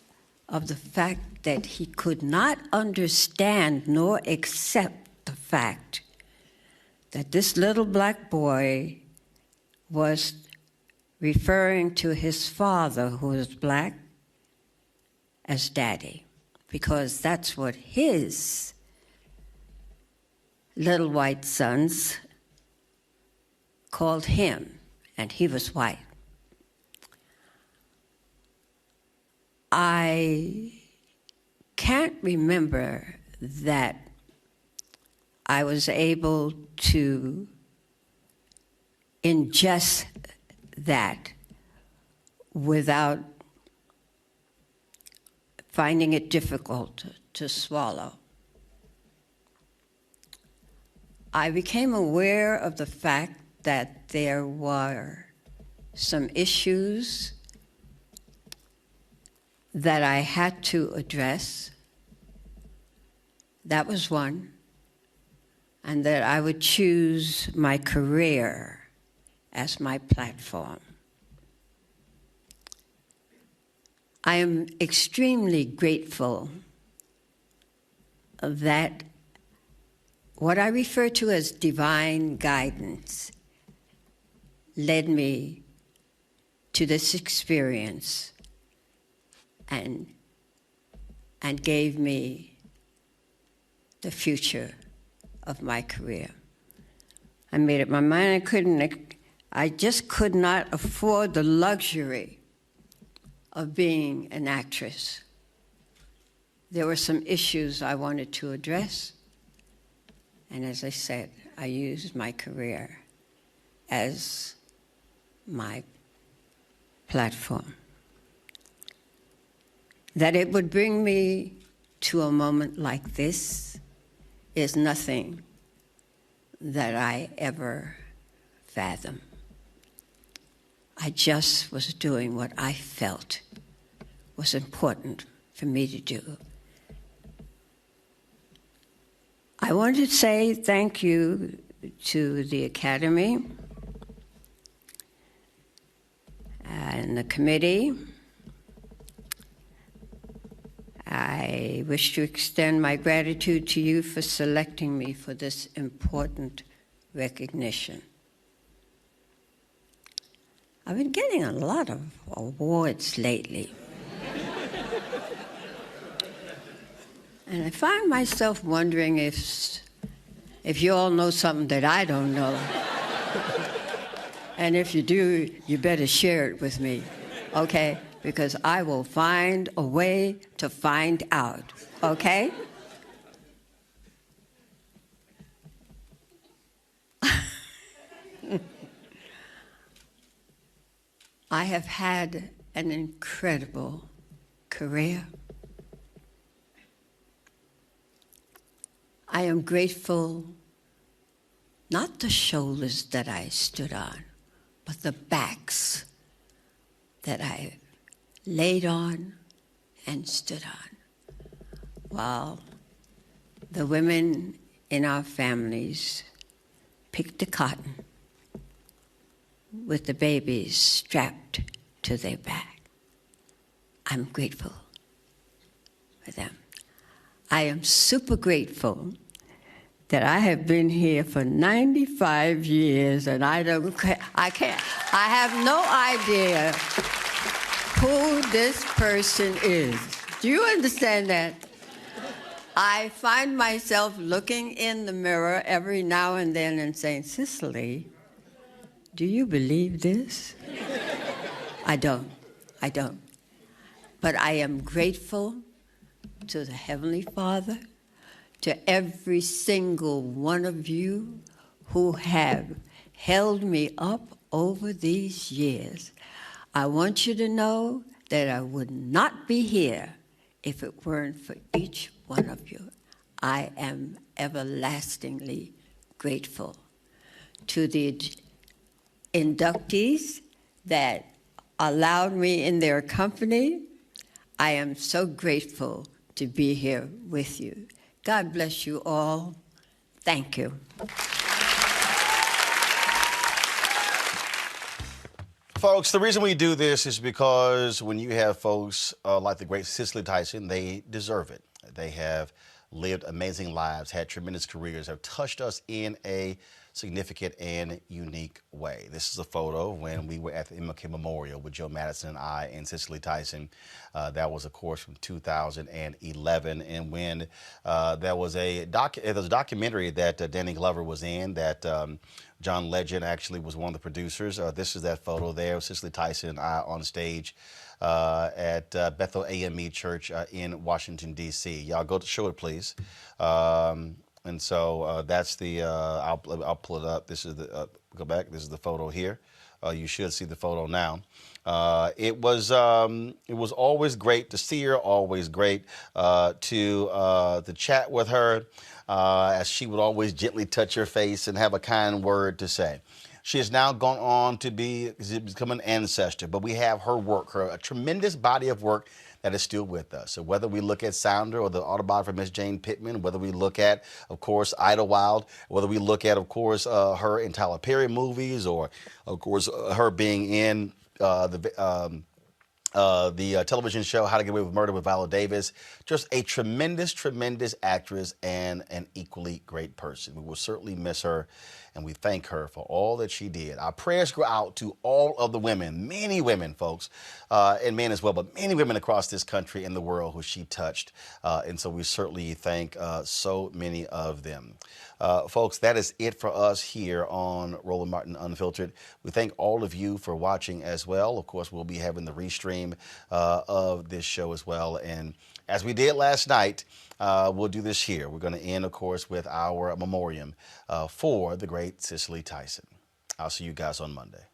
of the fact that he could not understand nor accept the fact that this little black boy was referring to his father, who was black, as Daddy, because that's what his little white sons called him, and he was white. I can't remember that I was able to ingest that without finding it difficult to swallow. I became aware of the fact that there were some issues that I had to address. That was one. And that I would choose my career as my platform. I am extremely grateful that what I refer to as divine guidance led me to this experience and gave me the future of my career. I made up my mind I just could not afford the luxury of being an actress. There were some issues I wanted to address, and as I said, I used my career as my platform. That it would bring me to a moment like this is nothing that I ever fathomed. I just was doing what I felt was important for me to do. I want to say thank you to the Academy and the committee. I wish to extend my gratitude to you for selecting me for this important recognition. I've been getting a lot of awards lately. And I find myself wondering if you all know something that I don't know. And if you do, you better share it with me, okay? Because I will find a way to find out, okay? I have had an incredible career. I am grateful, not the shoulders that I stood on, but the backs that I laid on and stood on, while the women in our families picked the cotton with the babies strapped to their back. I'm grateful for them. I am super grateful that I have been here for 95 years and I have no idea who this person is. Do you understand that? I find myself looking in the mirror every now and then and saying, Cicely, do you believe this? I don't. But I am grateful to the Heavenly Father, to every single one of you who have held me up over these years. I want you to know that I would not be here if it weren't for each one of you. I am everlastingly grateful. To the inductees that allowed me in their company, I am so grateful to be here with you. God bless you all. Thank you. Folks, the reason we do this is because when you have folks like the great Cicely Tyson, they deserve it. They have lived amazing lives, had tremendous careers, have touched us in a significant and unique way. This is a photo when we were at the MLK Memorial with Joe Madison and I and Cicely Tyson. That was, of course, from 2011. And when there was a documentary that Danny Glover was in that John Legend actually was one of the producers. This is that photo there, Cicely Tyson and I on stage at Bethel AME Church in Washington, D.C. Y'all go to show it, please. And so that's the, I'll pull it up. This is the, go back. This is the photo here. You should see the photo now. It was always great to see her, always great to chat with her, as she would always gently touch her face and have a kind word to say. She has now gone on to become an ancestor, but we have her work, a tremendous body of work that is still with us. So whether we look at Sounder or the autobiography of Miss Jane Pittman, whether we look at, of course, Idlewild, whether we look at, of course, her in Tyler Perry movies, or, of course, her being in the television show How to Get Away with Murder with Viola Davis. Just a tremendous, tremendous actress and an equally great person. We will certainly miss her, and we thank her for all that she did. Our prayers go out to all of the women, many women, folks, and men as well, but many women across this country and the world who she touched. And so we certainly thank so many of them. Folks, that is it for us here on Roland Martin Unfiltered. We thank all of you for watching as well. Of course, we'll be having the restream of this show as well. And as we did last night, we'll do this here. We're going to end, of course, with our memoriam for the great Cicely Tyson. I'll see you guys on Monday.